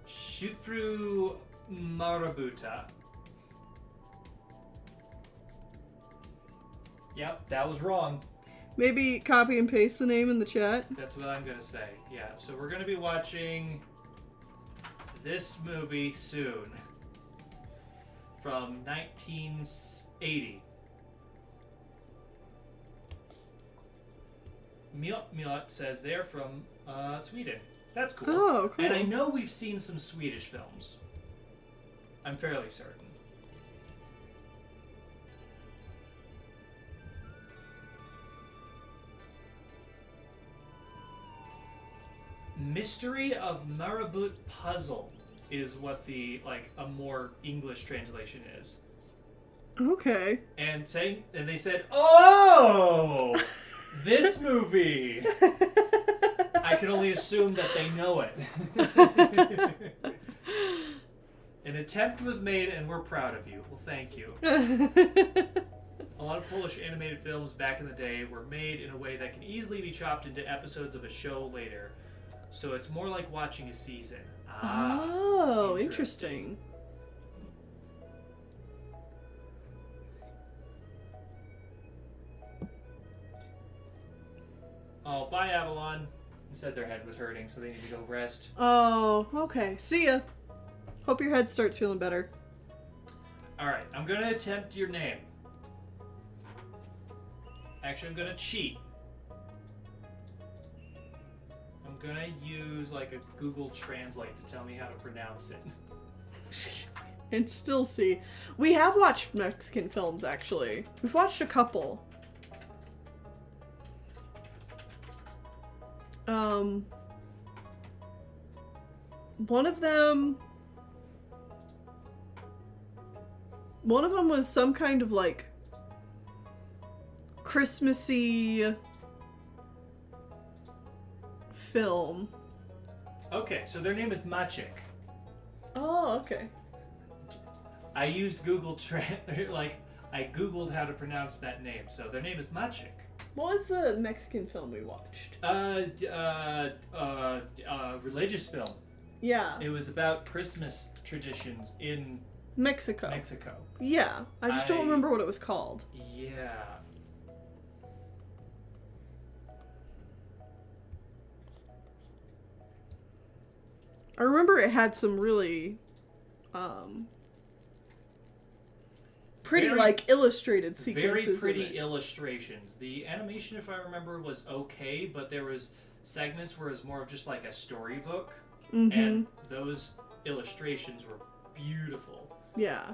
Shifru Marabuta. Yep, that was wrong. Maybe copy and paste the name in the chat. That's what I'm gonna say. Yeah, so we're gonna be watching this movie soon. From 1980. Mjot says they're from Sweden. That's cool. Oh, cool. And I know we've seen some Swedish films. I'm fairly certain. Mystery of Marabut Puzzle is what the, like, a more English translation is. Okay. And they said, oh! This movie! I can only assume that they know it. An attempt was made, and we're proud of you. Well, thank you. A lot of Polish animated films back in the day were made in a way that can easily be chopped into episodes of a show later. So it's more like watching a season. Oh, interesting. Oh, bye, Avalon. They said their head was hurting, so they need to go rest. Oh, okay. See ya. Hope your head starts feeling better. Alright, I'm going to attempt your name. Actually, I'm going to cheat. I'm going to use like a Google Translate to tell me how to pronounce it. And still see. We have watched Mexican films, actually. We've watched a couple. One of them was some kind of like Christmassy film. Okay, so their name is Maciek. Oh, okay. I used Google I Googled how to pronounce that name. So their name is Maciek. What was the Mexican film we watched? Religious film. Yeah. It was about Christmas traditions in Mexico. Yeah. I just don't remember what it was called. Yeah. I remember it had some really pretty illustrated sequences. Very pretty illustrations. The animation, if I remember, was okay, but there was segments where it was more of just like a storybook, and those illustrations were beautiful. Yeah.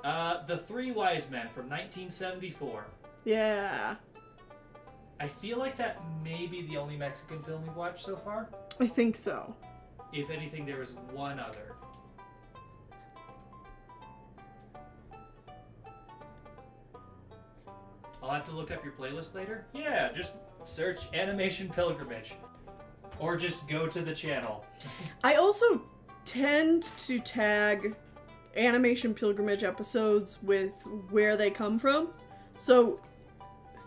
The Three Wise Men from 1974. Yeah. I feel like that may be the only Mexican film we've watched so far. I think so. If anything, there was one other. I'll have to look up your playlist later. Yeah, just search Animation Pilgrimage. Or just go to the channel. I also tend to tag Animation Pilgrimage episodes with where they come from. So,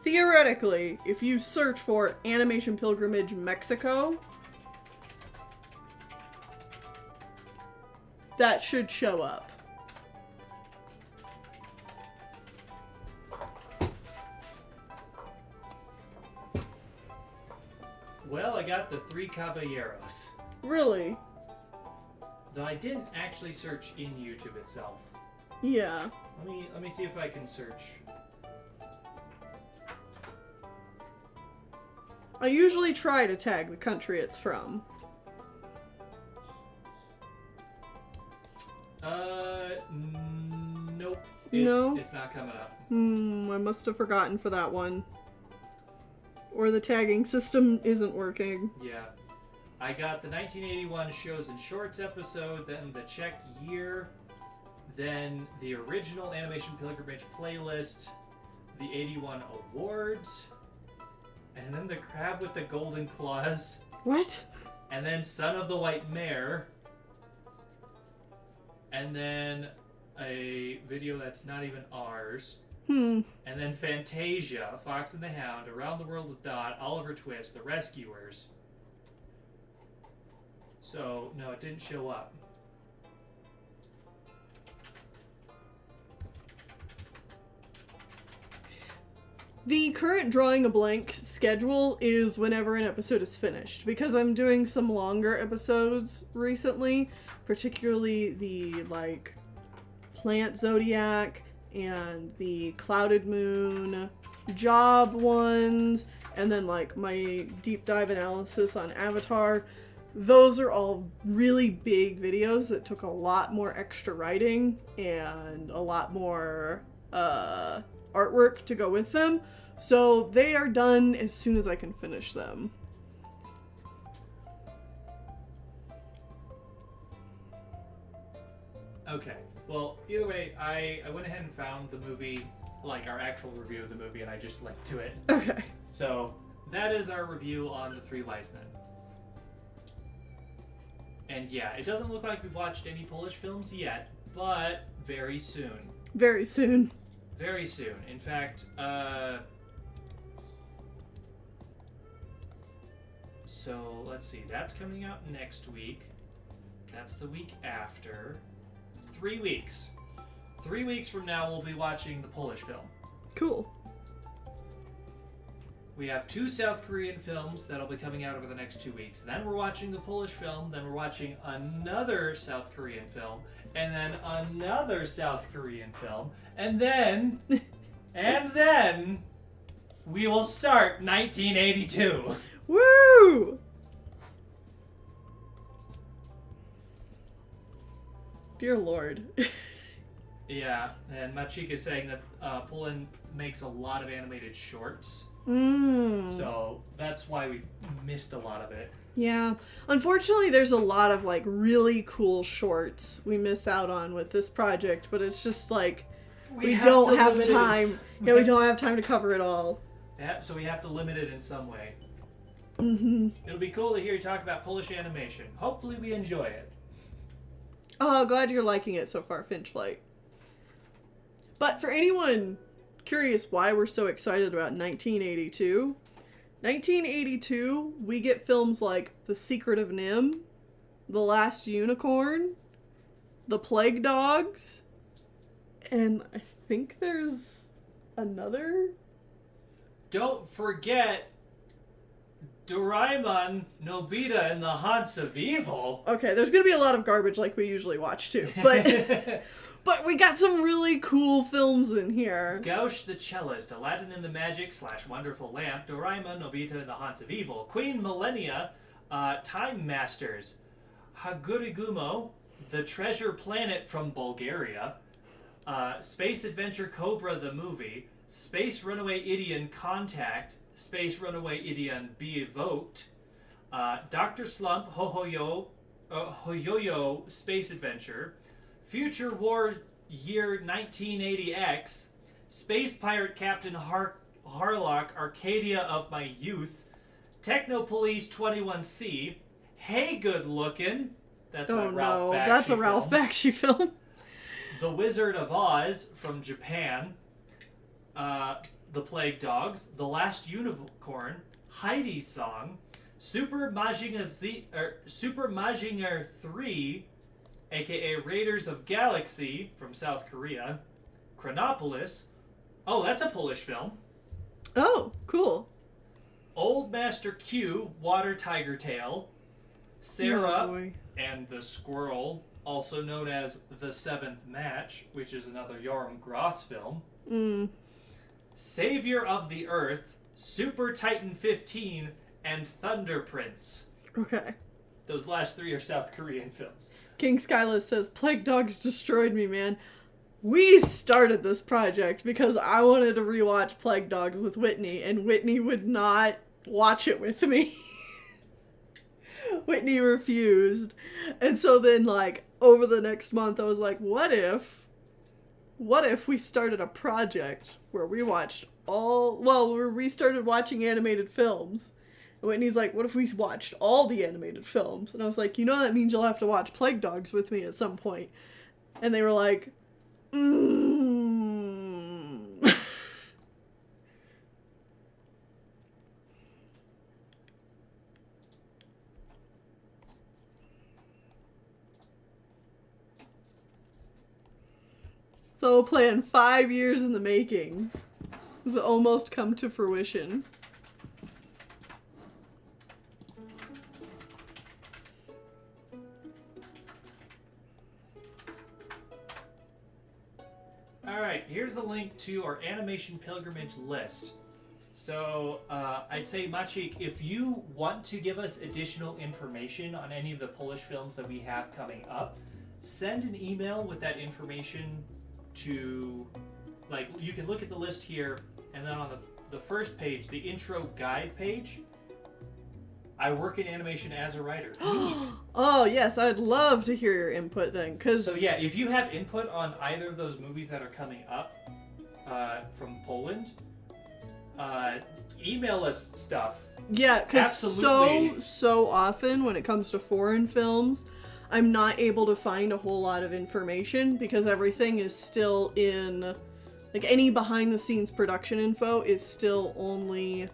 theoretically, if you search for Animation Pilgrimage Mexico, that should show up. Well, I got the Three Caballeros. Really? Though I didn't actually search in YouTube itself. Yeah. Let me see if I can search. I usually try to tag the country it's from. Nope. No? It's not coming up. I must have forgotten for that one. Or the tagging system isn't working. Yeah. I got the 1981 Shows and Shorts episode, then the Czech year, then the original Animation Pilgrimage playlist, the 81 awards, and then the Crab with the Golden Claws. What? And then Son of the White Mare. And then a video that's not even ours. And then Fantasia, Fox and the Hound, Around the World with Dot, Oliver Twist, The Rescuers. So, no, it didn't show up. The current Drawing a Blank schedule is whenever an episode is finished, because I'm doing some longer episodes recently, particularly the, Plant Zodiac and the Clouded Moon job ones, and then, my deep dive analysis on Avatar. Those are all really big videos that took a lot more extra writing and a lot more, artwork to go with them. So they are done as soon as I can finish them. Okay. Well, either way, I went ahead and found the movie, our actual review of the movie, and I just linked to it. Okay. So, that is our review on The Three Wise Men. And yeah, it doesn't look like we've watched any Polish films yet, but very soon. Very soon. Very soon. In fact, so let's see, that's coming out next week. That's the week after. 3 weeks. 3 weeks from now, we'll be watching the Polish film. Cool. We have 2 South Korean films that'll be coming out over the next 2 weeks. Then we're watching the Polish film, then we're watching another South Korean film, and then another South Korean film, and then, we will start 1982. Woo! Dear Lord. Yeah, and Machik is saying that Poland makes a lot of animated shorts. So that's why we missed a lot of it. Yeah. Unfortunately, there's a lot of, like, really cool shorts we miss out on with this project, but it's just, like, we don't have time. Yeah, we don't have time to cover it all. Yeah, so we have to limit it in some way. Mm-hmm. It'll be cool to hear you talk about Polish animation. Hopefully we enjoy it. Oh, glad you're liking it so far, Finchflight. But for anyone curious why we're so excited about 1982, we get films like The Secret of Nim, The Last Unicorn, The Plague Dogs, and I think there's another. Don't forget Doraemon, Nobita, and the Haunts of Evil. Okay, there's gonna be a lot of garbage like we usually watch too, but but we got some really cool films in here. Gauche the Cellist, Aladdin and the Magic / Wonderful Lamp, Doraemon, Nobita, and the Haunts of Evil, Queen Millennia, Time Masters, Hagurigumo, The Treasure Planet from Bulgaria, Space Adventure Cobra the Movie, Space Runaway Idion Contact, Space Runaway Idion Be Evoked, Dr. Slump Hoyoyo Space Adventure, Future War Year 1980X, Space Pirate Captain Harlock Arcadia of My Youth, Techno Police 21C, Hey Good Lookin', that's a Ralph Bakshi that's a film. Ralph Bakshi film. The Wizard of Oz from Japan, The Plague Dogs, The Last Unicorn, Heidi's Song, Super Mazinger 3, aka Raiders of Galaxy from South Korea, Chronopolis. Oh, that's a Polish film. Oh, cool. Old Master Q, Water Tiger Tail, Sarah and the Squirrel, also known as The Seventh Match, which is another Joram Gross film. Savior of the Earth, Super Titan 15, and Thunder Prince. Okay. Those last 3 are South Korean films. King Skyless says, Plague Dogs destroyed me, man. We started this project because I wanted to rewatch Plague Dogs with Whitney, and Whitney would not watch it with me. Whitney refused. And so then, like, over the next month, I was like, what if we started a project where we watched where we started watching animated films? And Whitney's like, what if we watched all the animated films? And I was like, that means you'll have to watch Plague Dogs with me at some point. And they were like, So plan 5 years in the making has almost come to fruition. Alright, here's the link to our animation pilgrimage list. So, I'd say, Machik, if you want to give us additional information on any of the Polish films that we have coming up, send an email with that information to, like, you can look at the list here, and then on the first page, the intro guide page, I work in animation as a writer. Oh, yes, I'd love to hear your input then, because... So yeah, if you have input on either of those movies that are coming up from Poland, email us stuff. Yeah, because so often when it comes to foreign films, I'm not able to find a whole lot of information because everything is still in, like, any behind the scenes production info is still only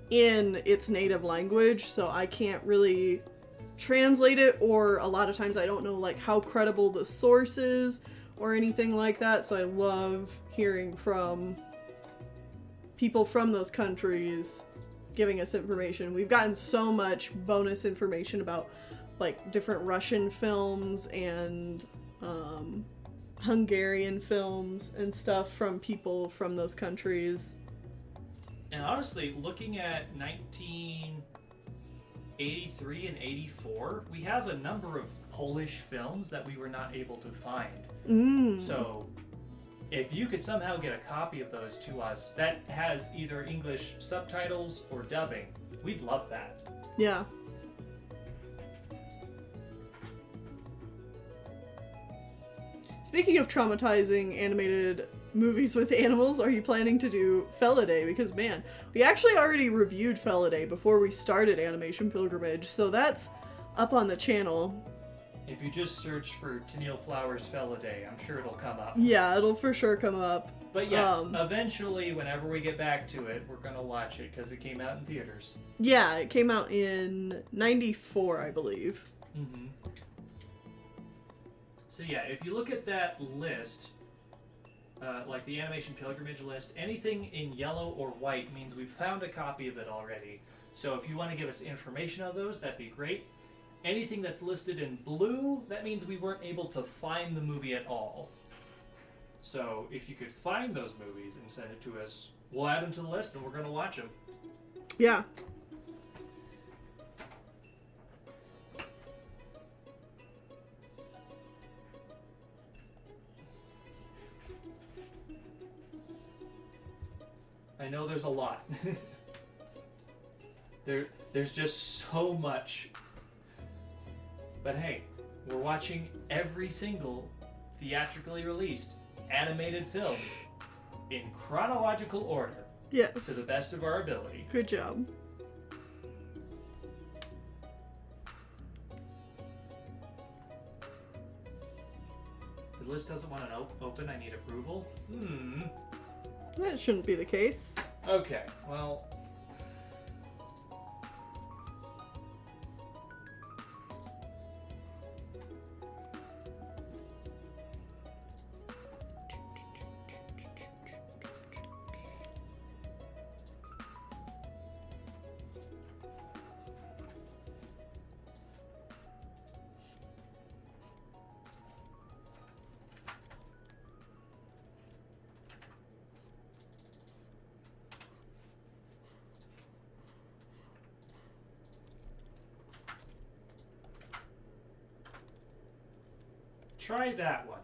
in its native language, so I can't really translate it, or a lot of times I don't know like how credible the source is or anything like that, so I love hearing from people from those countries giving us information. We've gotten so much bonus information about like different Russian films and Hungarian films and stuff from people from those countries. And honestly, looking at 1983 and 84, we have a number of Polish films that we were not able to find. So if you could somehow get a copy of those to us that has either English subtitles or dubbing, we'd love that. Yeah. Speaking of traumatizing animated movies with animals, are you planning to do Felidae? Because, man, we actually already reviewed Felidae before we started Animation Pilgrimage, so that's up on the channel. If you just search for Tennille Flowers Felidae, I'm sure it'll come up. Yeah, it'll for sure come up. But yes, eventually, whenever we get back to it, we're going to watch it because it came out in theaters. Yeah, it came out in 94, I believe. Mm-hmm. So yeah, if you look at that list, like the Animation Pilgrimage list, anything in yellow or white means we've found a copy of it already. So if you want to give us information on those, that'd be great. Anything that's listed in blue, that means we weren't able to find the movie at all. So if you could find those movies and send it to us, we'll add them to the list and we're going to watch them. Yeah. I know there's a lot. There's just so much. But hey, we're watching every single theatrically released animated film in chronological order. Yes. To the best of our ability. Good job. The list doesn't want to open. I need approval. That shouldn't be the case. Okay, well... Try that one.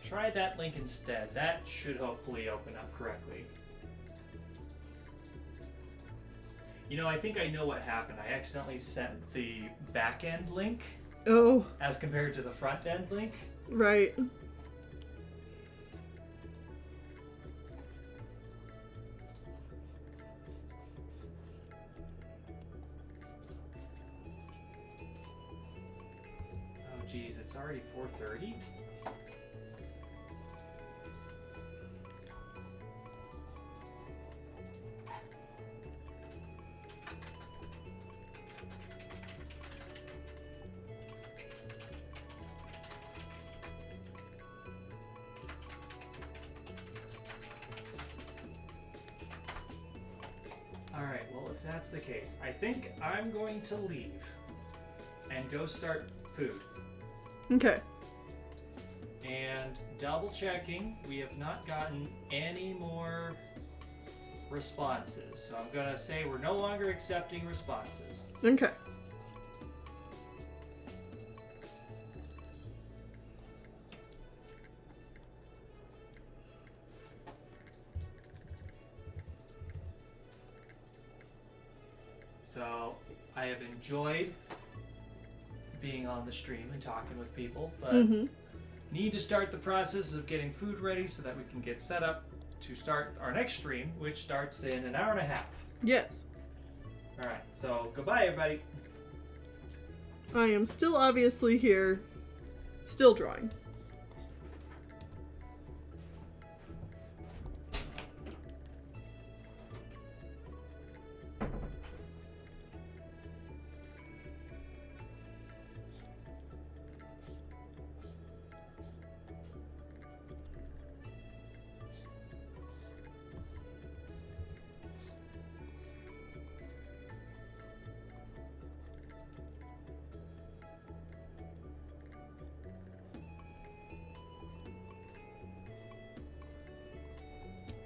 Try that link instead. That should hopefully open up correctly. You know, I think I know what happened. I accidentally sent the back-end link as compared to the front-end link. Right. Oh, geez, it's already 4:30? Alright, well, if that's the case, I think I'm going to leave and go start food. Okay. And double checking, we have not gotten any more responses. So I'm going to say we're no longer accepting responses. Okay. So I have enjoyed being on the stream and talking with people, but need to start the process of getting food ready so that we can get set up to start our next stream, which starts in an hour and a half. Yes. All right, so goodbye, everybody. I am still obviously here, still drawing.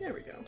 There we go.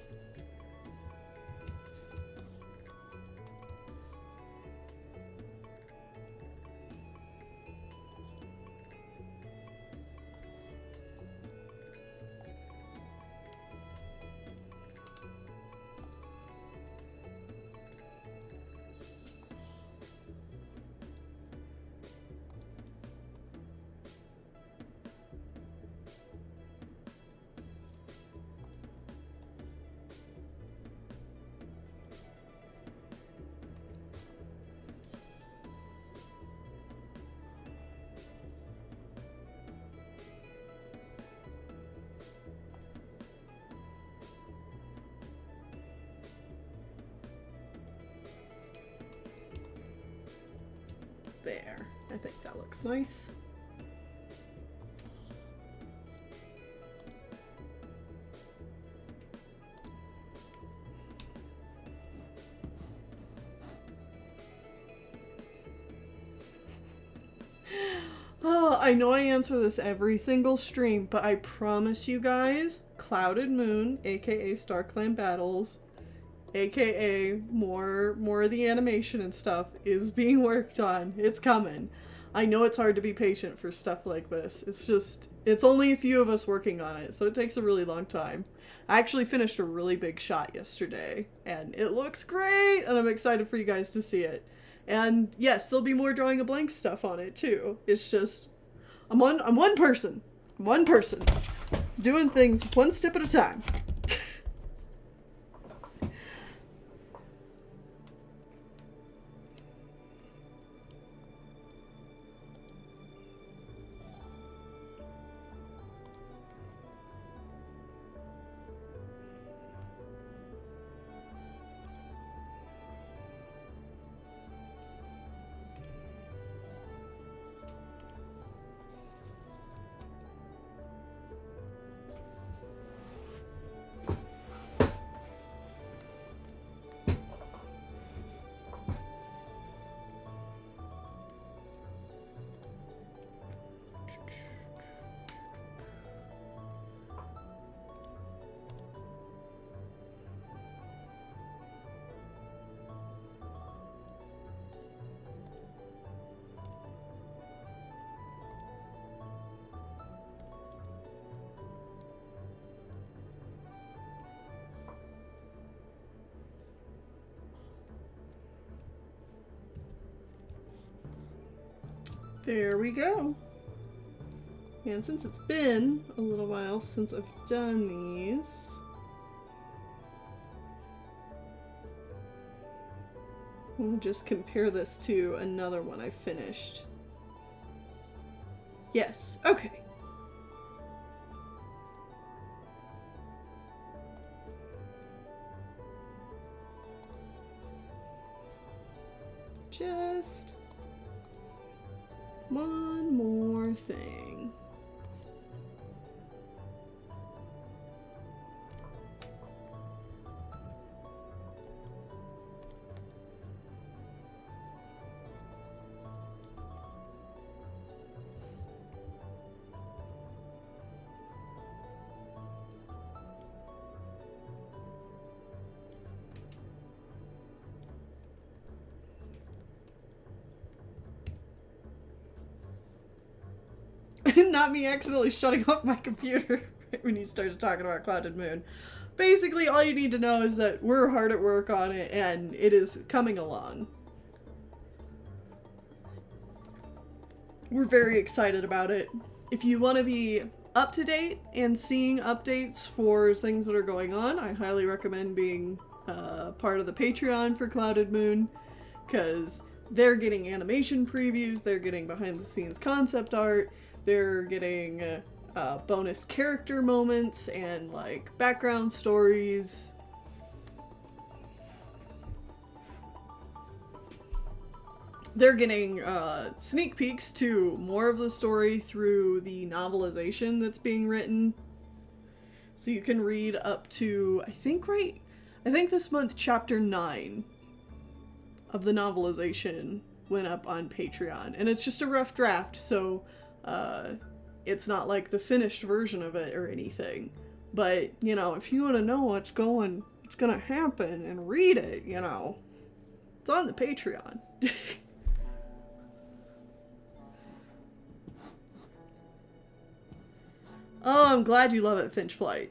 There. I think that looks nice. Oh, I know I answer this every single stream, but I promise you guys, Clouded Moon, aka StarClan Battles, aka more of the animation and stuff, is being worked on. It's coming. I know it's hard to be patient for stuff like this. It's only a few of us working on it, so it takes a really long time. I actually finished a really big shot yesterday, and it looks great, and I'm excited for you guys to see it. And yes, there'll be more drawing a blank stuff on it too. It's just, I'm one person, doing things one step at a time. There we go. And since it's been a little while since I've done these, we'll just compare this to another one I finished. Yes, okay. Just one more thing. Not me accidentally shutting off my computer right when you started talking about Clouded Moon. Basically, all you need to know is that we're hard at work on it, and it is coming along. we're very excited about it. If you want to be up to date and seeing updates for things that are going on, I highly recommend being part of the Patreon for Clouded Moon, because they're getting animation previews, they're getting behind the scenes concept art, they're getting bonus character moments and like background stories. They're getting sneak peeks to more of the story through the novelization that's being written. So you can read up to, I think this month, chapter 9 of the novelization went up on Patreon. And it's just a rough draft, so it's not like the finished version of it or anything. But, you know, if you want to know what's gonna happen and read it, you know, it's on the Patreon. Oh, I'm glad you love it, Finch Flight.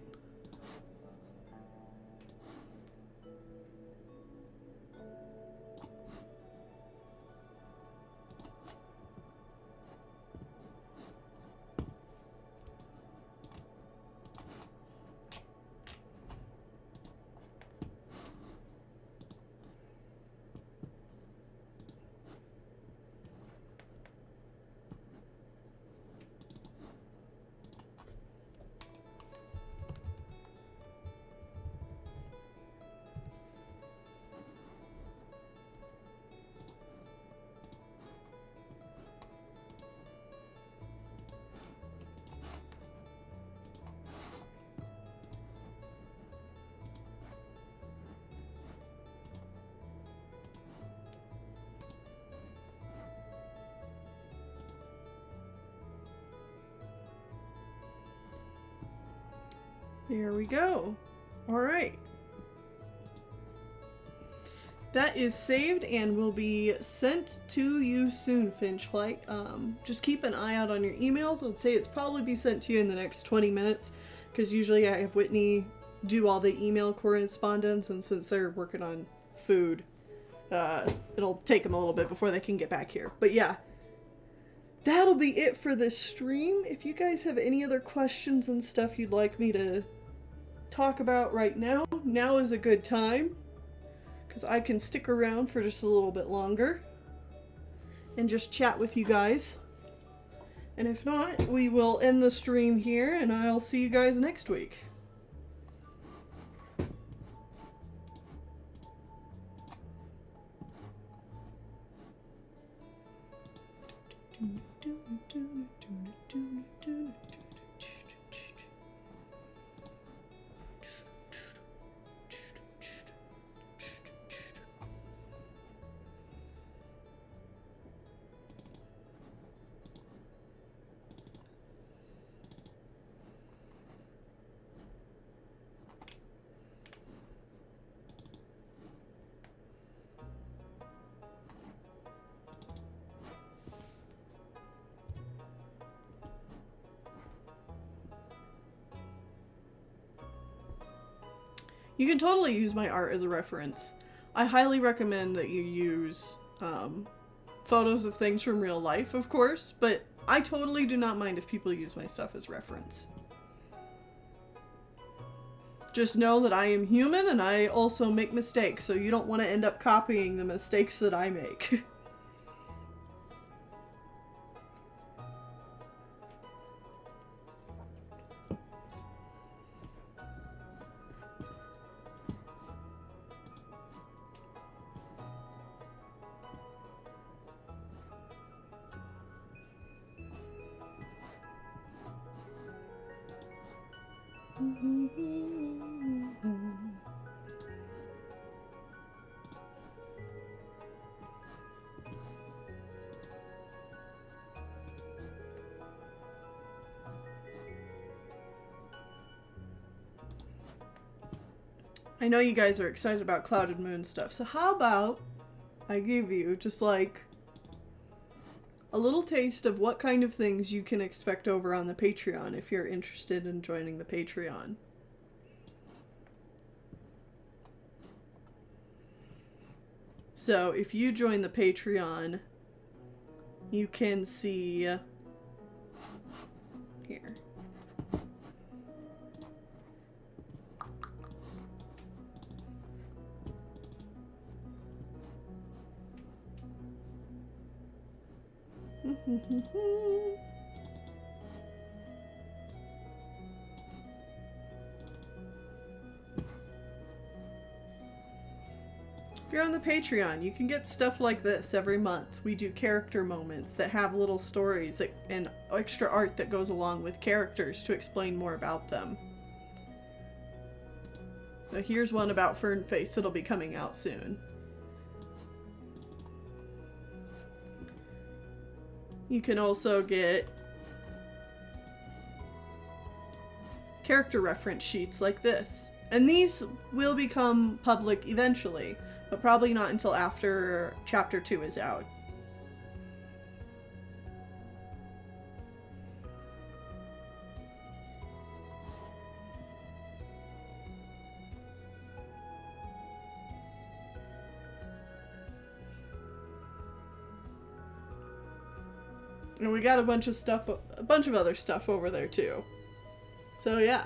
There we go. Alright. That is saved and will be sent to you soon, Finch Flight. Just keep an eye out on your emails. I'd say it's probably be sent to you in the next 20 minutes, because usually I have Whitney do all the email correspondence, and since they're working on food, it'll take them a little bit before they can get back here. But yeah, that'll be it for this stream. If you guys have any other questions and stuff you'd like me to talk about right now, now is a good time, because I can stick around for just a little bit longer and just chat with you guys. And if not, we will end the stream here, and I'll see you guys next week. You can totally use my art as a reference. I highly recommend that you use photos of things from real life, of course, but I totally do not mind if people use my stuff as reference. Just know that I am human and I also make mistakes, so you don't want to end up copying the mistakes that I make. I know you guys are excited about Clouded Moon stuff, so how about I give you just like a little taste of what kind of things you can expect over on the Patreon if you're interested in joining the Patreon. So if you join the Patreon, you can see here. If you're on the Patreon, you can get stuff like this every month. We do character moments that have little stories and extra art that goes along with characters to explain more about them. So here's one about Fernface that'll be coming out soon. You can also get character reference sheets like this. And these will become public eventually, but probably not until after Chapter 2 is out. And we got a bunch of other stuff over there too. So yeah.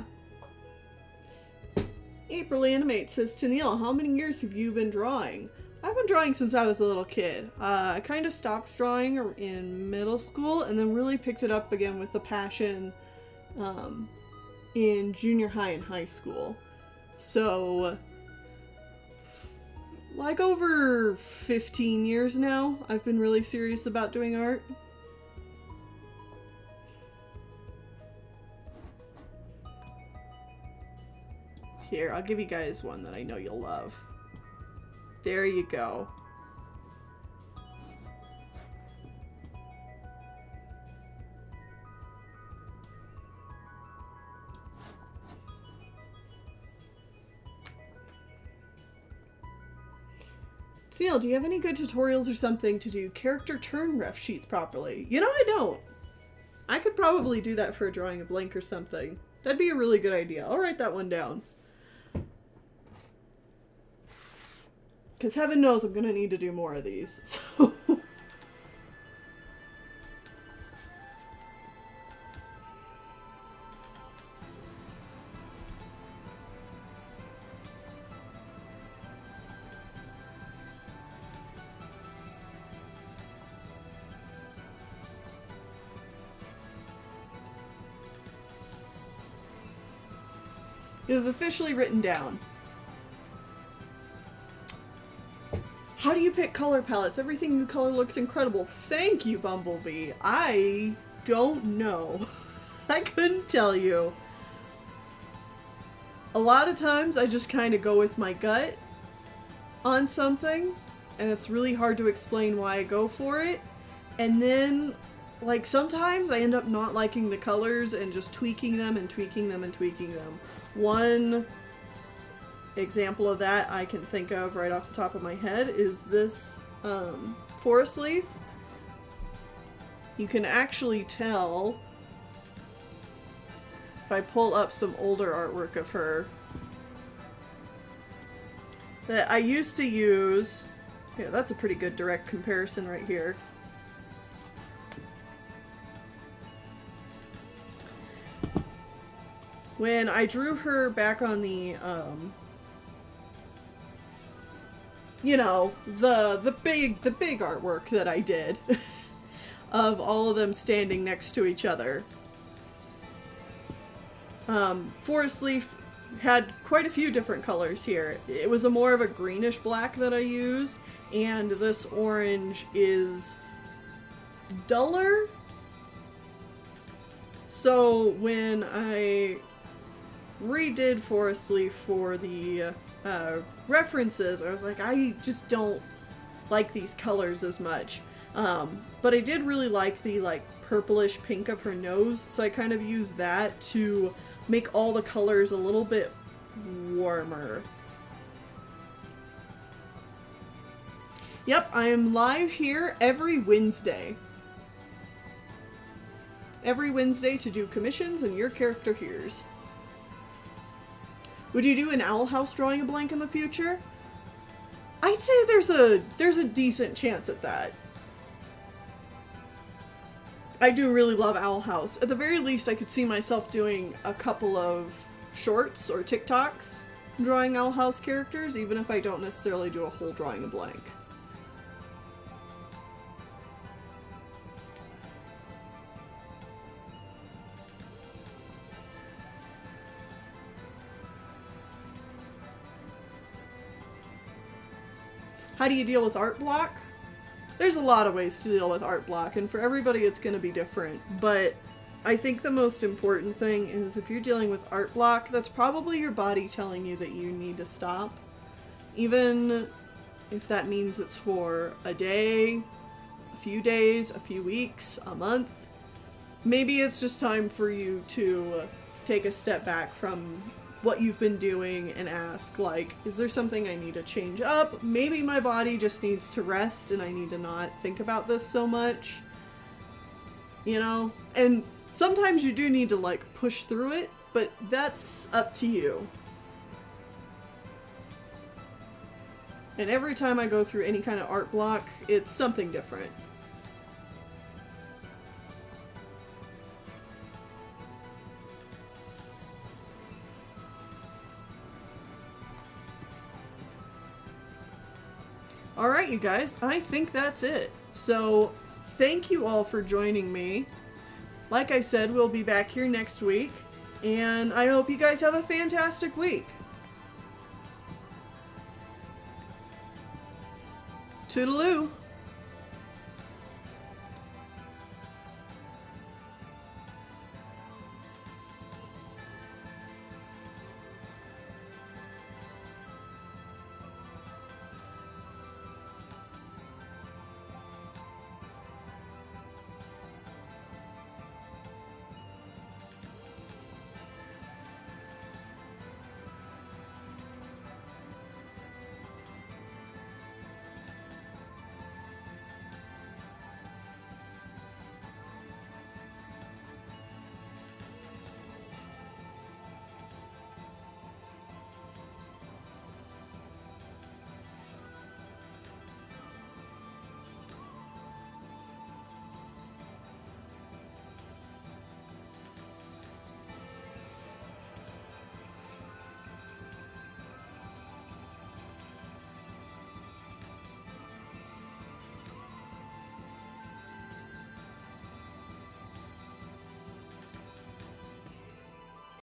April Animate says to Neil, how many years have you been drawing? I've been drawing since I was a little kid. I kind of stopped drawing in middle school and then really picked it up again with a passion in junior high and high school. So, like over 15 years now, I've been really serious about doing art. Here, I'll give you guys one that I know you'll love. There you go. Neil, do you have any good tutorials or something to do character turn ref sheets properly? You know, I don't. I could probably do that for a drawing a blank or something. That'd be a really good idea. I'll write that one down. Because heaven knows I'm going to need to do more of these. So. It is officially written down. How do you pick color palettes? Everything you color looks incredible. Thank you, Bumblebee. I don't know. I couldn't tell you. A lot of times I just kind of go with my gut on something, and it's really hard to explain why I go for it. And then, like, sometimes I end up not liking the colors and just tweaking them and tweaking them and tweaking them. One example of that I can think of right off the top of my head is this forest leaf. You can actually tell if I pull up some older artwork of her that I used to use. Yeah, that's a pretty good direct comparison right here. When I drew her back on the you know, the big artwork that I did of all of them standing next to each other. Forest Leaf had quite a few different colors here. It was a more of a greenish black that I used, and this orange is duller. So when I redid Forest Leaf for the references, I was like, I just don't like these colors as much. But I did really like the purplish pink of her nose, so I kind of used that to make all the colors a little bit warmer. Yep, I am live here every Wednesday. Every Wednesday to do commissions and your character hears. Would you do an Owl House drawing a blank in the future? I'd say there's a decent chance at that. I do really love Owl House. At the very least, I could see myself doing a couple of shorts or TikToks drawing Owl House characters, even if I don't necessarily do a whole drawing of blank. How do you deal with art block? There's a lot of ways to deal with art block, and for everybody it's going to be different, but I think the most important thing is if you're dealing with art block, that's probably your body telling you that you need to stop. Even if that means it's for a day, a few days, a few weeks, a month. Maybe it's just time for you to take a step back from what you've been doing and ask, like, is there something I need to change up? Maybe my body just needs to rest and I need to not think about this so much. You know? And sometimes you do need to, like, push through it, but that's up to you. And every time I go through any kind of art block, it's something different. Alright, you guys, I think that's it. So, thank you all for joining me. Like I said, we'll be back here next week, and I hope you guys have a fantastic week. Toodaloo!